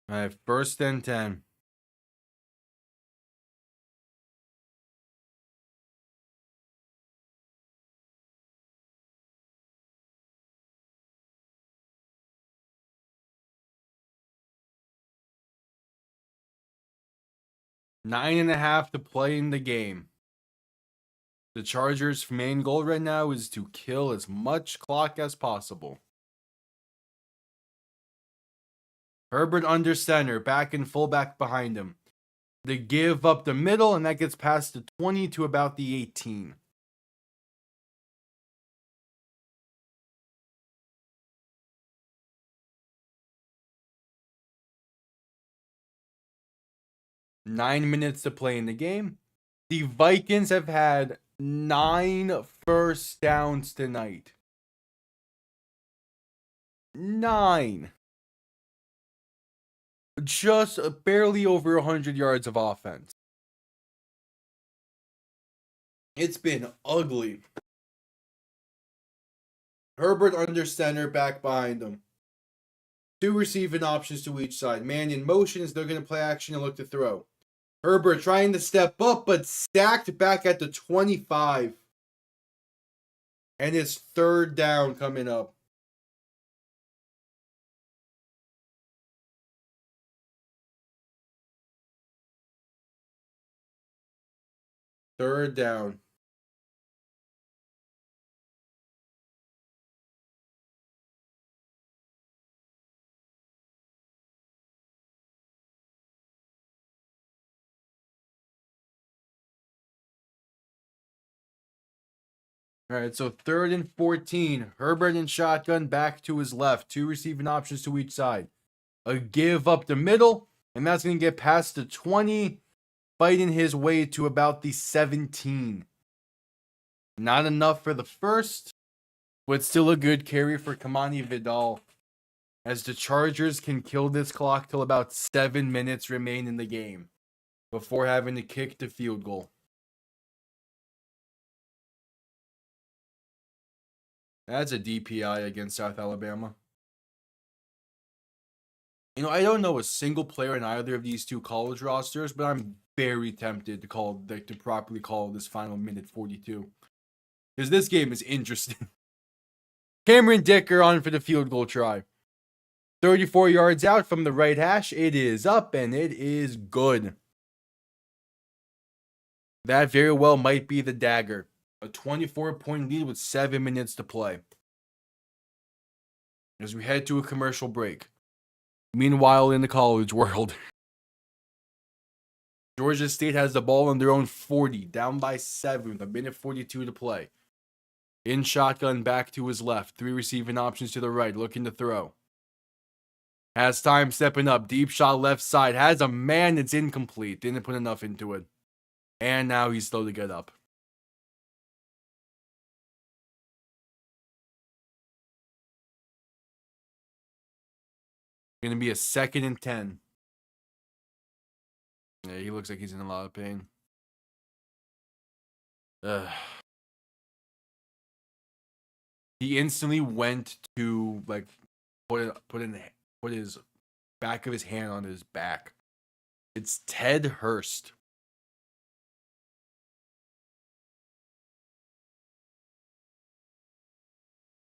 All right, 1st and 10. Nine and a half to play in the game. The Chargers' main goal right now is to kill as much clock as possible. Herbert under center, back and fullback behind him. They give up the middle, and that gets past the 20 to about the 18. Nine minutes to play in the game. The Vikings have had 9 first downs tonight. 9. Just barely over 100 yards of offense. It's been ugly. Herbert under center, back behind him. 2 receiving options to each side. Man in motion as they're going to play action and look to throw. Herbert trying to step up, but stacked back at the 25. And it's 3rd down coming up. Third down. All right, so 3rd and 14. Herbert in shotgun, back to his left. 2 receiving options to each side. A give up the middle, and that's going to get past the 20, fighting his way to about the 17. Not enough for the first, but still a good carry for Kamani Vidal, as the Chargers can kill this clock till about 7 minutes remain in the game before having to kick the field goal. That's a DPI against South Alabama. I don't know a single player in either of these 2 college rosters, but I'm very tempted to properly call this final minute 42. Because this game is interesting. Cameron Dicker on for the field goal try. 34 yards out from the right hash. It is up and it is good. That very well might be the dagger. A 24-point lead with 7 minutes to play. As we head to a commercial break. Meanwhile, in the college world, Georgia State has the ball on their own 40, down by 7 with a minute 42 to play. In shotgun, back to his left. 3 receiving options to the right, looking to throw. Has time stepping up. Deep shot left side. Has a man that's incomplete. Didn't put enough into it. And now he's slow to get up. Going to be a 2nd and 10. Yeah, he looks like he's in a lot of pain. He instantly went to put his back of his hand on his back. It's Ted Hurst.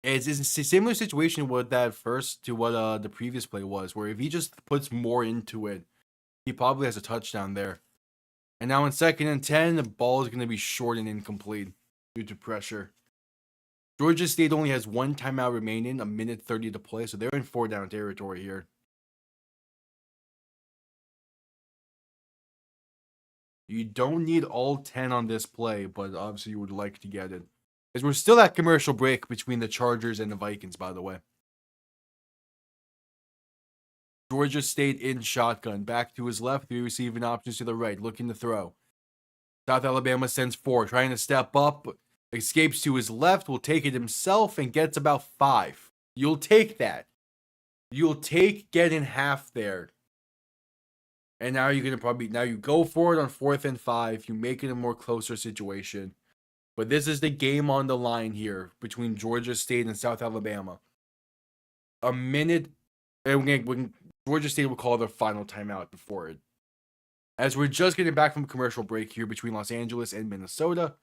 It's a similar situation with that first to what the previous play was, where if he just puts more into it, he probably has a touchdown there. And now in 2nd and 10, the ball is going to be short and incomplete due to pressure. Georgia State only has 1 timeout remaining, a minute 30 to play, so they're in 4-down territory here. You don't need all 10 on this play, but obviously you would like to get it. As we're still at commercial break between the Chargers and the Vikings, by the way. Georgia State in shotgun. Back to his left. 3 receiving options to the right. Looking to throw. South Alabama sends 4. Trying to step up. Escapes to his left. Will take it himself and gets about 5. You'll take that. You'll take getting half there. And now you're going to now you go for it on 4th and 5. You make it a more closer situation. But this is the game on the line here between Georgia State and South Alabama. A minute, and when Georgia State will call their final timeout before it. As we're just getting back from a commercial break here between Los Angeles and Minnesota.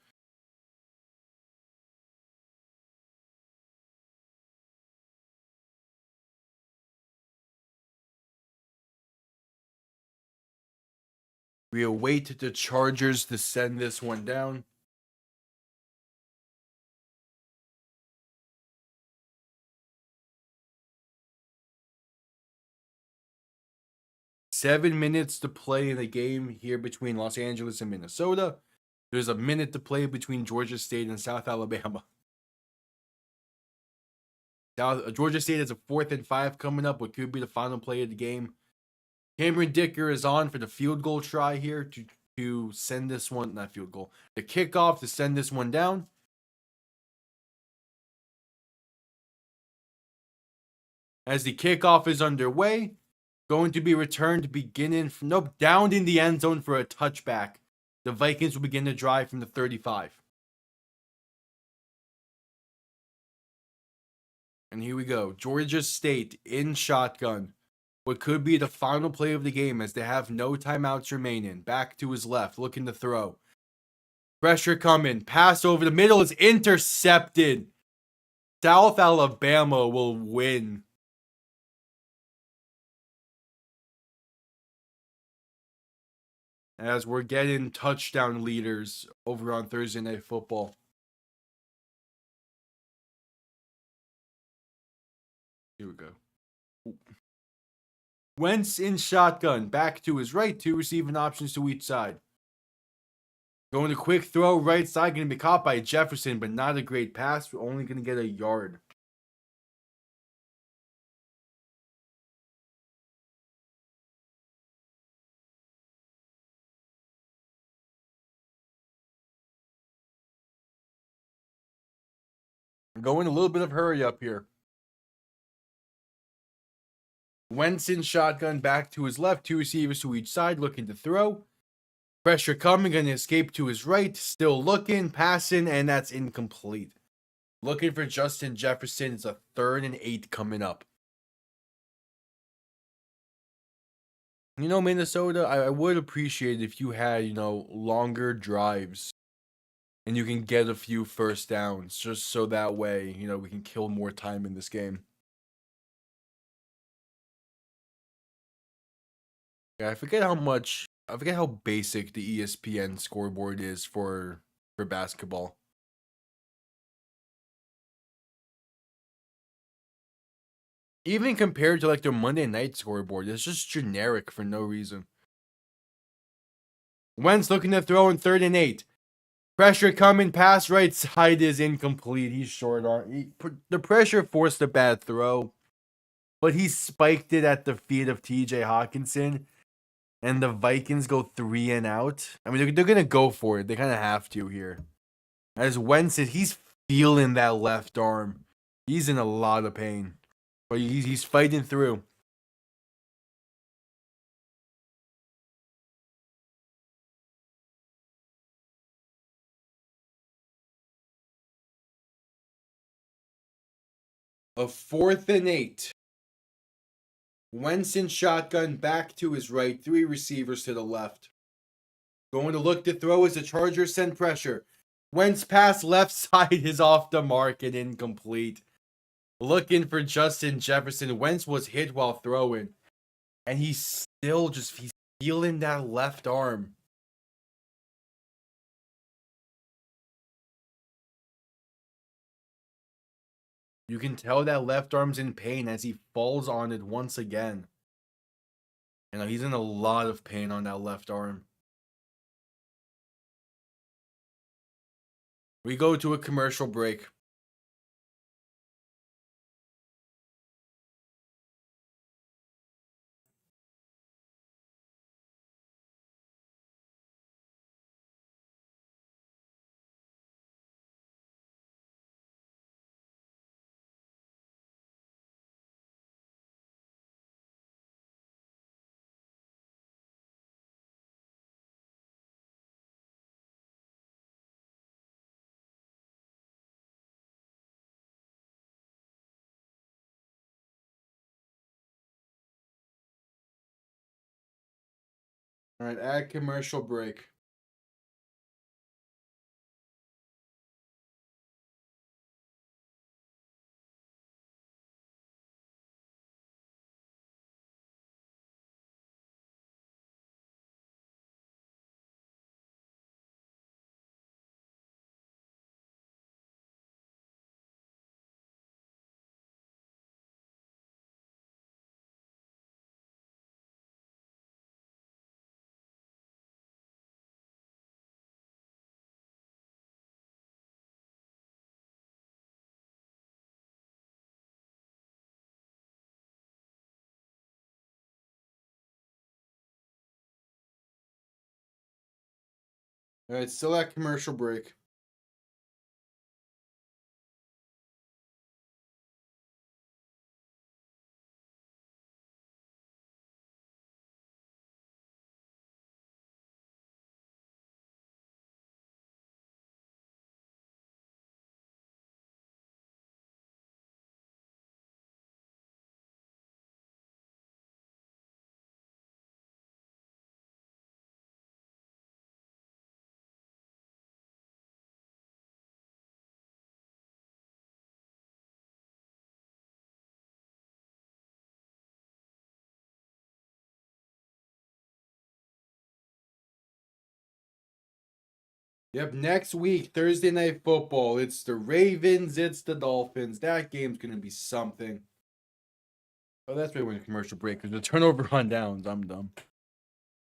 We await the Chargers to send this one down. Seven minutes to play in the game here between Los Angeles and Minnesota. There's a minute to play between Georgia State and South Alabama. Georgia State has a 4th and 5 coming up, what could be the final play of the game. Cameron Dicker is on for the field goal try here to send this one, not field goal, the kickoff to send this one down. As the kickoff is underway, going to be returned beginning from, nope, down in the end zone for a touchback. The Vikings will begin the drive from the 35. And here we go. Georgia State in shotgun. What could be the final play of the game as they have no timeouts remaining. Back to his left, looking to throw. Pressure coming. Pass over the middle is intercepted. South Alabama will win. As we're getting touchdown leaders over on Thursday Night Football. Here we go. Wentz in shotgun. Back to his right. Two receiving options to each side. Going to quick throw right side. Going to be caught by Jefferson, but not a great pass. We're only going to get a yard. We're going a little bit of hurry up here. Wentz in shotgun. Back to his left. Two receivers to each side. Looking to throw. Pressure coming. Going to escape to his right. Still looking. Passing. And that's incomplete. Looking for Justin Jefferson. It's a 3rd and 8 coming up. You know, Minnesota, I would appreciate if you had, longer drives and you can get a few first downs just so that way, we can kill more time in this game. Yeah, I forget how basic the ESPN scoreboard is for basketball. Even compared to like their Monday night scoreboard, it's just generic for no reason. Wentz looking to throw in 3rd and 8. Pressure coming, pass right side is incomplete. He's short arm. The pressure forced a bad throw, but he spiked it at the feet of TJ Hawkinson, and the Vikings go 3 and out. I mean, they're going to go for it. They kind of have to here. As Wentz, he's feeling that left arm. He's in a lot of pain, but he's fighting through. A 4th and 8. Wentz in shotgun, back to his right. 3 receivers to the left. Going to look to throw as the Chargers send pressure. Wentz pass left side is off the mark and incomplete. Looking for Justin Jefferson. Wentz was hit while throwing. And he's feeling that left arm. You can tell that left arm's in pain as he falls on it once again. He's in a lot of pain on that left arm. We go to a commercial break. All right, at commercial break. All right, still at commercial break. Yep, next week, Thursday Night Football. It's the Ravens, it's the Dolphins. That game's going to be something. Oh, that's right when the commercial break because the turnover on downs. I'm dumb.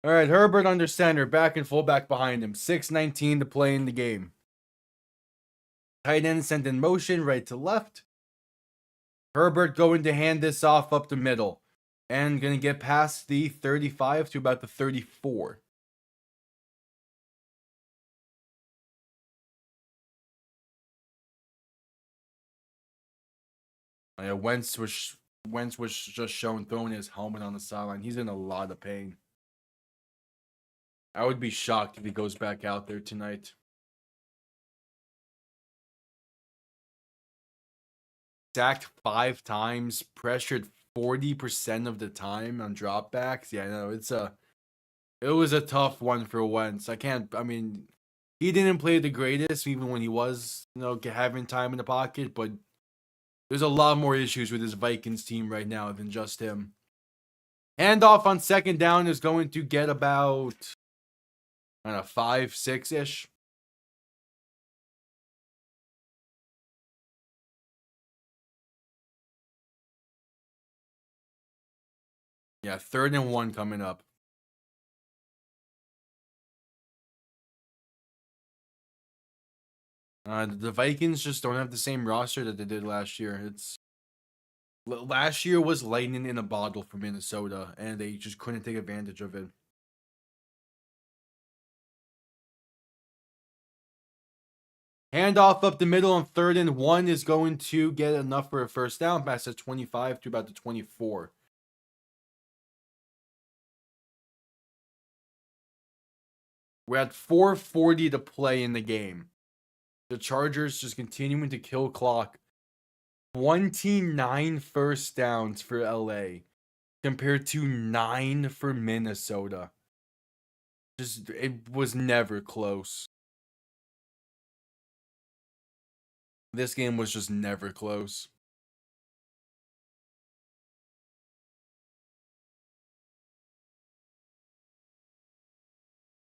All right, Herbert under center, back and fullback behind him. 6:19 to play in the game. Tight end sent in motion, right to left. Herbert going to hand this off up the middle. And going to get past the 35 to about the 34. Wentz was just shown throwing his helmet on the sideline. He's in a lot of pain. I would be shocked if he goes back out there tonight. Sacked 5 times, pressured 40% of the time on dropbacks. Yeah, no, it was a tough one for Wentz. He didn't play the greatest even when he was, having time in the pocket, but there's a lot more issues with this Vikings team right now than just him. Handoff on second down is going to get about, 5, 6-ish. Yeah, 3rd and 1 coming up. The Vikings just don't have the same roster that they did last year. Last year was lightning in a bottle for Minnesota, and they just couldn't take advantage of it. Handoff up the middle on 3rd and 1 is going to get enough for a first down. Pass at 25 to about the 24. We're at 4:40 to play in the game. The Chargers just continuing to kill clock. 29 first downs for LA compared to 9 for Minnesota. It was never close. This game was just never close.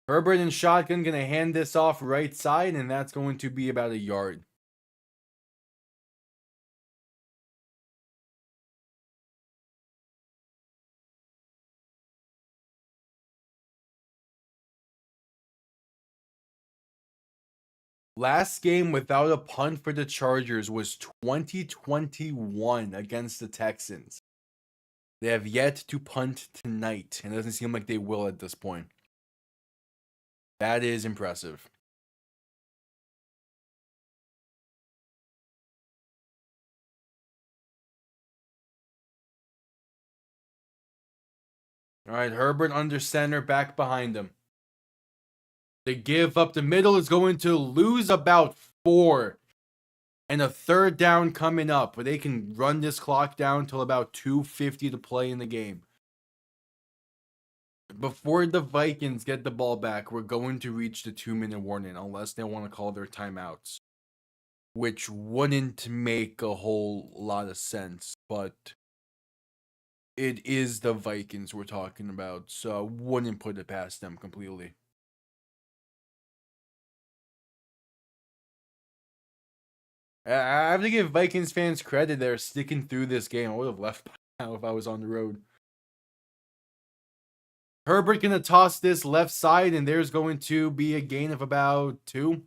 Herbert and shotgun going to hand this off right side, and that's going to be about a yard. Last game without a punt for the Chargers was 2021 against the Texans. They have yet to punt tonight, and it doesn't seem like they will at this point. That is impressive. All right, Herbert under center, back behind him. The give up the middle is going to lose about 4. And a 3rd down coming up, where they can run this clock down till about 2:50 to play in the game. Before the Vikings get the ball back, we're going to reach the 2-minute warning unless they want to call their timeouts, which wouldn't make a whole lot of sense, but it is the Vikings we're talking about, so I wouldn't put it past them completely. I have to give Vikings fans credit. They're sticking through this game. I would have left by now if I was on the road. Herbert going to toss this left side, and there's going to be a gain of about 2.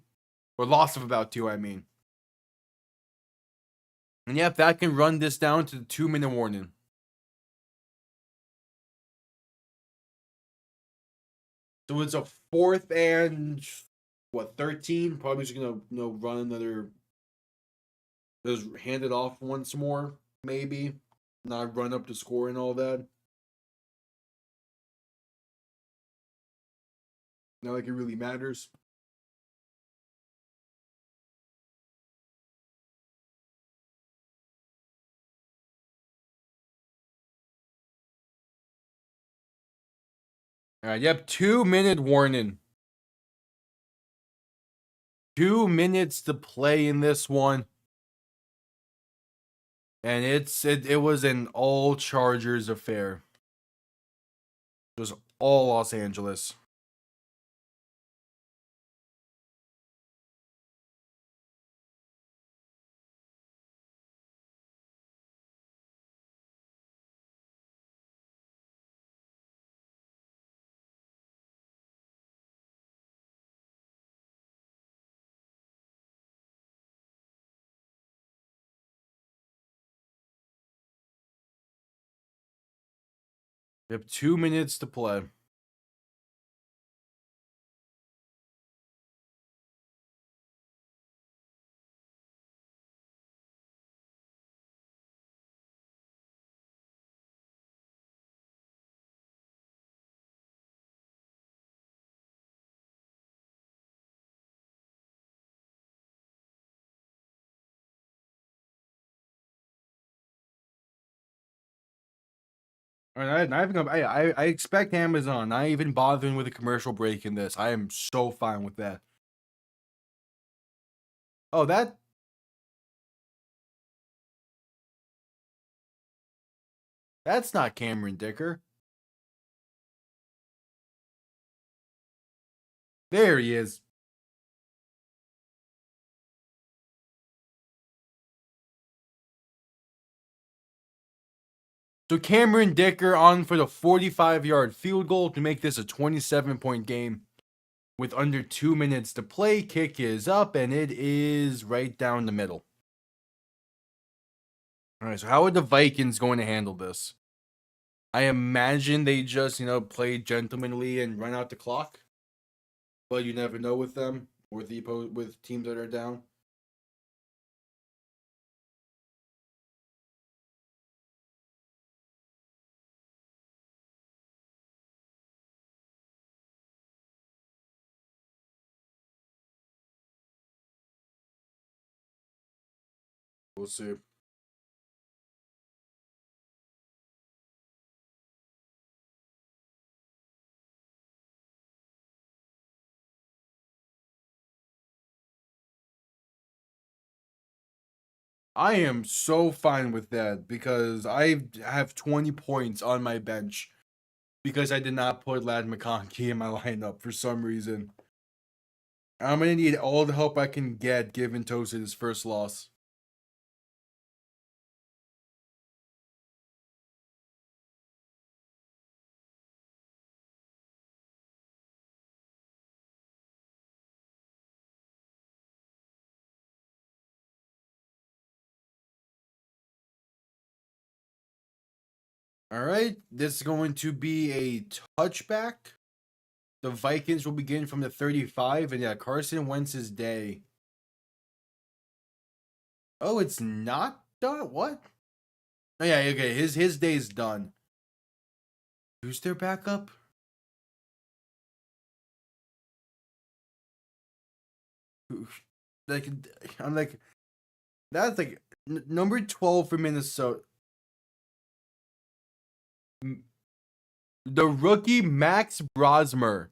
Or loss of about 2, I mean. And yep, that can run this down to the 2-minute warning. So it's a 4th and 13? Probably just gonna run another. Just hand it off once more, maybe. Not run up the score and all that. Not like it really matters. All right, yep, 2-minute warning. 2 minutes to play in this one. And it was an all Chargers affair. It was all Los Angeles. We have 2 minutes to play. All right, not even I expect Amazon. Not even bothering with a commercial break in this. I am so fine with that. Oh, that's not Cameron Dicker. There he is. So Cameron Dicker on for the 45-yard field goal to make this a 27-point game with under 2 minutes to play. Kick is up, and it is right down the middle. All right, so how are the Vikings going to handle this? I imagine they just, play gentlemanly and run out the clock. But you never know with them, with teams that are down. We'll see. I am so fine with that because I have 20 points on my bench because I did not put Lad McConkey in my lineup for some reason. I'm going to need all the help I can get given Toasted his first loss. All right, this is going to be a touchback. The Vikings will begin from the 35, and yeah, Carson Wentz's day. Oh, it's not done? What? Oh, yeah, okay, his day's done. Who's their backup? Like, I'm like, that's like number 12 for Minnesota. The rookie Max Brosmer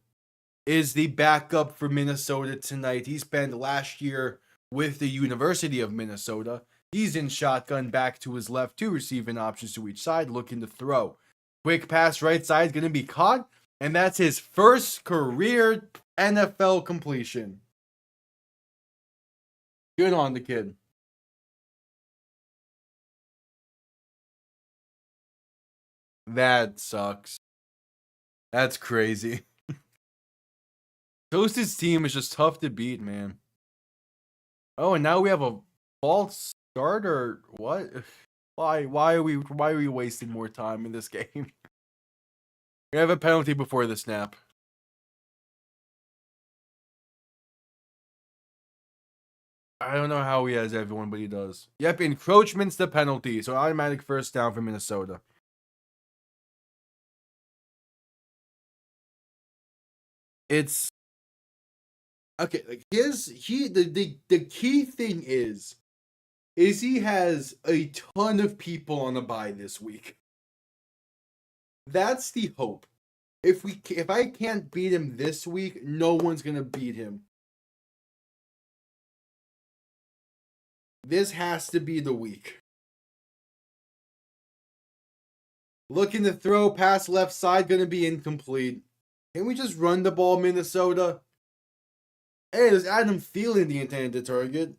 is the backup for Minnesota tonight. He spent last year with the University of Minnesota. He's in shotgun back to his left, two receiving options to each side, looking to throw. Quick pass right side going to be caught, and that's his first career NFL completion. Good on the kid. That sucks. That's crazy. Toasted's team is just tough to beat, man. Oh, and now we have a false start or what? Why are we wasting more time in this game? We have a penalty before the snap. I don't know how he has everyone, but he does. Yep, encroachment's the penalty, so automatic first down for Minnesota. It's okay. Like the key thing is he has a ton of people on the bye this week. That's the hope. If I can't beat him this week, no one's gonna beat him. This has to be the week. Looking to throw pass left side, gonna be incomplete. Can we just run the ball, Minnesota? Hey, there's Adam Thielen, the intended target.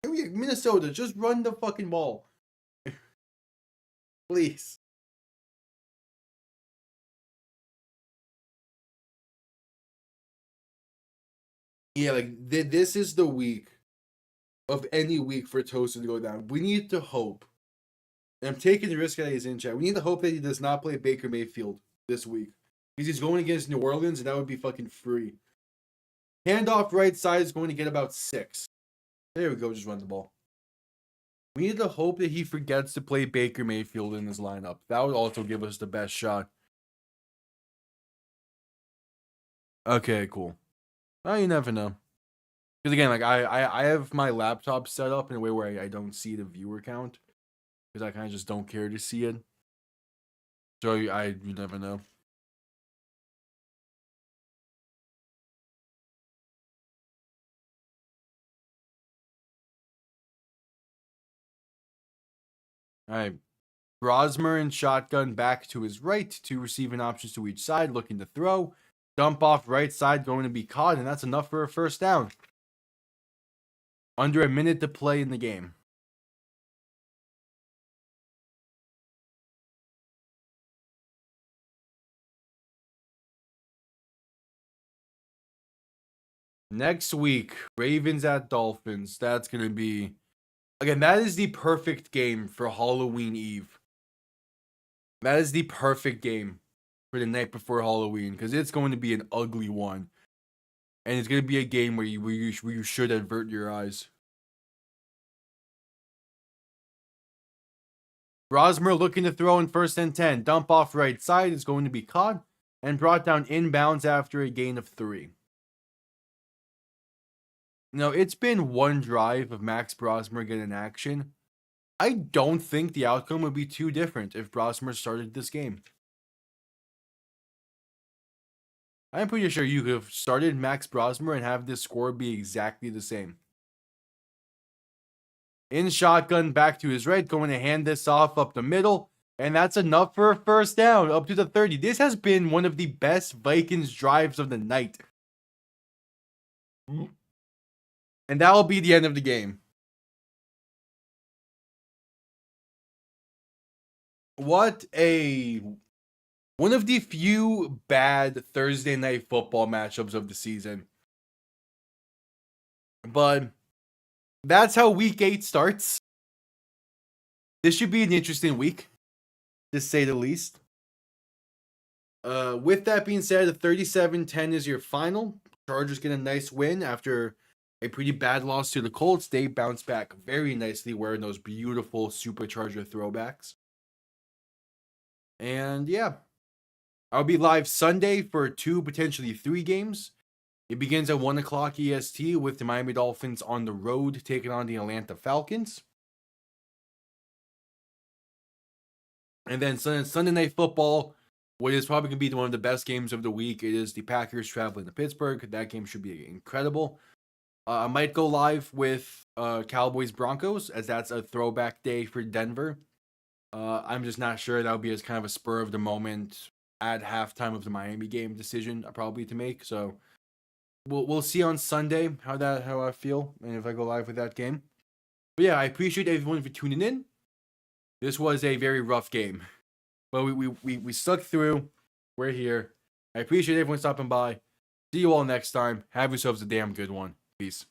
Minnesota, just run the fucking ball. Please. Yeah, like this is the week of any week for Toast to go down. We need to hope. And I'm taking the risk that he's in chat. We need to hope that he does not play Baker Mayfield this week. Because he's going against New Orleans, and that would be fucking free. Handoff right side is going to get about 6. There we go, just run the ball. We need to hope that he forgets to play Baker Mayfield in his lineup. That would also give us the best shot. Okay, cool. Well, you never know. Because again, like I have my laptop set up in a way where I don't see the viewer count. Because I kind of just don't care to see it. So you never know. All right. Brosmer and shotgun back to his right. 2 receiving options to each side, looking to throw. Dump off right side, going to be caught, and that's enough for a first down. Under a minute to play in the game. Next week, Ravens at Dolphins. That's going to be... Again, that is the perfect game for Halloween Eve. That is the perfect game for the night before Halloween, because it's going to be an ugly one. And it's going to be a game where you should avert your eyes. Brosmer looking to throw in 1st and 10. Dump off right side is going to be caught and brought down inbounds after a gain of 3. Now, it's been one drive of Max Brosmer getting action. I don't think the outcome would be too different if Brosmer started this game. I'm pretty sure you could have started Max Brosmer and have this score be exactly the same. In shotgun, back to his right, going to hand this off up the middle. And that's enough for a first down, up to the 30. This has been one of the best Vikings drives of the night. And that will be the end of the game. What a... One of the few bad Thursday night football matchups of the season. But that's how week 8 starts. This should be an interesting week, to say the least. With that being said, a 37-10 is your final. Chargers get a nice win after a pretty bad loss to the Colts. They bounce back very nicely wearing those beautiful Supercharger throwbacks. And yeah, I'll be live Sunday for 2, potentially 3 games. It begins at 1 o'clock EST with the Miami Dolphins on the road taking on the Atlanta Falcons. And then Sunday Night Football, what is probably going to be one of the best games of the week. It is the Packers traveling to Pittsburgh. That game should be incredible. I might go live with Cowboys Broncos, as that's a throwback day for Denver. I'm just not sure. That would be as kind of a spur of the moment at halftime of the Miami game decision probably to make. So we'll see on Sunday how I feel and if I go live with that game. But yeah, I appreciate everyone for tuning in. This was a very rough game, but we stuck through. We're here. I appreciate everyone stopping by. See you all next time. Have yourselves a damn good one. Peace.